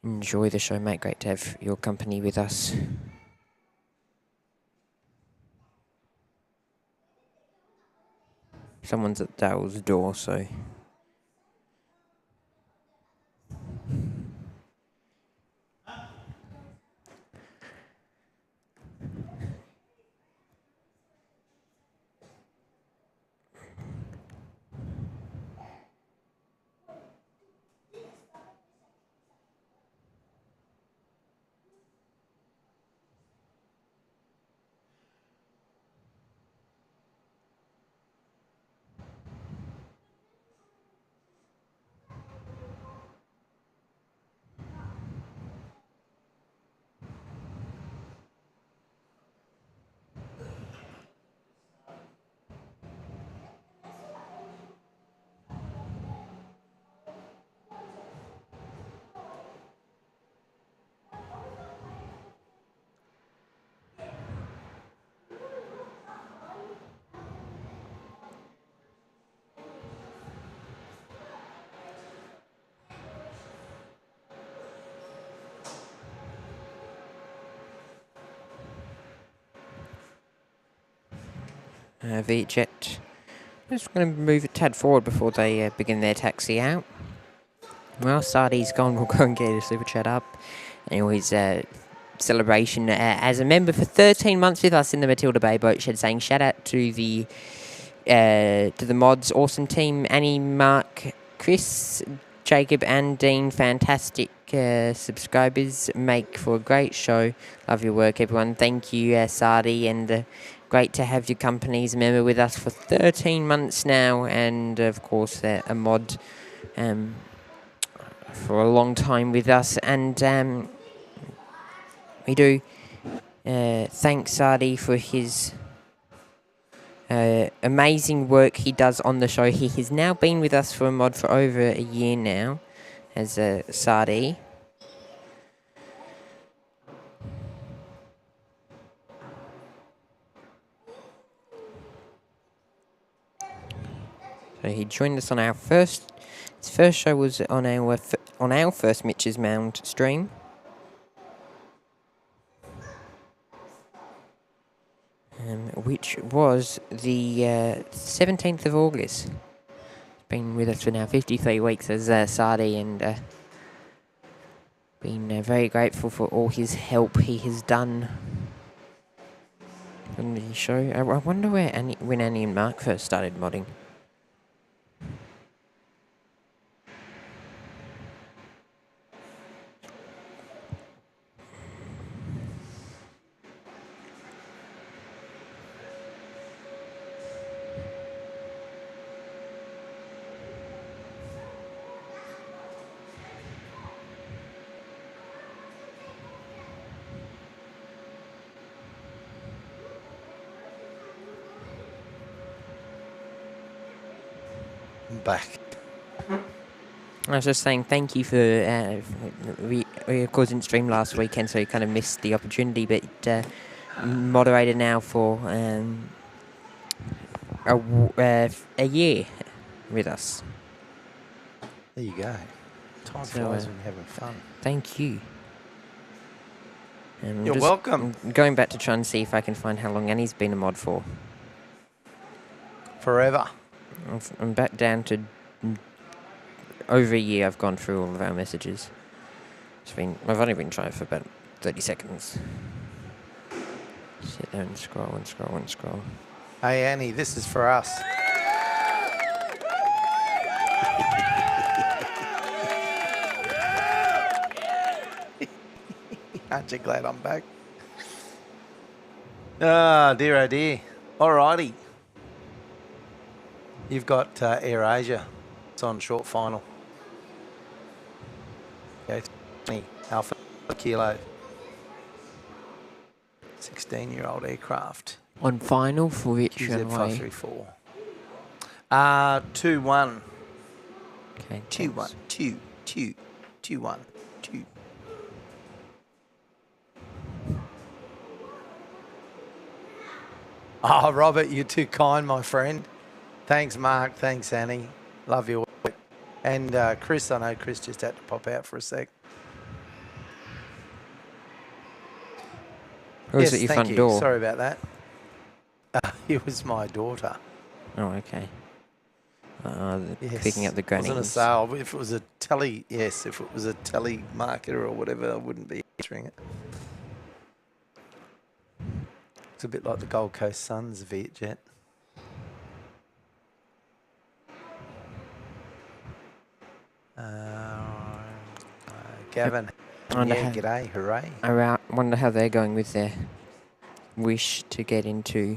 Enjoy the show, mate. Great to have your company with us. Someone's at Dale's door, so... VJet. Just going to move a tad forward before they begin their taxi out. Well, Sardi's gone. We'll go and get a super chat up. Anyways, celebration as a member for 13 months with us in the Matilda Bay Boatshed, saying shout out to the mods, awesome team, Annie, Mark, Chris, Jacob and Dean, fantastic subscribers, make for a great show. Love your work, everyone. Thank you, Sardi, and great to have your company as a member with us for 13 months now, and of course a mod for a long time with us. And we do thank Sardi for his amazing work he does on the show. He has now been with us for a mod for over a year now as Sardi. So he joined us on our his first show was on our first Mitch's Mound stream. Which was the 17th of August. He's been with us for now 53 weeks as Sardi, and been very grateful for all his help he has done on the show. I wonder when Annie and Mark first started modding. Back. I was just saying thank you for we of course didn't stream last weekend, so you kind of missed the opportunity, but moderator now for a year with us. There you go. Time So, flies when you're having fun. Thank you. You're welcome. I'm going back to try and see if I can find how long Annie's been a mod for. Forever. I'm back down to over a year. I've gone through all of our messages. I've only been trying for about 30 seconds. Sit there and scroll and scroll and scroll. Hey Annie, this is for us. Aren't you glad I'm back? Ah, dear oh dear. Alrighty. You've got Air Asia. It's on short final. Okay, Alpha Kilo. 16-year-old aircraft. On final for which runway? QZ534. 2-1. Okay. 2-1. 2-1. 2. Oh, Robert, you're too kind, my friend. Thanks, Mark. Thanks, Annie. Love your work. And Chris, I know Chris just had to pop out for a sec. Or was Yes, it your thank front you. door? Sorry about that. It was my daughter. Oh, okay. Yes. Picking up the It wasn't a grannies. sale. If it was a if it was a telemarketer or whatever, I wouldn't be answering it. It's a bit like the Gold Coast Suns Vietjet. Gavin. I wonder Yeah, how- g'day, hooray. I wonder how they're going with their wish to get into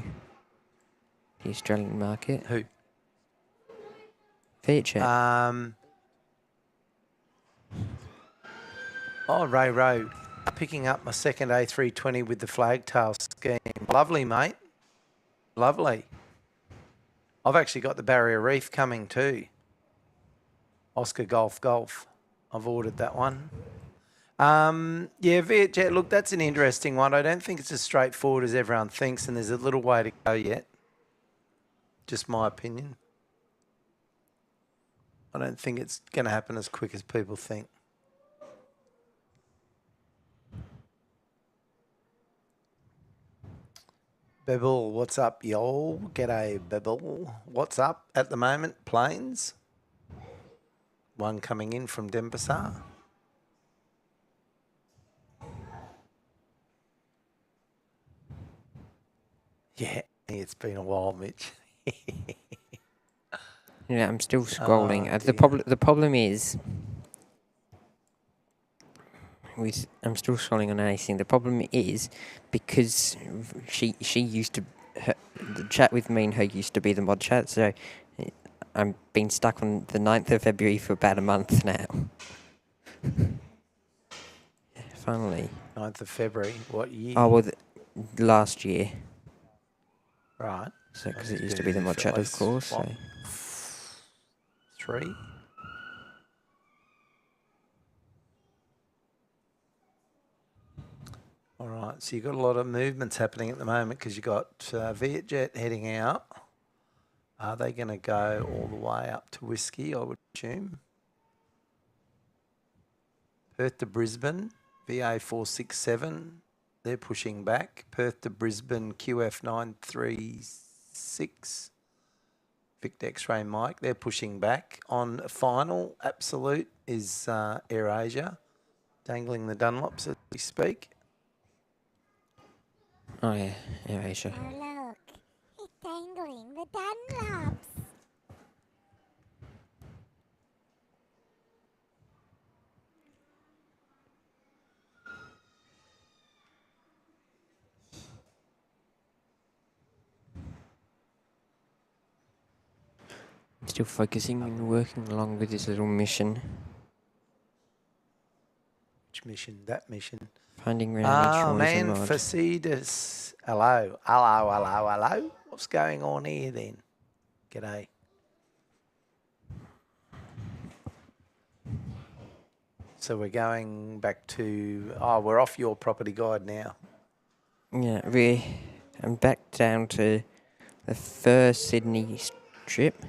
the Australian market. Who? Vietjet. Ray, picking up my second A320 with the flagtail scheme. Lovely, mate. Lovely. I've actually got the Barrier Reef coming too. Oscar Golf. I've ordered that one. Yeah, Vietjet, look, that's an interesting one. I don't think it's as straightforward as everyone thinks, and there's a little way to go yet. Just my opinion. I don't think it's going to happen as quick as people think. Bebel, what's up, yo? G'day, Bebel. What's up at the moment? Planes? One coming in from Denpasar. Yeah, it's been a while, Mitch. Yeah, I'm still scrolling. Oh, The problem is I'm still scrolling on anything. The problem is because she used to the chat with me and her used to be the mod chat, so I'm been stuck on the 9th of February for about a month now. Finally. 9th of February, what year? Oh, well, last year. Right. So, because it It's used to been be the there mod for chat, at of least, course. what, So. 3? All right, so you've got a lot of movements happening at the moment because you've got Vietjet heading out. Are they going to go all the way up to Whiskey, I would assume? Perth to Brisbane, VA467, they're pushing back. Perth to Brisbane, QF936, Victor X-Ray Mike, they're pushing back. On final, absolute, is AirAsia, dangling the Dunlops as we speak. Oh, yeah, Aviation. Oh, look. It's dangling the Dunlops. Still focusing and working along with this little mission. Which mission? That mission. Finding around each one man, is a mod. Facidas. Hello. What's going on here then? G'day. So we're going back to, we're off your property guide now. Yeah, I'm back down to the first Sydney trip.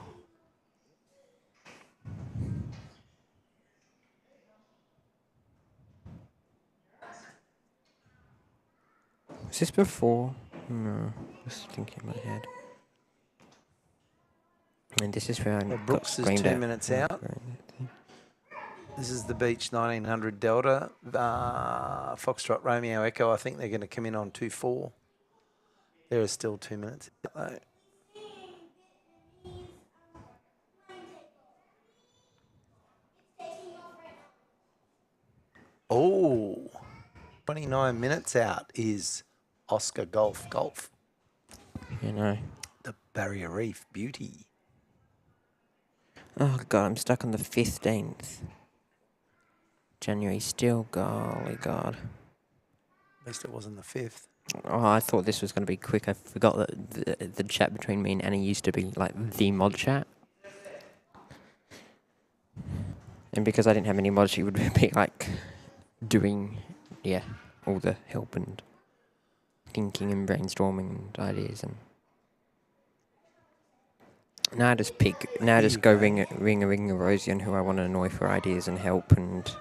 Was this before? No, just thinking in my head. And this is where I Well, got Brooks is screamed 2 at. minutes out. This is the Beach 1900 Delta. Foxtrot Romeo Echo, I think they're going to come in on 2-4. There is still 2 minutes out though. Oh, 29 minutes out is Oscar Golf. You know. The Barrier Reef Beauty. Oh god, I'm stuck on the 15th. January still, golly god. At least it wasn't the 5th. Oh, I thought this was going to be quick. I forgot that the chat between me and Annie used to be like the mod chat. And because I didn't have any mods, she would be like doing, all the help and thinking and brainstorming and ideas. And now I just go ring a Rosie on who I want to annoy for ideas and help and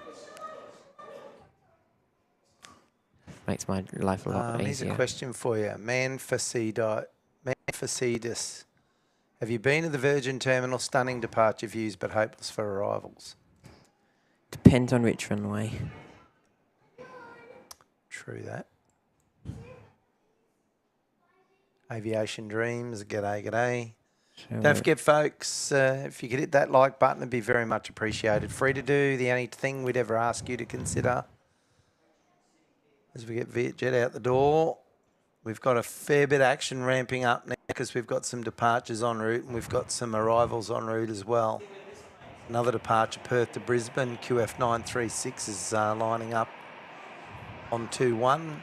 Makes my life a lot Here's a easier. question for you. Man Facetus. Have you been to the Virgin Terminal? Stunning departure views, but hopeless for arrivals. Depends on which runway. True that. Aviation Dreams, g'day. So Don't forget, folks, if you could hit that like button, it'd be very much appreciated. Free to do. The only thing we'd ever ask you to consider as we get Vietjet out the door. We've got a fair bit of action ramping up now because we've got some departures en route and we've got some arrivals en route as well. Another departure, Perth to Brisbane. QF936 is lining up on 2-1.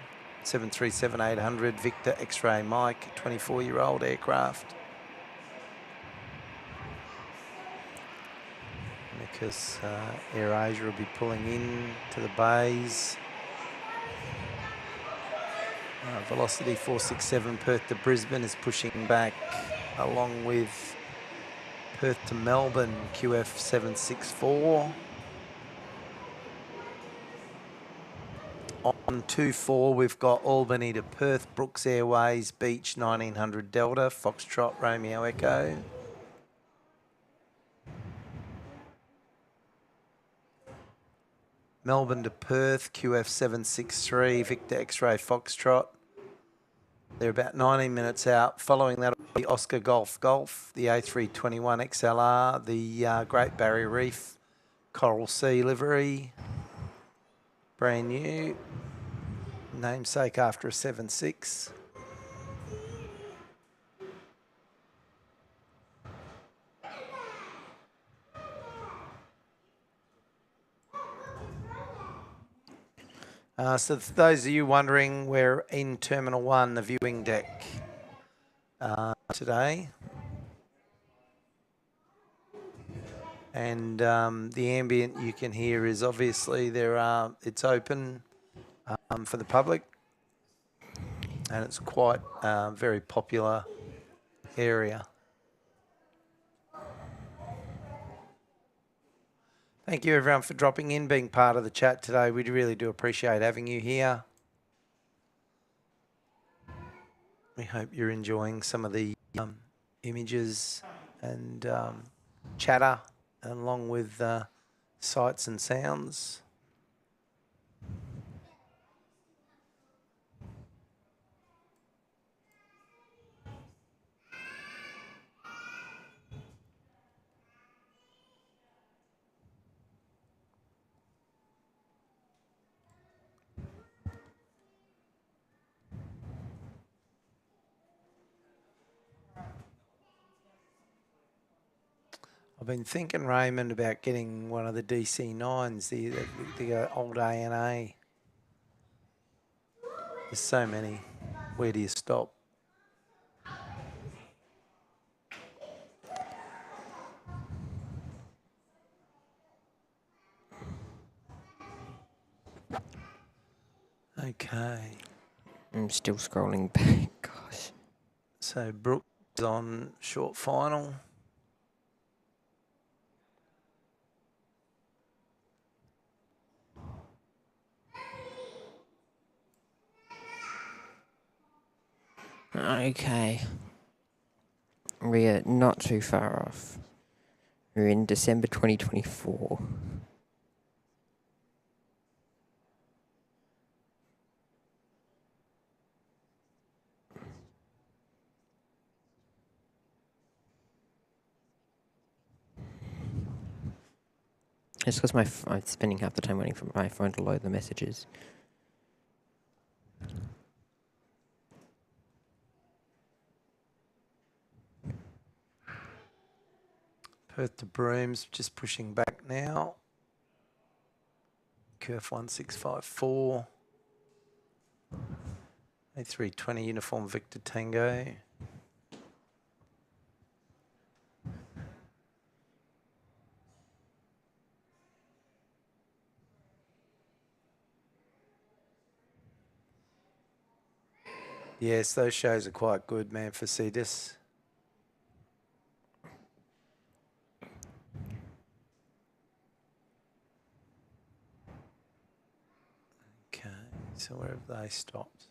737-800, Victor X-Ray Mike, 24-year-old aircraft. Because AirAsia will be pulling in to the bays. Velocity 467, Perth to Brisbane is pushing back along with Perth to Melbourne, QF 764. On 24, we've got Albany to Perth, Brooks Airways, Beach 1900 Delta, Foxtrot, Romeo Echo. Melbourne to Perth, QF 763, Victor X-Ray Foxtrot. They're about 19 minutes out. Following that will be Oscar Golf Golf, the A321 XLR, the Great Barrier Reef, Coral Sea livery. Brand new. Namesake after a 7.6. So for those of you wondering, we're in Terminal 1, the viewing deck today. And the ambient you can hear is obviously it's open for the public. And it's quite a very popular area. Thank you everyone for dropping in, being part of the chat today. We really do appreciate having you here. We hope you're enjoying some of the images and chatter along with sights and sounds. I've been thinking, Raymond, about getting one of the DC-9s, the old ANA. There's so many. Where do you stop? Okay. I'm still scrolling back, gosh. So Brooks on short final. Okay. We're not too far off. We're in December 2024. It's because I'm spending half the time waiting for my phone to load the messages. Perth to Brooms, just pushing back now. Curve 1654. A320 Uniform Victor Tango. Yes, those shows are quite good, man, for Cetus. Okay, So where have they stopped?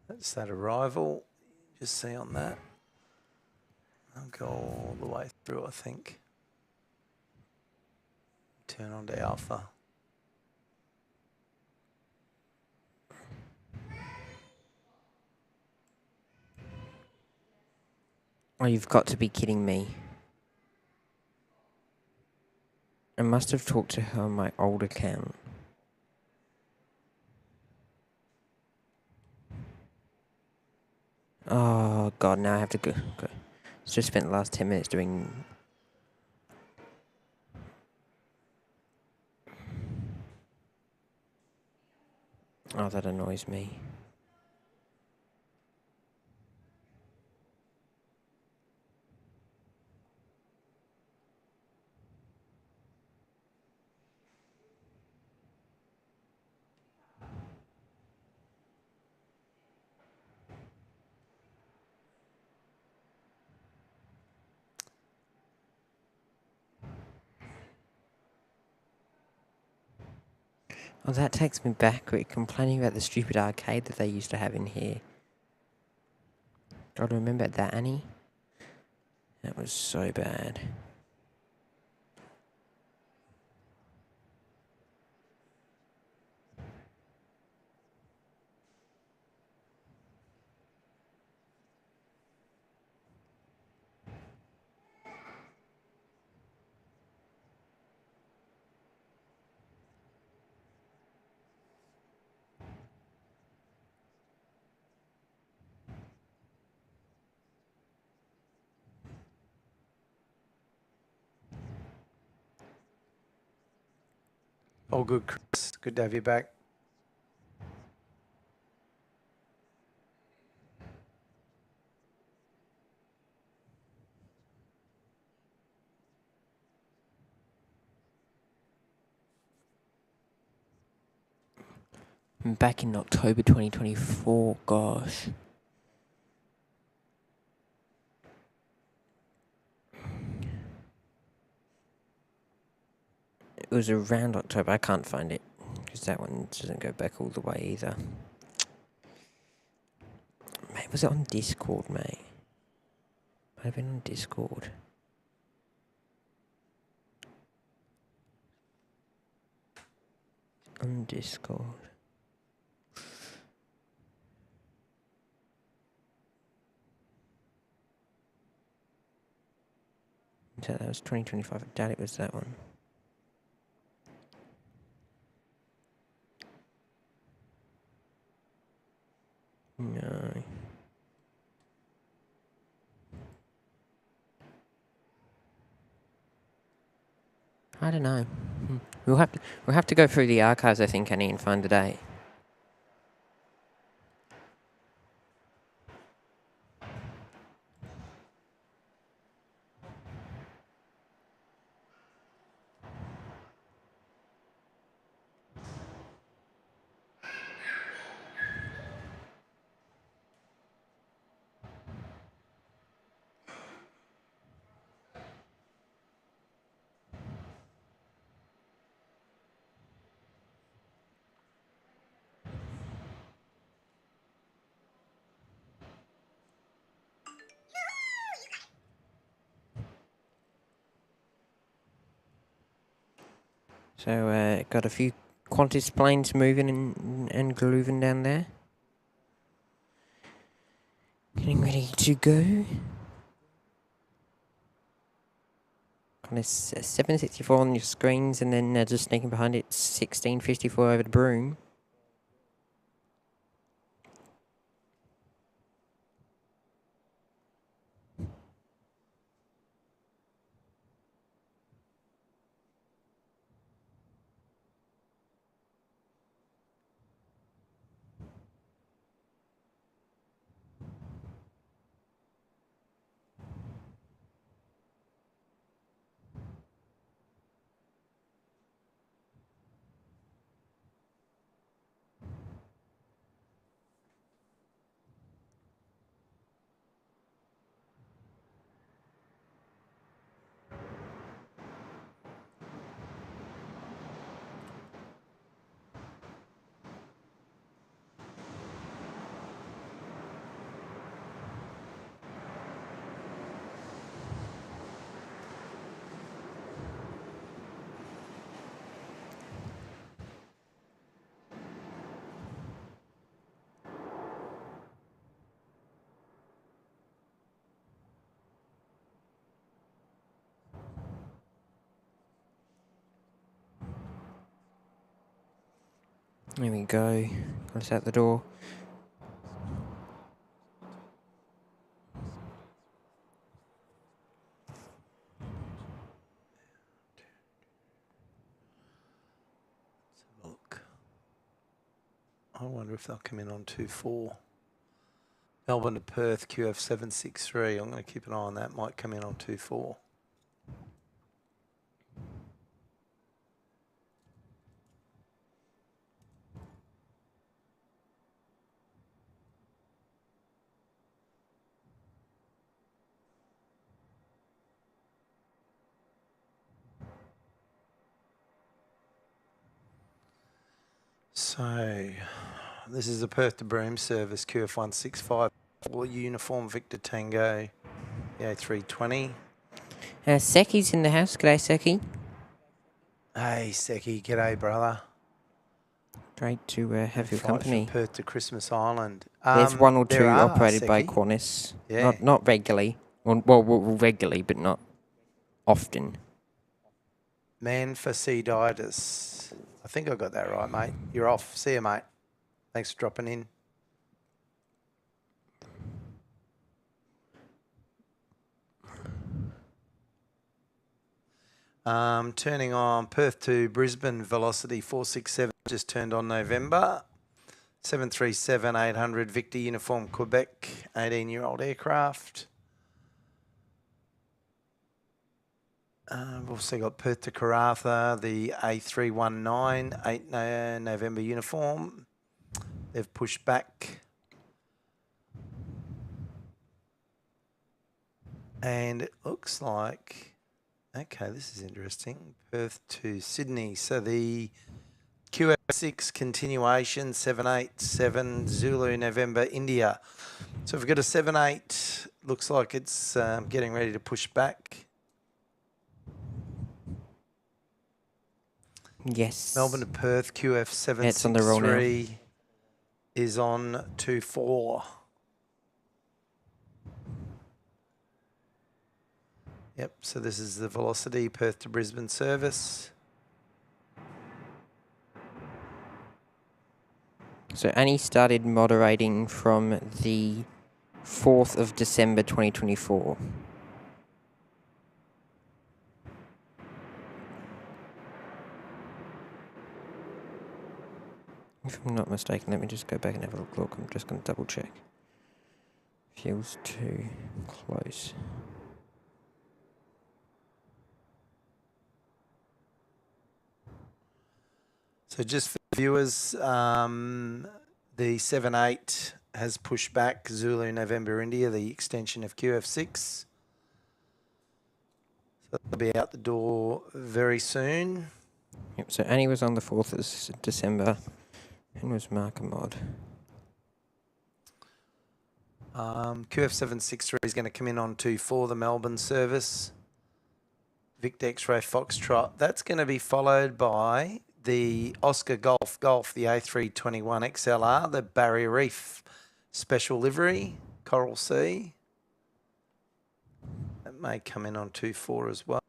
That's that arrival. Just see on that. I'll go all the way through, I think. Turn on to Alpha. Oh, you've got to be kidding me. I must have talked to her on my old account. Oh, God, now I have to go. Just spent the last 10 minutes doing... Oh, that annoys me. Oh, that takes me back. We're complaining about the stupid arcade that they used to have in here. God, remember that, Annie? That was so bad. All good, Chris. Good to have you back. Back in October 2024, gosh. It was around October. I can't find it because that one doesn't go back all the way either. Mate, was it on Discord, mate? Might have been on Discord. On Discord. So that was 2025. I doubt it was that one. No. I don't know. We'll have to go through the archives, I think, Annie, and find the date. So, got a few Qantas planes moving and grooving down there. Getting ready to go. Qantas 764 on your screens, and then just sneaking behind it, 1654 over the Broome. There we go. Got us out the door. Look. I wonder if they'll come in on 2-4. Melbourne to Perth, QF763. I'm going to keep an eye on that. Might come in on 2-4. So, this is the Perth to Broome service, QF165. Uniform Victor Tango, the A320. Seki's in the house. G'day, Seki. Hey, Seki. G'day, brother. Great to have your Flights company. from Perth to Christmas Island. There's one or two there are, operated by Seki. Qantas. Yeah. Not regularly. Well, regularly, but not often. Man for Ceditis. I think I got that right, mate. You're off. See you, mate. Thanks for dropping in. Turning on Perth to Brisbane, Velocity 467 just turned on November. 737-800 Victor Uniform Quebec, 18-year-old aircraft. We've also got Perth to Karratha, the A319, 8 November uniform. They've pushed back. And it looks like, okay, this is interesting. Perth to Sydney. So the QF6 continuation, 787 Zulu November India. So we've got a 78. Looks like it's getting ready to push back. Yes. Melbourne to Perth, QF763 It's on the roll now. is on 2-4. Yep, so this is the Velocity Perth to Brisbane service. So Annie started moderating from the 4th of December 2024. If I'm not mistaken, let me just go back and have a look. I'm just going to double check. Feels too close. So just for viewers, the 78 has pushed back Zulu November India, the extension of QF6. So they'll be out the door very soon. Yep, so Annie was on the 4th of December and was Marker Mod. QF763 is going to come in on 2-4, the Melbourne service. Victor X-Ray Foxtrot. That's going to be followed by the Oscar Golf, the A321 XLR, the Barrier Reef special livery, Coral Sea. That may come in on 2-4 as well.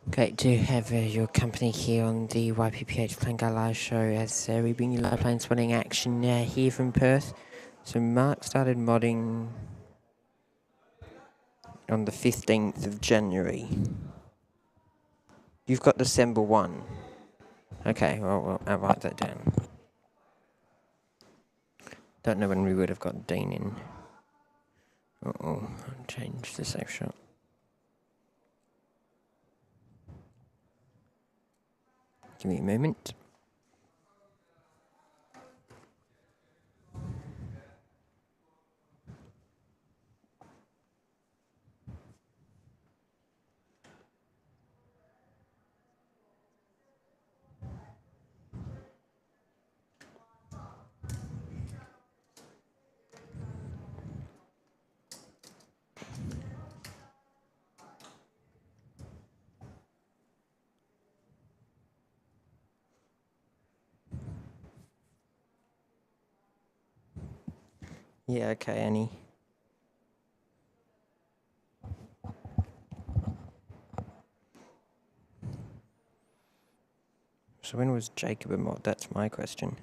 Great to have your company here on the YPPH Plane Guy Live show as we bring you live plane spotting action here from Perth. So Mark started modding on the 15th of January. You've got December 1. Okay, well, I'll write that down. Don't know when we would have got Dean in. I'll change the safe shot. Give me a moment. Yeah, okay, Annie. So when was Jacob a mod? That's my question.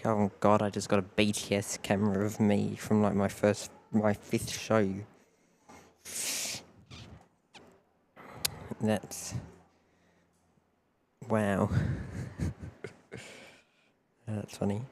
Oh god, I just got a BTS camera of me from like my 5th show. That's... wow. That's funny.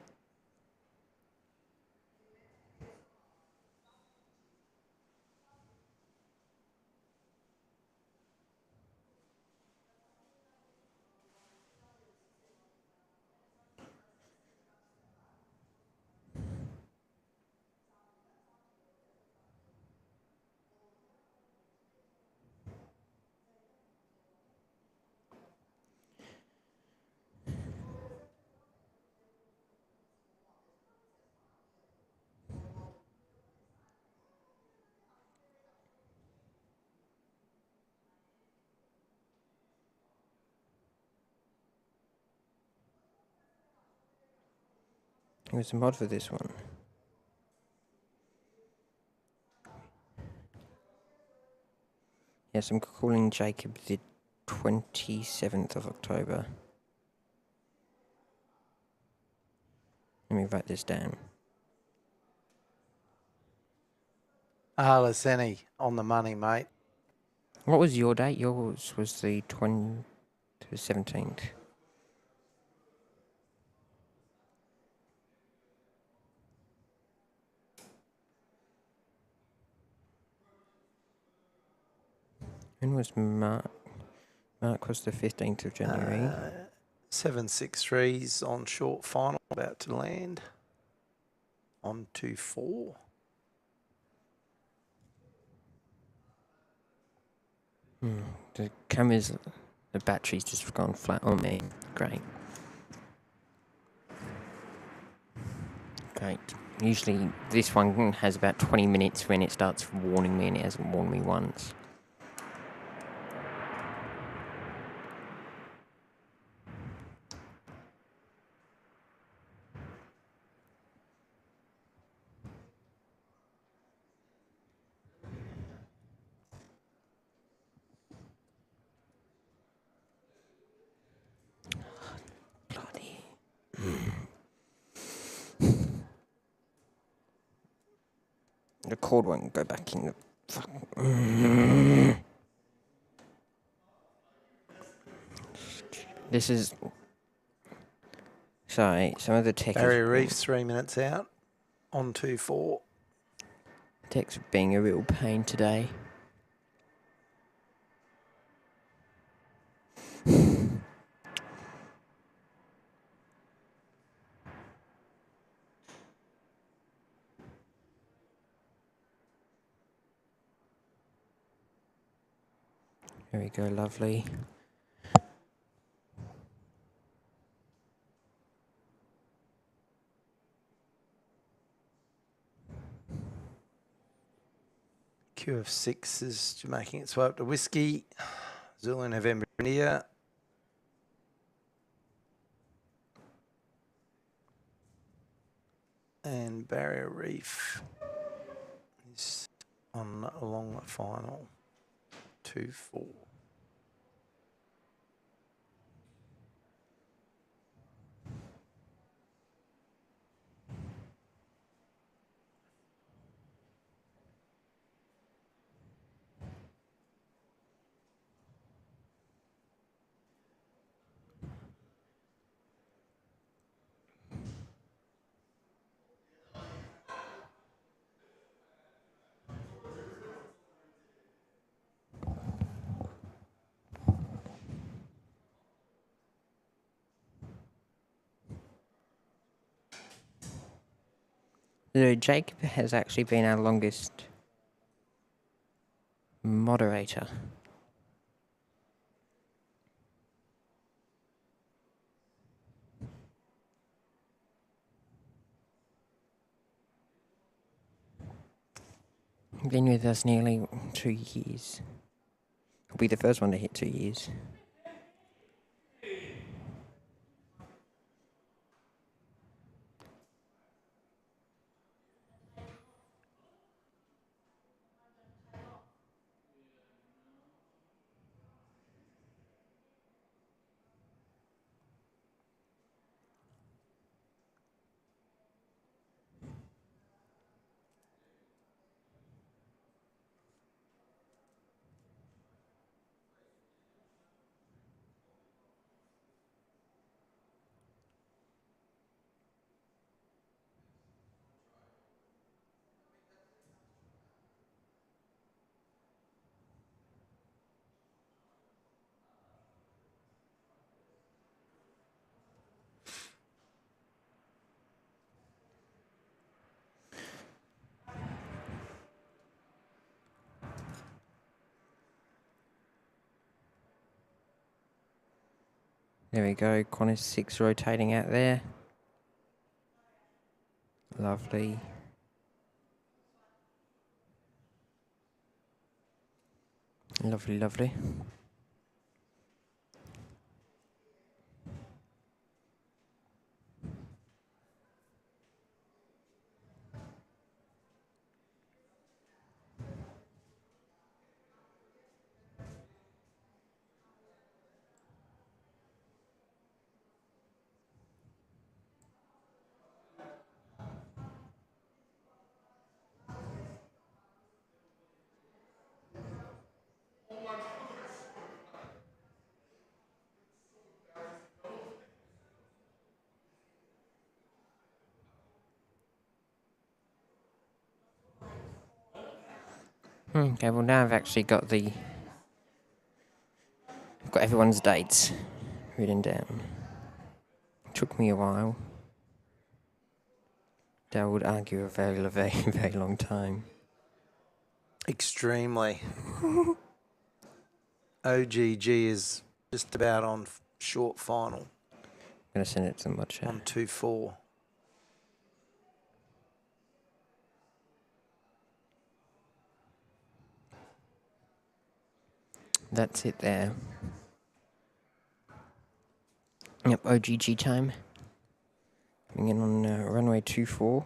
Who's the mod for this one? Yes, I'm calling Jacob the 27th of October. Let me write this down. Aliseni on the money, mate. What was your date? Yours was the 17th. When was Mark? Mark was the 15th of January. 763's on short final, about to land on 2-4. The cameras, the battery's just gone flat on me. Great. Great. Usually this one has about 20 minutes when it starts warning me, and it hasn't warned me once. Bloody. The cord won't go back in the fucking... This is... Sorry, some of the tech Barrier Reef's 3 minutes out on 2-4. tech's being a real pain today. There we go, lovely. QF6 is making its way up to Whiskey. Zulu November India. And Barrier Reef is on along the final 2-4. So Jacob has actually been our longest moderator. Been with us nearly 2 years. He'll be the first one to hit 2 years. There we go, Qantas 6 rotating out there. Lovely. Lovely, lovely. Okay, well now I've actually got everyone's dates written down. Took me a while. That would argue a very, very, very long time. Extremely. OGG is just about on short final. I'm going to send it to the chat. On 2-4. That's it there. Yep, OGG time. Coming in on runway 24.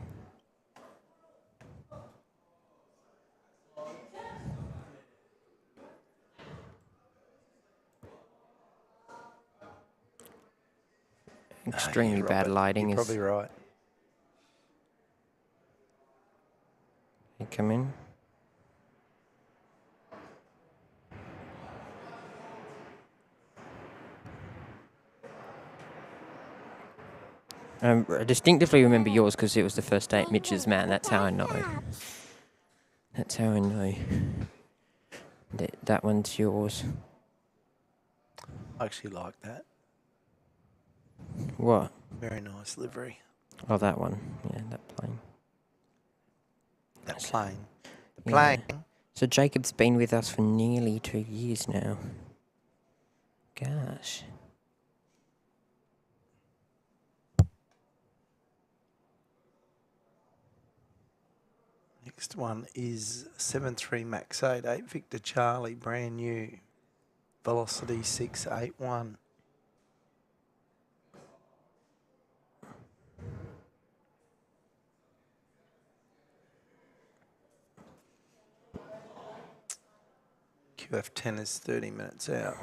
Extremely bad lighting. You're probably right. You come in. I distinctively remember yours because it was the first day at Mitch's, man. That's how I know. That's how I know. That one's yours. I actually like that. What? Very nice livery. Oh, that one. Yeah, that plane. That plane. The Yeah. plane. So Jacob's been with us for nearly 2 years now. Gosh. Next one is 73 Max 88 Victor Charlie, brand new. Velocity 681. QF10 is 30 minutes out.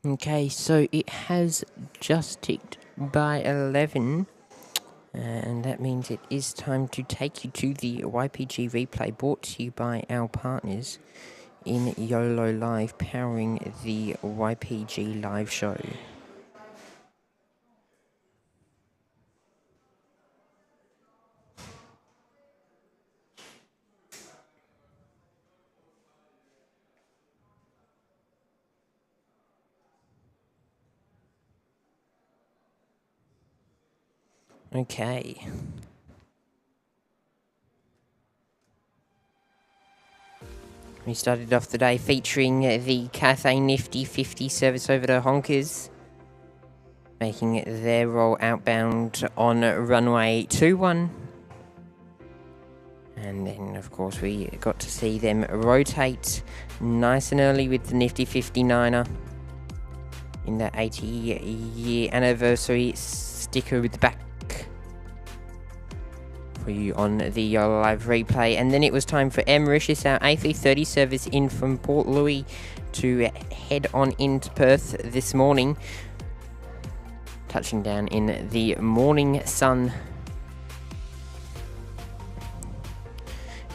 Okay, so it has just ticked by 11. And that means it is time to take you to the YPG replay brought to you by our partners, in YOLO Live, powering the YPG live show. Okay. We started off the day featuring the Cathay Nifty 50 service over to Honkers, making their roll outbound on runway 21. And then, of course, we got to see them rotate nice and early with the Nifty 59er in the 80-year anniversary sticker with the back for you on the YOLO Live replay. And then it was time for Air Mauritius, our A330 service in from Port Louis, to head on into Perth this morning, touching down in the morning sun.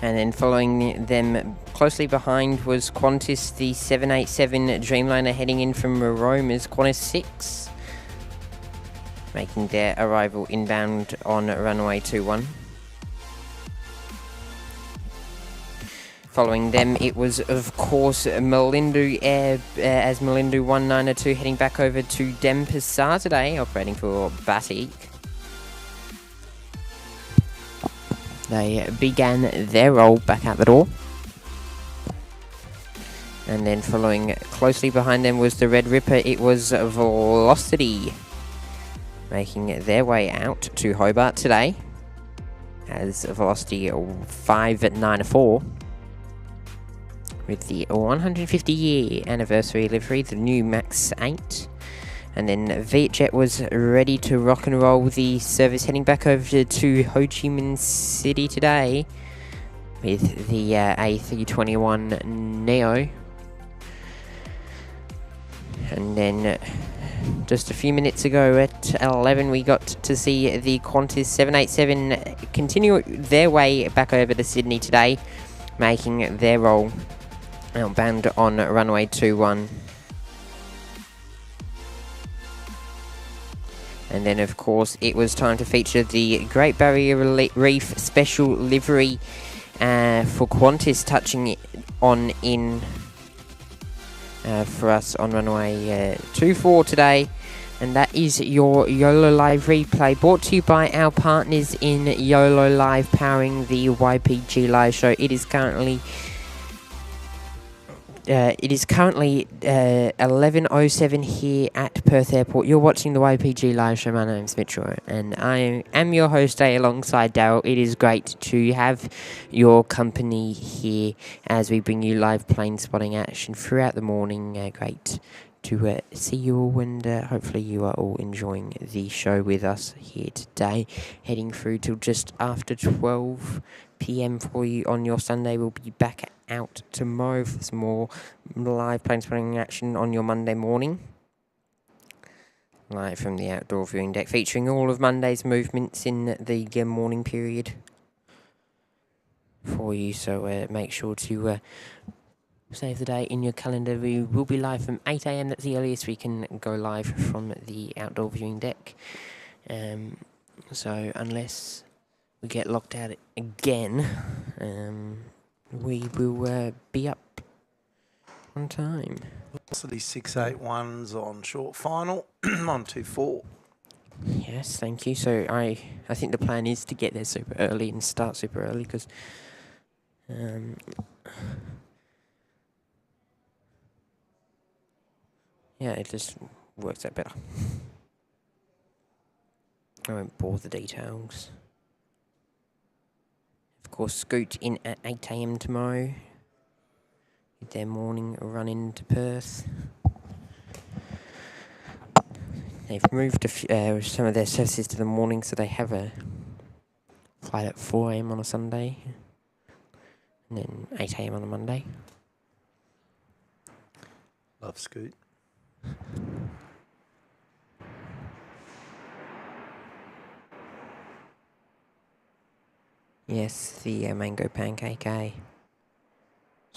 And then following them closely behind was Qantas, the 787 Dreamliner, heading in from Rome as Qantas 6, making their arrival inbound on runway 21. Following them, it was, of course, Malindu Air as Malindu 192 heading back over to Denpasar today, operating for Batik. They began their roll back out the door. And then following closely behind them was the Red Ripper. It was Velocity making their way out to Hobart today as Velocity 594. With the 150-year anniversary livery, the new Max 8. And then Vietjet was ready to rock and roll the service heading back over to Ho Chi Minh City today with the A321 Neo. And then just a few minutes ago at 11, we got to see the Qantas 787 continue their way back over to Sydney today, making their roll outbound on runway 21. And then, of course, it was time to feature the Great Barrier Reef special livery for Qantas, touching on in for us on runway 24 today. And that is your YOLO Live replay, brought to you by our partners in YOLO Live, powering the YPG live show. It is currently 11:07 here at Perth Airport. You're watching the YPG live show. My name's Mitchell, and I am your host today alongside Daryl. It is great to have your company here as we bring you live plane spotting action throughout the morning. Great to see you all, and hopefully you are all enjoying the show with us here today, heading through till just after 12 p.m. for you on your Sunday. We'll be back out tomorrow for some more live plane spotting action on your Monday morning, live from the outdoor viewing deck, featuring all of Monday's movements in the morning period for you. So make sure to save the day in your calendar. We will be live from 8 a.m. That's the earliest we can go live from the outdoor viewing deck. So unless we get locked out again, we will be up on time. Velocity 681's on short final on 24. Yes, thank you. So I think the plan is to get there super early and start super early, because yeah, it just works out better. I won't bore the details. Of course, Scoot in at 8 a.m. tomorrow with their morning run into Perth. They've moved some of their services to the morning, so they have a flight at 4 a.m. on a Sunday and then 8 a.m. on a Monday. Love Scoot. Yes, the mango pancake, eh?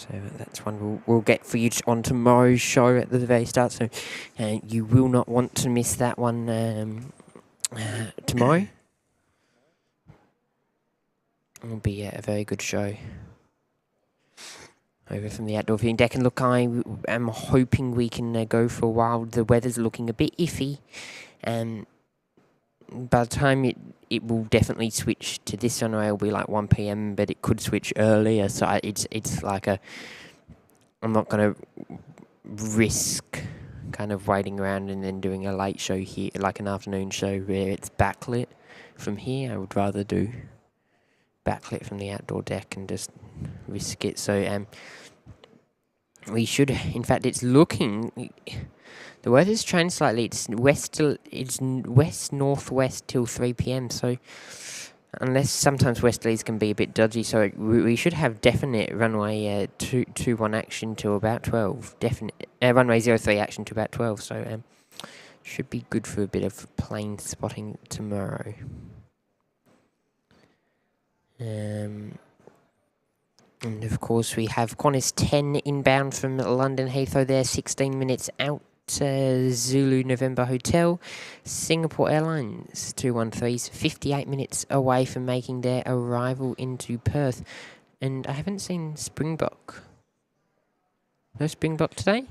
So that's one we'll get for you on tomorrow's show at the very start. So you will not want to miss that one tomorrow. It'll be a very good show. Over from the outdoor viewing deck. And look, I am hoping we can go for a while. The weather's looking a bit iffy. By the time it will definitely switch to this runway, it'll be like 1 p.m, but it could switch earlier. So it's like I'm not going to risk kind of waiting around and then doing a late show here, like an afternoon show where it's backlit from here. I would rather do backlit from the outdoor deck and just risk it. So we should, in fact, it's looking, the weather's changed slightly. It's west northwest till 3 p.m. So unless sometimes westerlies can be a bit dodgy, so we should have definite runway 21 action till about 12. Definite runway 03 action to about 12. So should be good for a bit of plane spotting tomorrow. And of course we have Qantas 10 inbound from London Heathrow there, 16 minutes out. Zulu November Hotel. Singapore Airlines 213s, 58 minutes away from making their arrival into Perth. And I haven't seen Springbok. No Springbok today?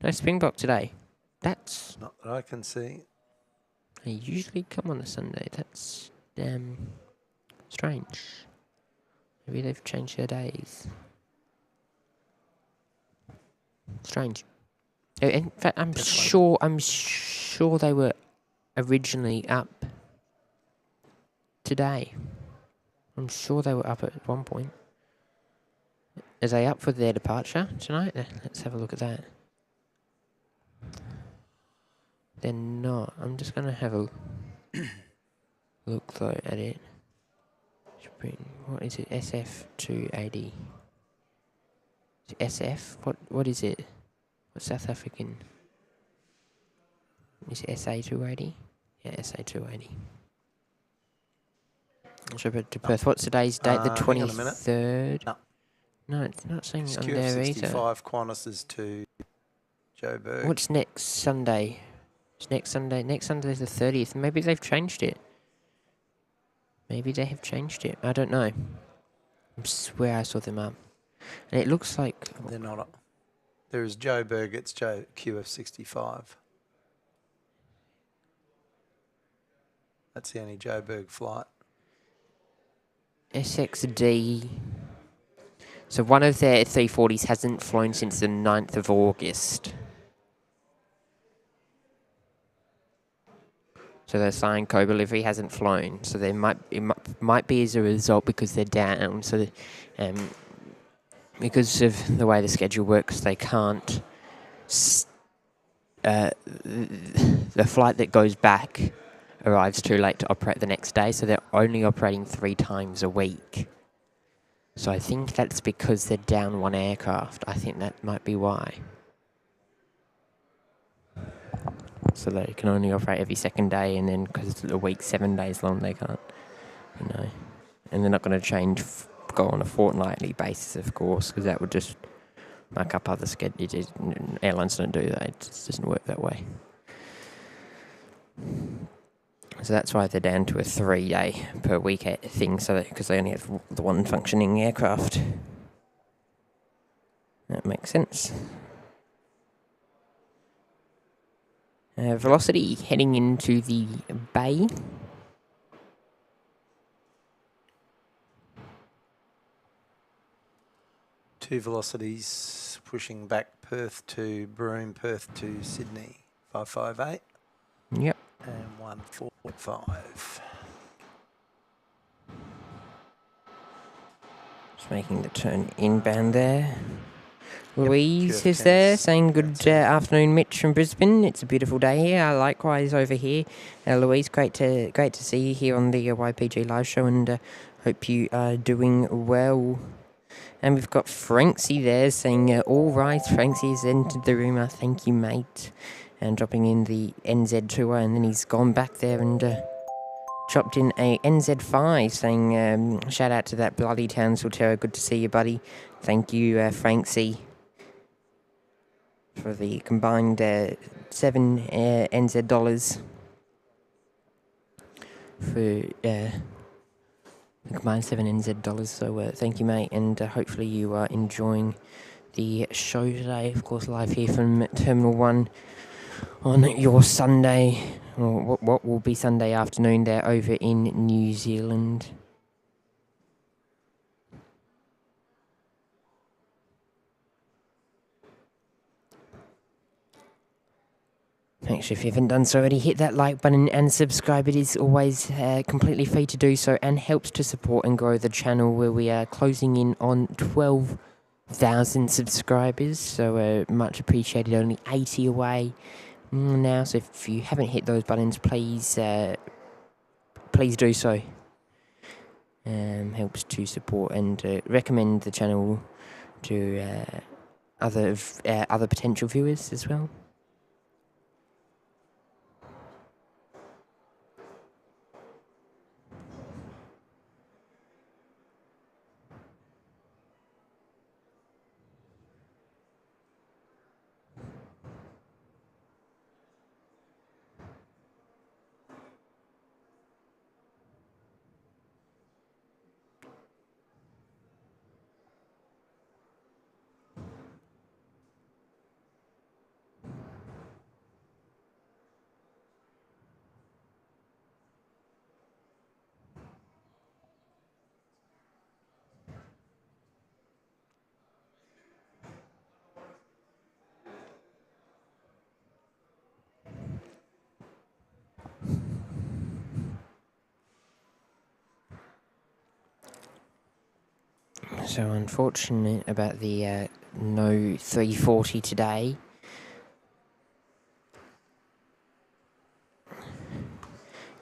No Springbok today. That's... Not that I can see. They usually come on a Sunday. That's strange. Maybe they've changed their days. Strange. In fact, I'm sure they were originally up today. I'm sure they were up at one point. Are they up for their departure tonight? Let's have a look at that. They're not. I'm just going to have a look though at it. What is it? SF280. SF? What is it? What's South African? Is it SA280? Yeah, SA280. So to Perth. What's today's date? The 23rd? No, it's not saying it's on there either. QF65 Qantas is to Joburg. What's next Sunday? It's next Sunday. Next Sunday is the 30th. Maybe they've changed it. Maybe they have changed it. I don't know. I swear I saw them up. And it looks like... They're not up. There is Joburg, it's QF65. That's the only Joburg flight. SXD. So one of their 340s hasn't flown since the 9th of August. So they're saying co-delivery hasn't flown. So it might be as a result because they're down. So because of the way the schedule works, they can't. The flight that goes back arrives too late to operate the next day, so they're only operating 3 times a week. So I think that's because they're down one aircraft. I think that might be why. So they can only operate every second day, and then because the week's 7 days long, they can't, you know. And they're not going to go on a fortnightly basis, of course, because that would just muck up other schedules. Airlines don't do that. It just doesn't work that way. So that's why they're down to a 3-day per week thing, so because they only have the one functioning aircraft. That makes sense. Velocity heading into the bay. Two velocities pushing back Perth to Broome, Perth to Sydney. 558. Yep. And 145. Just making the turn inbound there. Louise is there saying good afternoon, Mitch from Brisbane. It's a beautiful day here. Likewise over here. Louise, great to see you here on the YPG live show, and hope you are doing well. And we've got Franksy there saying, all right, Franksy has entered the room. Thank you, mate. And dropping in the NZ2, and then he's gone back there and chopped in a NZ5 saying, shout out to that bloody town, Sultera. Good to see you, buddy. thank you, Frank C, for the combined 7 NZ dollars. For combined 7 NZ dollars. So thank you, mate, and hopefully you are enjoying the show today. Of course, live here from Terminal 1 on your Sunday, or what will be Sunday afternoon there over in New Zealand. Make sure if you haven't done so already, hit that like button and subscribe. It is always completely free to do so and helps to support and grow the channel, where we are closing in on 12,000 subscribers. So much appreciated, only 80 away now. So if you haven't hit those buttons, please please do so. Helps to support and recommend the channel to other potential viewers as well. So unfortunate about the no 340 today.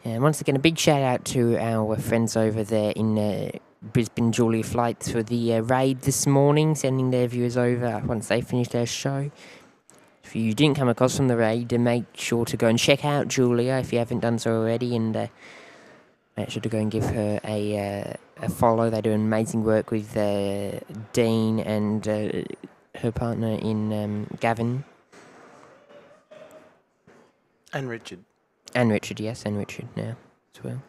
And once again, a big shout out to our friends over there in Brisbane, Julia Flights, for the raid this morning, sending their viewers over once they finished their show. If you didn't come across from the raid, then make sure to go and check out Julia if you haven't done so already, and make sure to go and give her a follow. They do amazing work with Dean and her partner in Gavin. And Richard. And Richard, yes, and Richard now as well.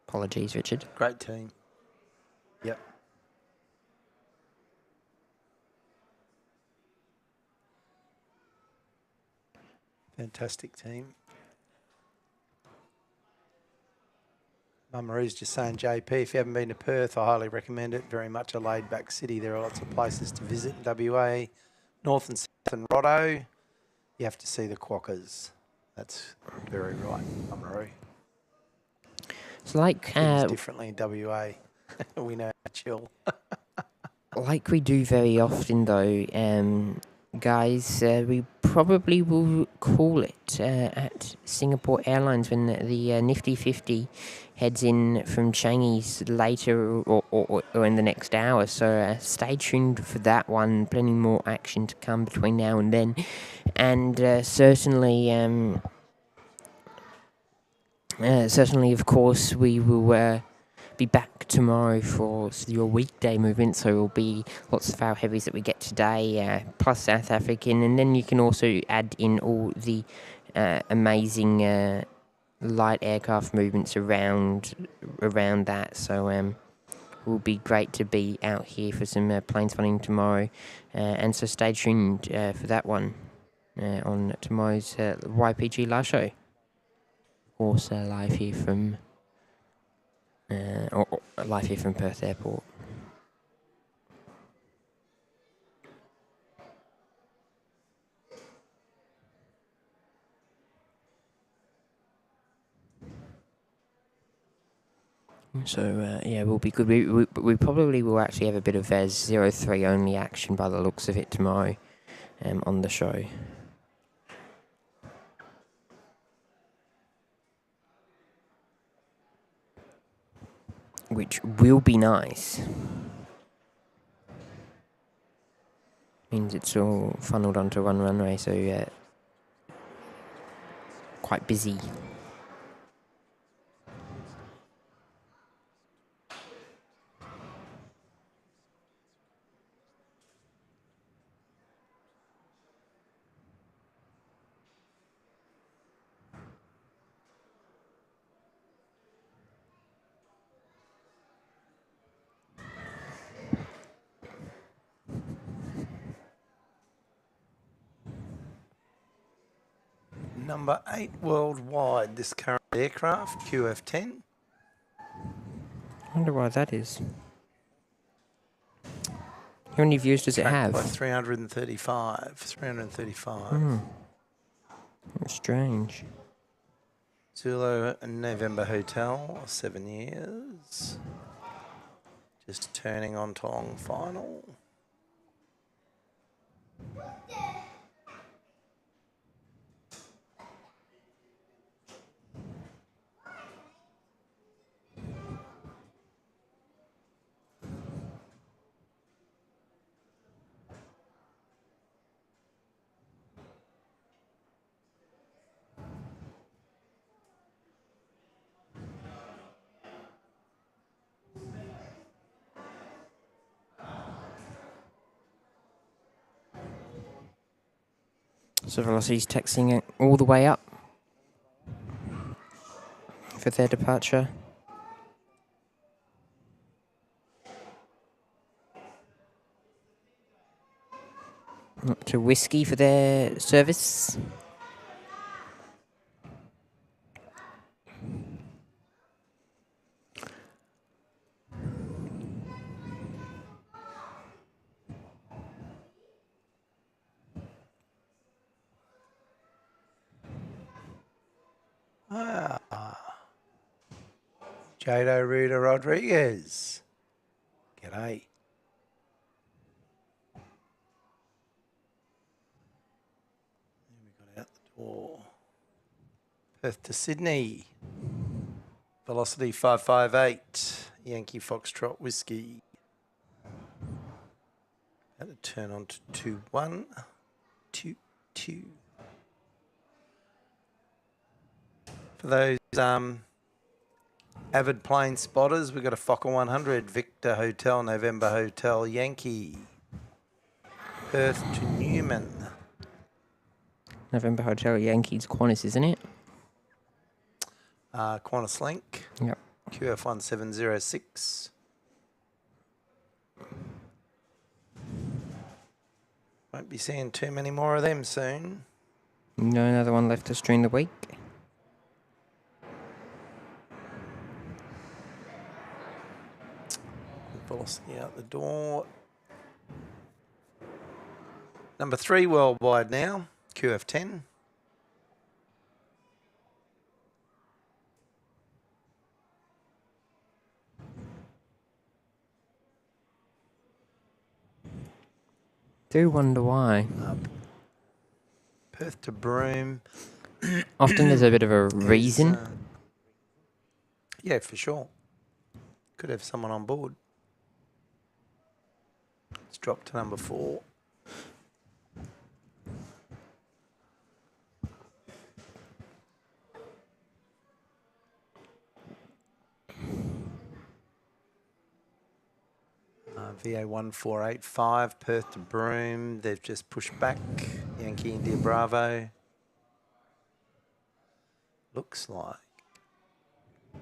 Apologies, Richard. Great team. Yep. Fantastic team. Mum Marie's just saying, JP, if you haven't been to Perth, I highly recommend it. Very much a laid-back city. There are lots of places to visit in WA. North and South and Rotto. You have to see the Quokkas. That's very right, Mum Marie. It's like Things differently in WA. We know how to chill. like we do very often, though, guys, we probably will call it at Singapore Airlines when the Nifty 50 heads in from Changi's later or in the next hour. So stay tuned for that one. Plenty more action to come between now and then. And certainly, of course, we will be back tomorrow for your weekday movement. So it will be lots of our heavies that we get today, plus South African, and then you can also add in all the amazing light aircraft movements around that. So it will be great to be out here for some planes flying tomorrow, and so stay tuned for that one on tomorrow's YPG live show. Also live here from live here from Perth Airport. So yeah, we'll be good. We probably will actually have a bit of 03 only action by the looks of it tomorrow on the show. Which will be nice. Means it's all funneled onto one runway, so quite busy. Number 8 worldwide, this current aircraft, QF10. I wonder why that is. How many views does it Tracked by have? 335. 335. That's strange. Zulu and November Hotel, 7 years. Just turning on to long final. So velocity's taxing it all the way up for their departure. Up to whiskey for their service. Jado Rita Rodriguez. G'day. We got out the door. Perth to Sydney. Velocity 558. Yankee Foxtrot Whiskey. About to turn on to 2-1. 2-2. For those avid plane spotters, we've got a Fokker 100, Victor Hotel, November Hotel, Yankee. Perth to Newman. November Hotel Yankees Qantas, isn't it? Qantas Link, Yep. QF1706. Won't be seeing too many more of them soon. No, another one left to stream the week. Velocity out the door. Number 3 worldwide now, QF10. Do wonder why. Perth to Broome. Often there's a bit of a reason. Yeah, for sure. Could have someone on board. Let's drop to number 4. VA1485, Perth to Broome. They've just pushed back. Yankee India Bravo. Looks like. So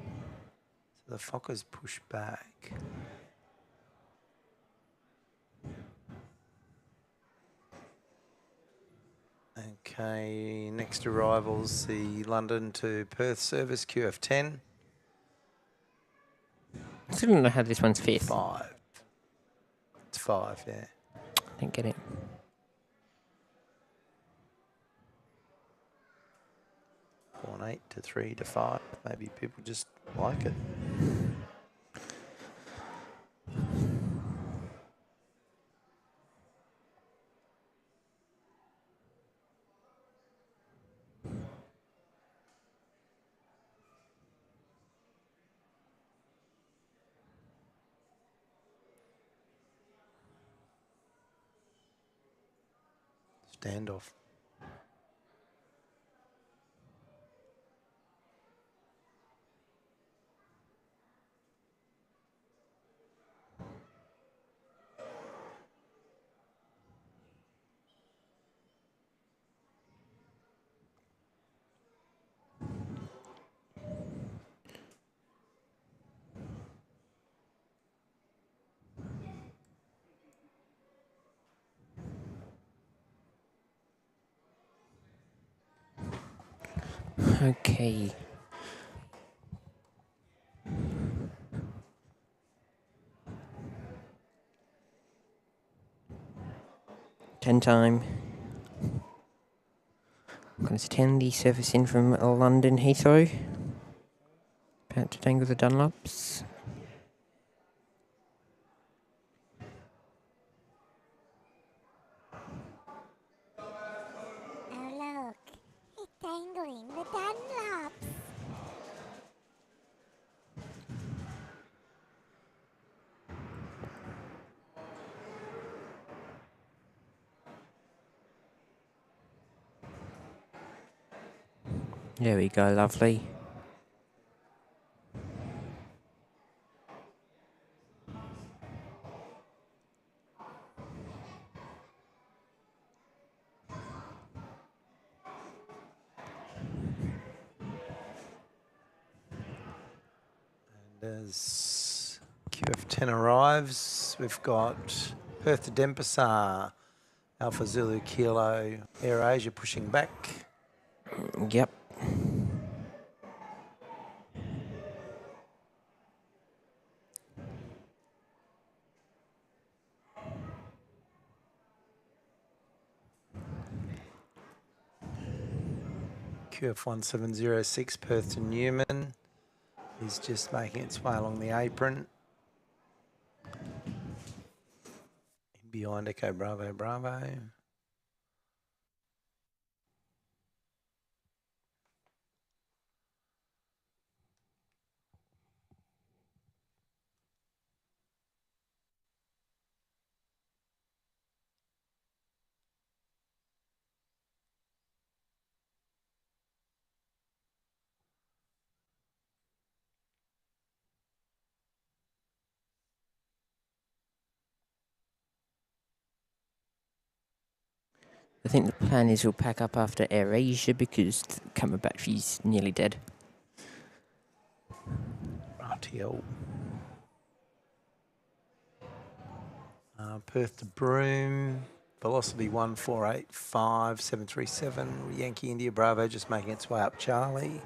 the Fokker's pushed back. Okay, next arrivals, the London to Perth service, QF10. I still don't know how this one's fifth. 5. It's 5, yeah. I didn't get it. One 8 to 3 to 5. Maybe people just like it. Standoff. Okay. Ten time. Going to 10 the service in from London Heathrow. About to tangle the Dunlops. Oh look, it's dangling the Dunlops. There we go, lovely. As QF10 arrives, we've got Perth to Denpasar, Alpha Zulu Kilo, Air Asia pushing back. Yep. QF1706 Perth to Newman is just making its way along the apron. In behind Echo Bravo Bravo. I think the plan is we'll pack up after Air Asia because the camera battery's nearly dead. RTL. Perth to Broome. Velocity 1485737. Yankee India Bravo just making its way up Charlie.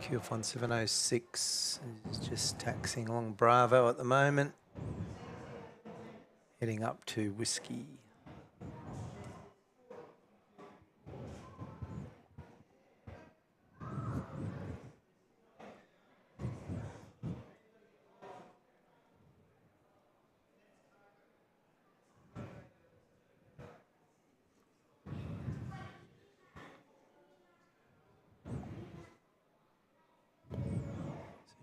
QF1706 is just taxiing along Bravo at the moment. Heading up to Whiskey.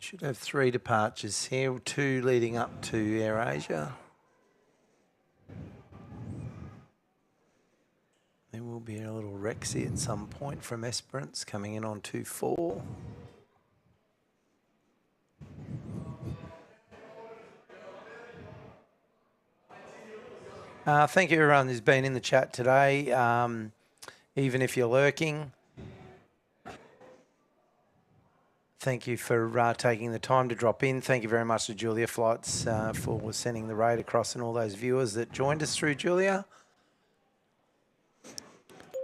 Should have 3 departures here, 2 leading up to Air Asia. There will be a little Rexy at some point from Esperance coming in on 2-4. Thank you everyone who's been in the chat today, even if you're lurking. Thank you for taking the time to drop in. Thank you very much to Julia Flights for sending the raid across and all those viewers that joined us through Julia.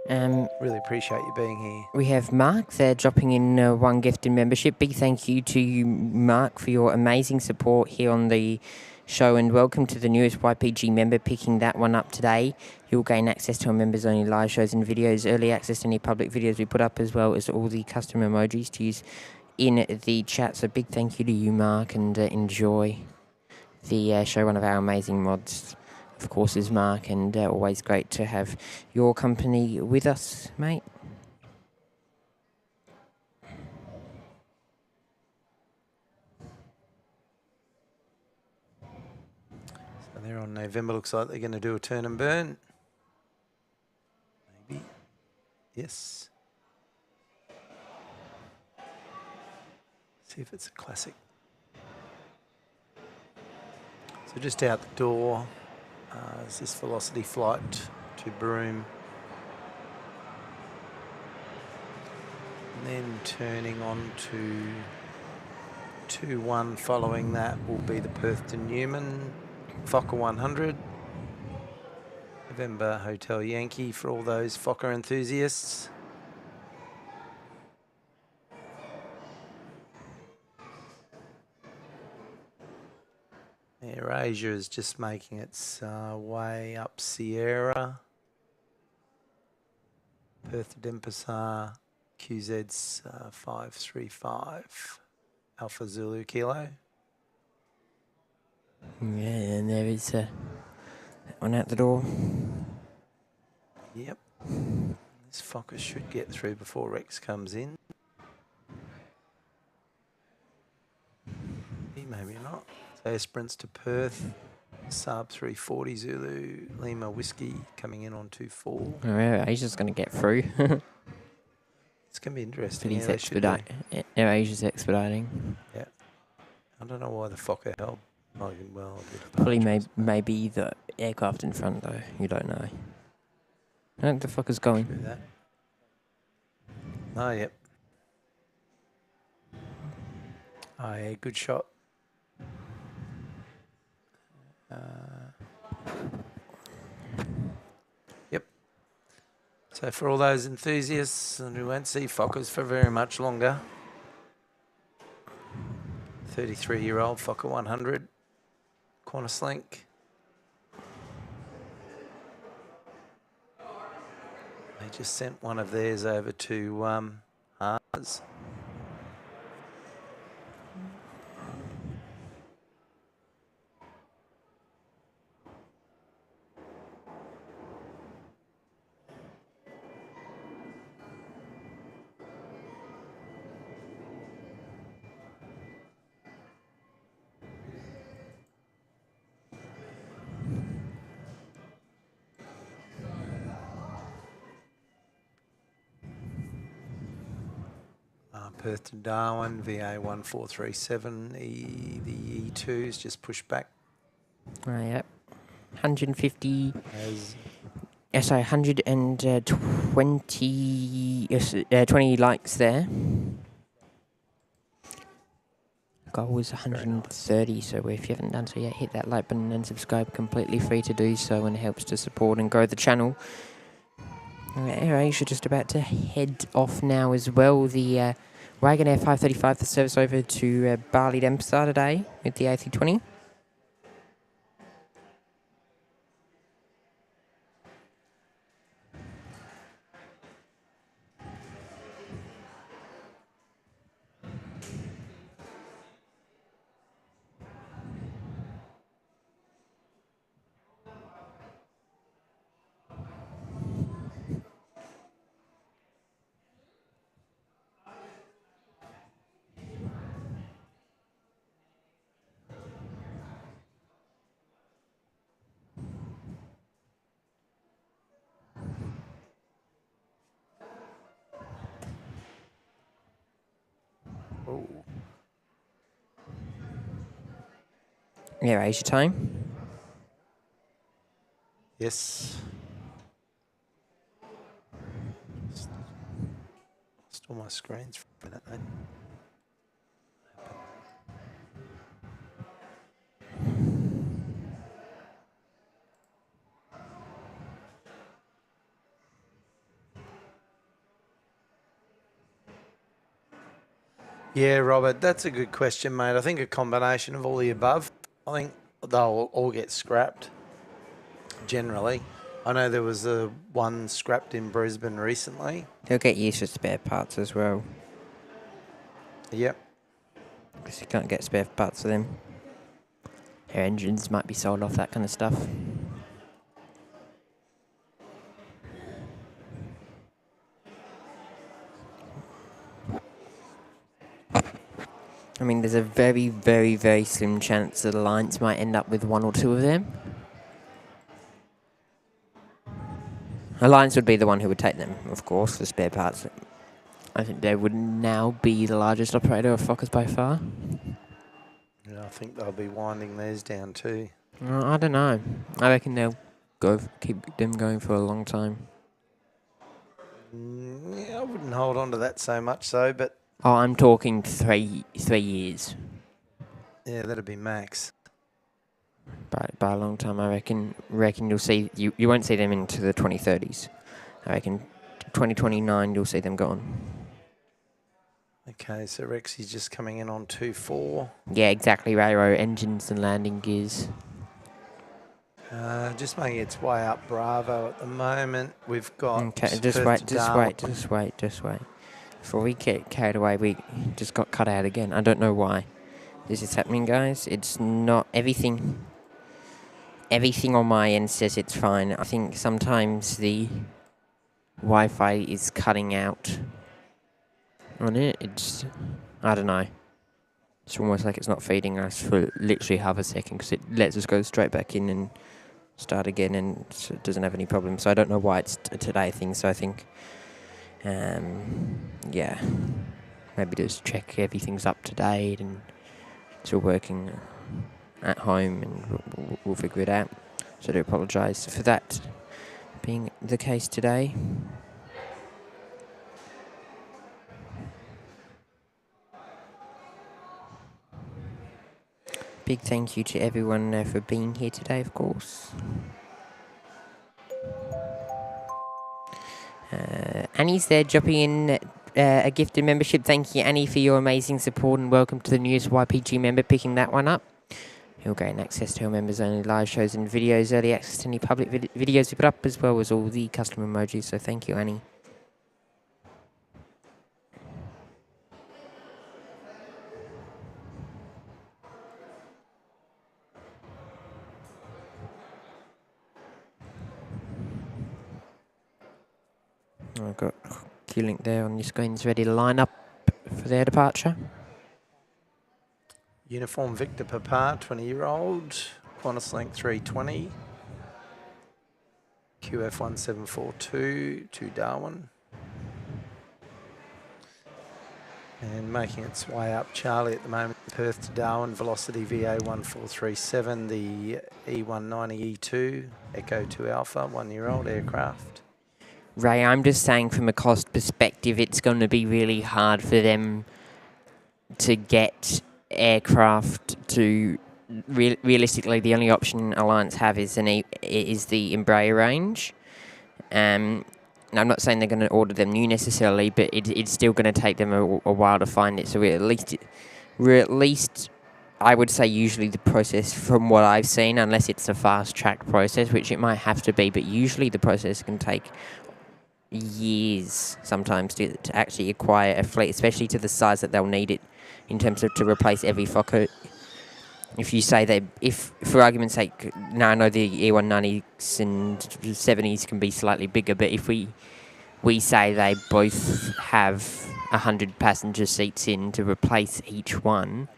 Really appreciate you being here. We have Mark there dropping in 1 gift in membership. Big thank you to you, Mark, for your amazing support here on the show, and welcome to the newest YPG member picking that one up today. You'll gain access to our members-only live shows and videos, early access to any public videos we put up, as well as all the custom emojis to use in the chat. So big thank you to you, Mark, and enjoy the show. One of our amazing mods, of course, is Mark, and always great to have your company with us, mate. So they're on November. Looks like they're going to do a turn and burn. Maybe. Yes. See if it's a classic. So just out the door is this Velocity flight to Broome. And then turning on to 2-1 following that will be the Perth to Newman, Quokka 100. November Hotel Yankee for all those Quokka enthusiasts. AirAsia is just making its way up Sierra. Perth to Denpasar, QZ's 535, Alpha Zulu Kilo. Yeah, and there is that one out the door. Yep. This Quokka should get through before Rex comes in. Maybe not. So sprints to Perth. Sub 340 Zulu Lima Whiskey coming in on 2-4. Oh, yeah, Asia's going to get through. It's going to be interesting. But he's Yeah, they should do. Yeah, Asia's expediting. Yeah. I don't know why the Quokka held. Oh, well, Probably maybe the aircraft in front, though. You don't know. I don't know the fuck is going. Do that. Oh, yep. Oh, yeah, good shot. Yep. So for all those enthusiasts and who won't see Quokkas for very much longer, 33-year-old Quokka 100, Cottesloe. They just sent one of theirs over to ours. Perth to Darwin, VA 1437. The E2's just pushed back. Oh, yep. 150. As Sorry, 120. Yes, 20 likes there. Goal was 130, so if you haven't done so yet, hit that like button and subscribe. Completely free to do so, and it helps to support and grow the channel. AirAsia just about to head off now as well. The Wagonair 535, the service over to Bali Dempsey today with the A320. AirAsia time. yes. Lost all my screens for a minute, mate. Yeah, Robert, that's a good question, mate. I think a combination of all the above. I think they'll all get scrapped, generally. I know there was one scrapped in Brisbane recently. They'll get used to spare parts as well, Yep. because you can't get spare parts for them. Their engines might be sold off, that kind of stuff. I mean, there's a very, very, very slim chance that Alliance might end up with one or two of them. Alliance would be the one who would take them, of course, for spare parts. I think they would now be the largest operator of Quokkas by far. Yeah, I think they'll be winding theirs down too. I don't know. I reckon they'll keep them going for a long time. Yeah, I wouldn't hold on to that so much, so, but Oh, I'm talking three years. Yeah, that'd be max. By a long time, I reckon you'll see you won't see them into the 2030s. I reckon 2029 you'll see them gone. Okay, so Rexy's just coming in on 2.4. Yeah, exactly. Railroad engines and landing gears. Just making its way up Bravo at the moment. We've got Okay, Perth to Darwin. just wait. Before we get carried away, we just got cut out again. I don't know why this is happening, guys. It's not everything. Everything on my end says it's fine. I think sometimes the Wi-Fi is cutting out on it. I don't know. It's almost like it's not feeding us for literally half a second because it lets us go straight back in and start again, and so it doesn't have any problems. So I don't know why it's a today thing. So I think, yeah, maybe just check everything's up to date and it's all working at home, and we'll figure it out. So I do apologise for that being the case today. Big thank you to everyone for being here today, of course. Annie's there dropping in a gifted membership. Thank you, Annie, for your amazing support, and welcome to the newest YPG member picking that one up. You'll gain access to our members only live shows and videos, early access to any public videos we put up, as well as all the custom emojis. So thank you, Annie. I've got Q-Link there on your screens ready to line up for their departure. Uniform Victor Papa, 20-year-old. Qantas Link 320. QF 1742 to Darwin. And making its way up Charlie at the moment. Perth to Darwin, Velocity VA 1437. The E190E2, Echo 2 Alpha, 1-year-old aircraft. Ray, I'm just saying from a cost perspective, it's going to be really hard for them to get aircraft to... realistically, the only option Alliance have is the Embraer range. And I'm not saying they're going to order them new necessarily, but it's still going to take them a while to find it. So we're at least, I would say usually the process from what I've seen, unless it's a fast-track process, which it might have to be, but usually the process can take years sometimes to actually acquire a fleet, especially to the size that they'll need it in terms of to replace every Fokker. If you say if for argument's sake, now I know the E190s and 70s can be slightly bigger, but if we say they both have 100 passenger seats in to replace each one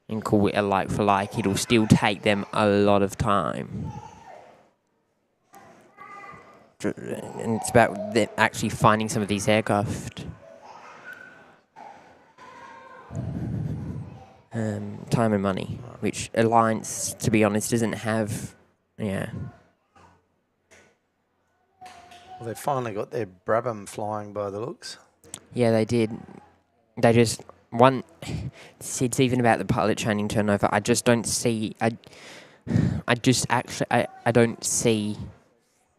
and call it a like for like, it'll still take them a lot of time. And it's about them actually finding some of these aircraft. Time and money, which Alliance, to be honest, doesn't have. Yeah. Well, they finally got their Brabham flying by the looks. Yeah, they did. They just it's even about the pilot training turnover. I just don't see. I don't see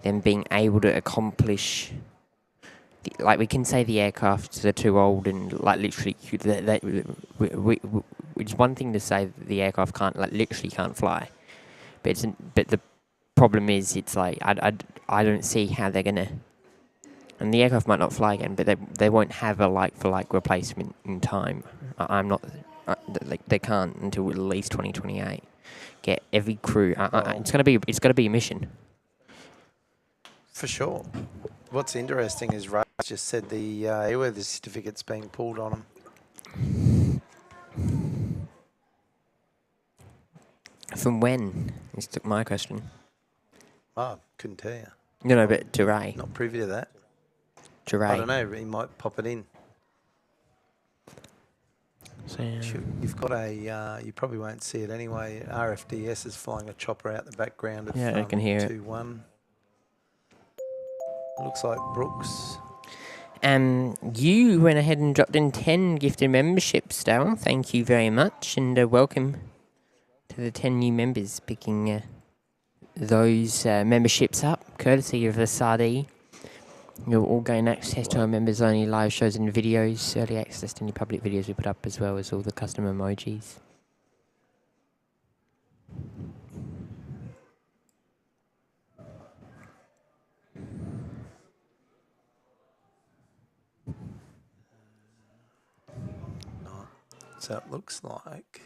them being able to accomplish. Like, we can say the aircraft are too old and like literally it's one thing to say that the aircraft literally can't fly, but the problem is it's like I don't see how they're gonna, and the aircraft might not fly again, but they won't have a like for like replacement in time. I'm not they can't until at least 2028 get every crew. It's gonna be a mission. For sure. What's interesting is Ray just said the airworthiness certificate's being pulled on them. From when? Is my question. Oh, couldn't tell you. No, but to Ray. Not privy to that. To Ray. I don't know. He might pop it in. So, You've got you probably won't see it anyway. RFDS is flying a chopper out the background of I can hear it. 2-1. Looks like Brooks. You went ahead and dropped in 10 gifted memberships, Darryl. Thank you very much, and welcome to the 10 new members picking those memberships up, courtesy of the Sardie. You'll all gain access to our members-only live shows and videos, early access to any public videos we put up, as well as all the custom emojis. So it looks like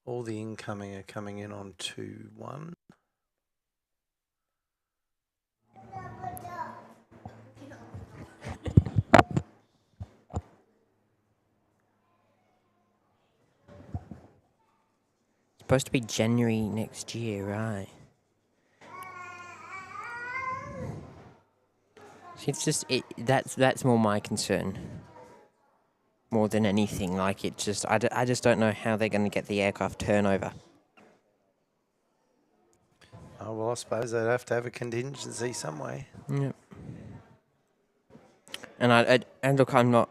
all the incoming are coming in on 2-1. Supposed to be January next year, right? It's just that's more my concern, more than anything. Like it just, I just don't know how they're going to get the aircraft turnover. Oh well, I suppose they'd have to have a contingency some way. Yep. And look, I'm not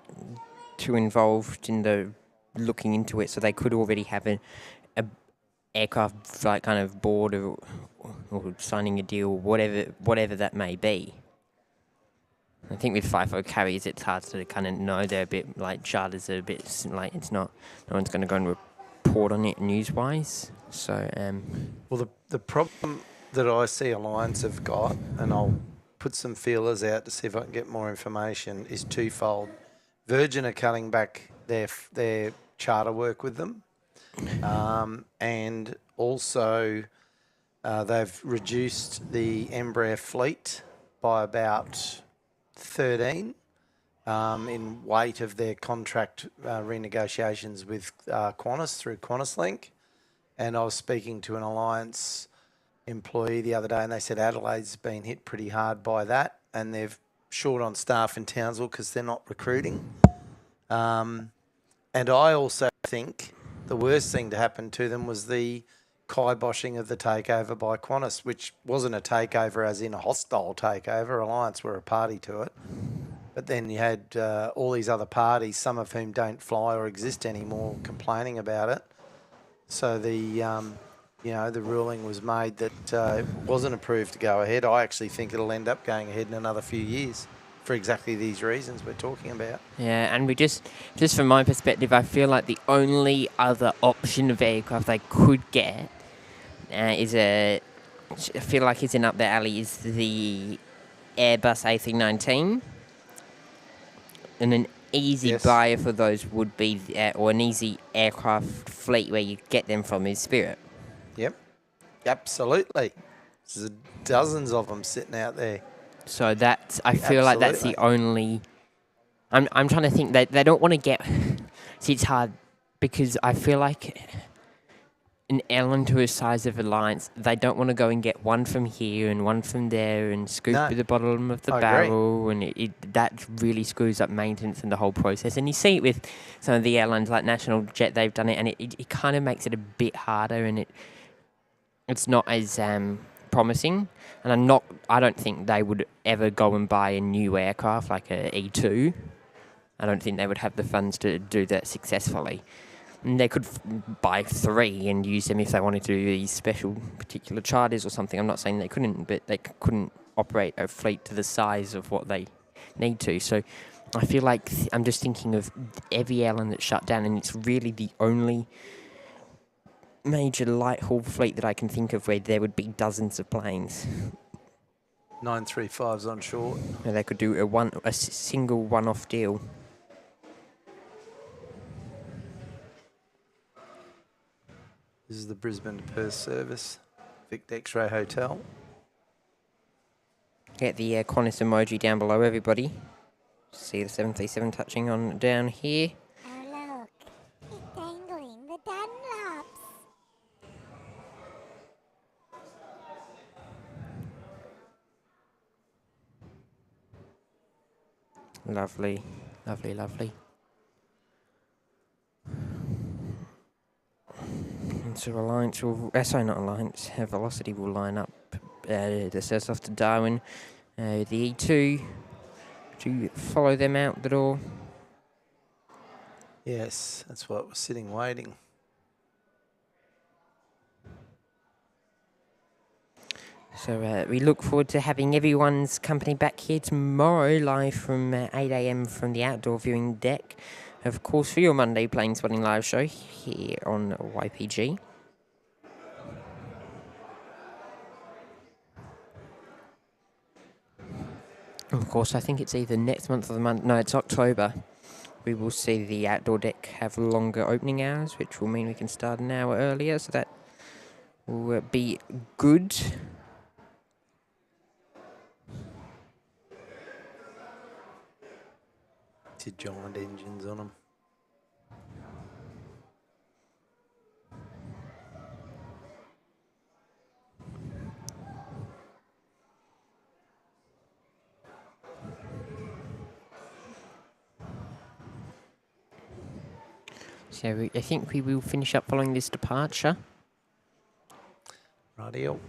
too involved in the looking into it, so they could already have a aircraft like kind of board or signing a deal, whatever that may be. I think with FIFO carriers, it's hard to kind of know. They're a bit like charters are a bit like it's not. No one's going to go and report on it news-wise. So, well, the problem that I see Alliance have got, and I'll put some feelers out to see if I can get more information, is twofold. Virgin are cutting back their charter work with them, and also they've reduced the Embraer fleet by about 13 in weight of their contract renegotiations with Qantas through QantasLink. And I was speaking to an Alliance employee the other day, and they said Adelaide's been hit pretty hard by that, and they're short on staff in Townsville because they're not recruiting. And I also think the worst thing to happen to them was the kiboshing of the takeover by Qantas, which wasn't a takeover as in a hostile takeover. Alliance were a party to it. But then you had all these other parties, some of whom don't fly or exist anymore, complaining about it. So the ruling was made that it wasn't approved to go ahead. I actually think it'll end up going ahead in another few years for exactly these reasons we're talking about. yeah, and we just from my perspective, I feel like the only other option of aircraft they could get I feel like it's in up their alley, is the Airbus A319. And an easy buyer for those would be, or an easy aircraft fleet where you get them from is Spirit. Yep, absolutely. There's dozens of them sitting out there. So I feel like that's the only. I'm trying to think. They don't want to get. See, it's hard because I feel like an airline to a size of Alliance, they don't want to go and get one from here and one from there and scoop to the bottom of the barrel, and that really screws up maintenance and the whole process. And you see it with some of the airlines like National Jet, they've done it, and it kind of makes it a bit harder, and it's not as promising. And I don't think they would ever go and buy a new aircraft like a E2. I don't think they would have the funds to do that successfully. And they could buy 3 and use them if they wanted to do these special particular charters or something. I'm not saying they couldn't, but they couldn't operate a fleet to the size of what they need to. So I feel like I'm just thinking of every airline that's shut down, and it's really the only major light haul fleet that I can think of where there would be dozens of planes. 935s on short. And they could do a single one-off deal. This is the Brisbane to Perth service, Vic X-Ray Hotel. Get the Qantas emoji down below, everybody. See the 737 touching on down here. Oh look, it's dangling the Dunlops. Lovely, lovely, lovely. So Alliance will, not Alliance, Velocity will line up the Cessnock to Darwin, the E2, to follow them out the door. Yes, that's what we're sitting waiting. So we look forward to having everyone's company back here tomorrow, live from 8 a.m. from the outdoor viewing deck. Of course, for your Monday Plane Spotting live show here on YPG. Of course, I think it's either next month or the month. No, it's October. We will see the outdoor deck have longer opening hours, which will mean we can start an hour earlier. So that will be good. See giant engines on them. So I think we will finish up following this departure. Rightio.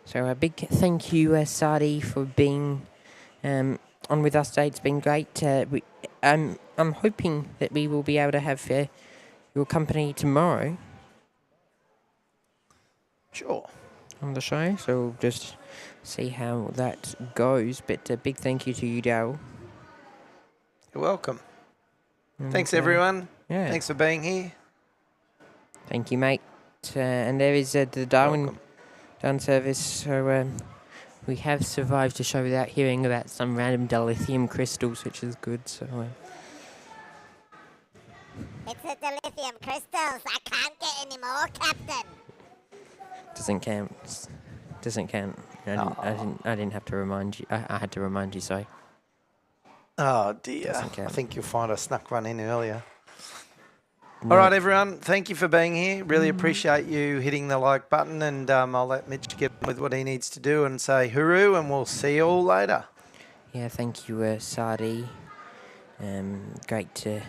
So a big thank you, Sadi, for being on with us today. It's been great. I'm hoping that we will be able to have your company tomorrow. Sure. On the show, so we'll just see how that goes. But a big thank you to you, Daryl. You're welcome. And, Thanks, everyone. Yeah. Thanks for being here. Thank you, mate. And there is the Darwin service. So we have survived the show without hearing about some random dilithium crystals, which is good. So It's the dilithium crystals. I can't get any more, Captain. doesn't count. Doesn't count. I didn't have to remind you. I had to remind you. Sorry. Oh, dear. Doesn't count. I think you'll find I snuck one in earlier. No. All right, everyone. Thank you for being here. Really appreciate you hitting the like button, and I'll let Mitch get on with what he needs to do and say hooroo, and we'll see you all later. Yeah, thank you, Sadi. Great to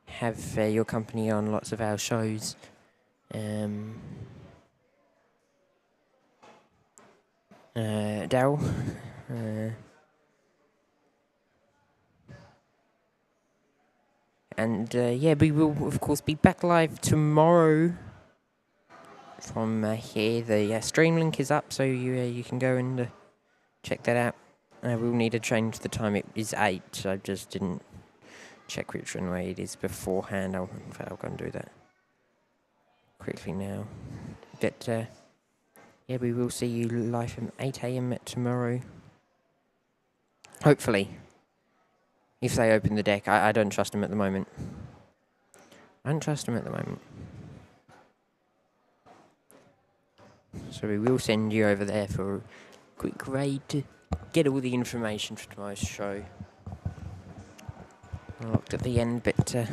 have your company on lots of our shows. Daryl. And yeah, we will of course be back live tomorrow from here. The stream link is up, so you can go and check that out. We'll need to change the time. It is 8, so I just didn't check which runway it is beforehand. I'll go and do that quickly now. But yeah, we will see you live from 8 a.m. tomorrow. Hopefully. If they open the deck. I don't trust them at the moment. So we will send you over there for a quick raid to get all the information for tomorrow's show. Locked at the end, but a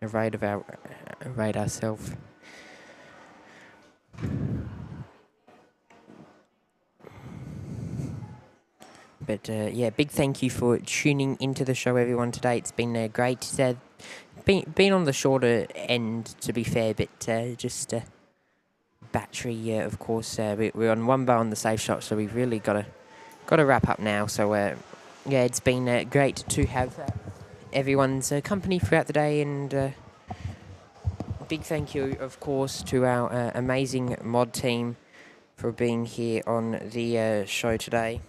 raid ourselves. But yeah, big thank you for tuning into the show, everyone, today. It's been great. Been on the shorter end, to be fair, but just battery, of course. We're on 1 bar on the safe shot, so we've really got to wrap up now. So yeah, it's been great to have everyone's company throughout the day, and big thank you, of course, to our amazing mod team for being here on the show today.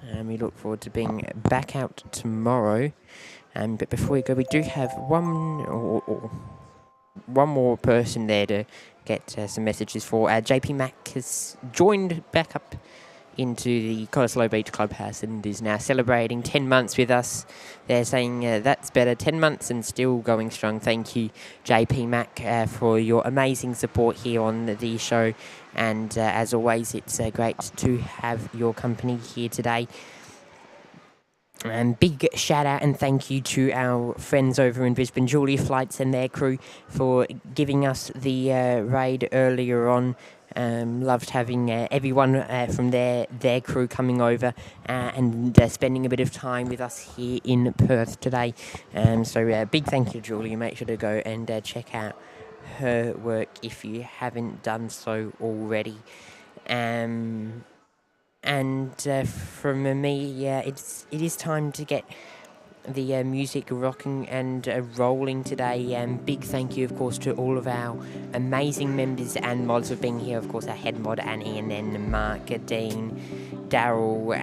And we look forward to being back out tomorrow. But before we go, we do have one more person there to get some messages for. JP Mac has joined back up into the Cottesloe Beach Clubhouse and is now celebrating 10 months with us. They're saying that's better, 10 months and still going strong. Thank you, JP Mac, for your amazing support here on the show. And as always, it's great to have your company here today. And big shout out and thank you to our friends over in Brisbane, Julia Flights and their crew, for giving us the raid earlier on. Loved having everyone from their crew coming over and spending a bit of time with us here in Perth today. So big thank you, Julia. Make sure to go and check out her work if you haven't done so already. And And from me, it is time to get the music rocking and rolling today. Big thank you, of course, to all of our amazing members and mods for being here. Of course, our head mod Annie, and then Mark, Dean, Daryl,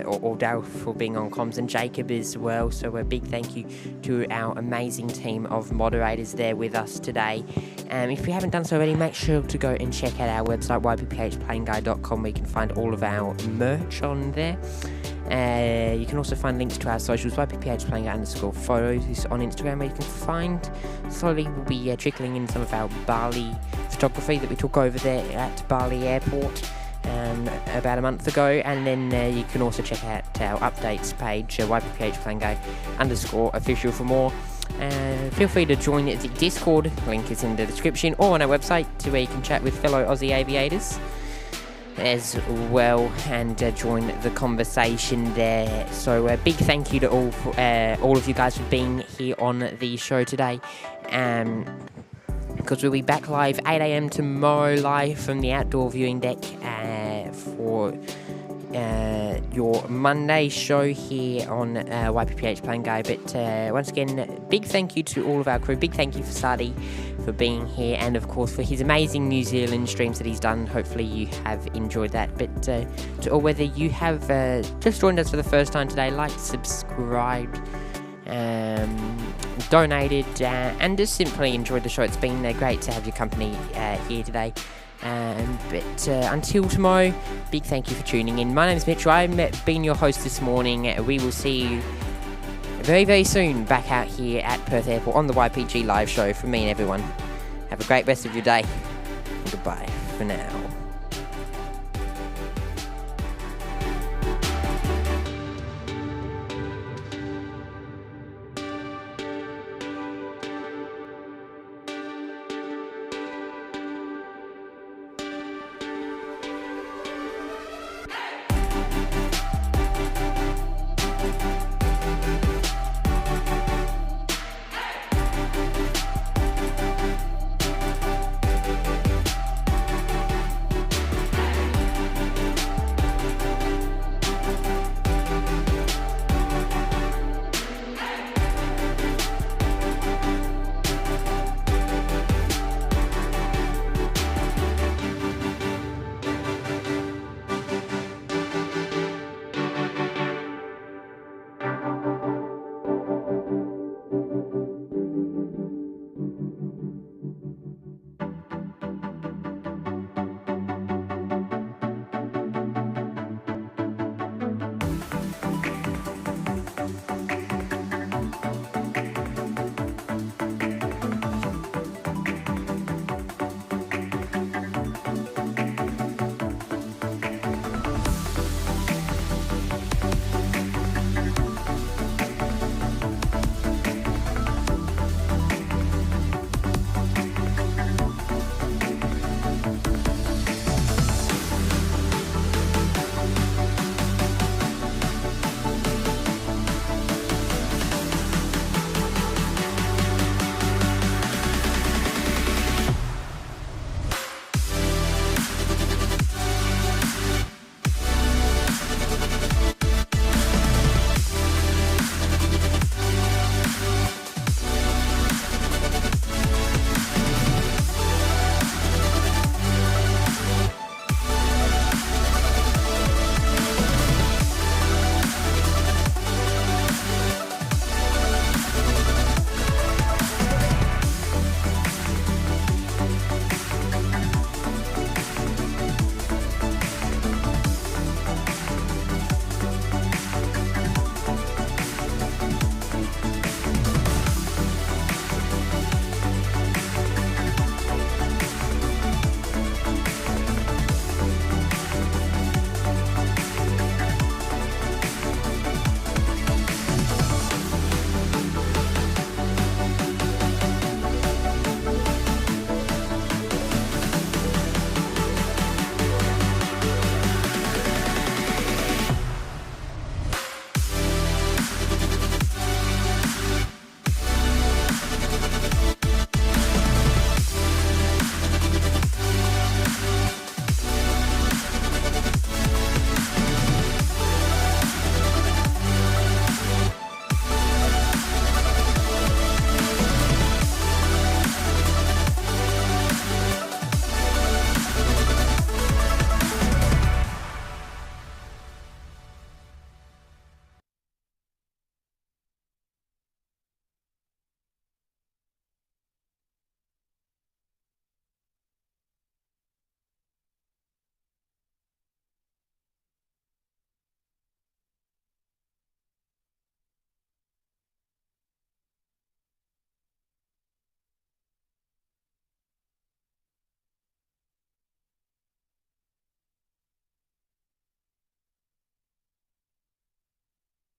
or Daryl for being on comms, and Jacob as well. So a big thank you to our amazing team of moderators there with us today. If you haven't done so already, make sure to go and check out our website, ypphplayingguide.com, where you can find all of our merch on there. You can also find links to our socials, YPPH_photos on Instagram, where you can find, slowly we'll be trickling in some of our Bali photography that we took over there at Bali Airport about a month ago. And then you can also check out our updates page, YPPH_official for more. Feel free to join the Discord, link is in the description, or on our website, to where you can chat with fellow Aussie aviators as well, and join the conversation there. So a big thank you to all of you guys for being here on the show today, because we'll be back live 8 a.m. tomorrow, live from the outdoor viewing deck for your Monday show here on YPPH Playing Guide. But once again, big thank you to all of our crew. Big thank you for Sadi for being here, and of course for his amazing New Zealand streams that he's done. Hopefully you have enjoyed that. But or whether you have just joined us for the first time today, liked, subscribed, donated, and just simply enjoyed the show, it's been great to have your company here today. But until tomorrow, big thank you for tuning in. My name is Mitchell. I've been your host this morning. We will see you very, very soon back out here at Perth Airport on the YPG live show. From me and everyone, have a great rest of your day. Goodbye for now.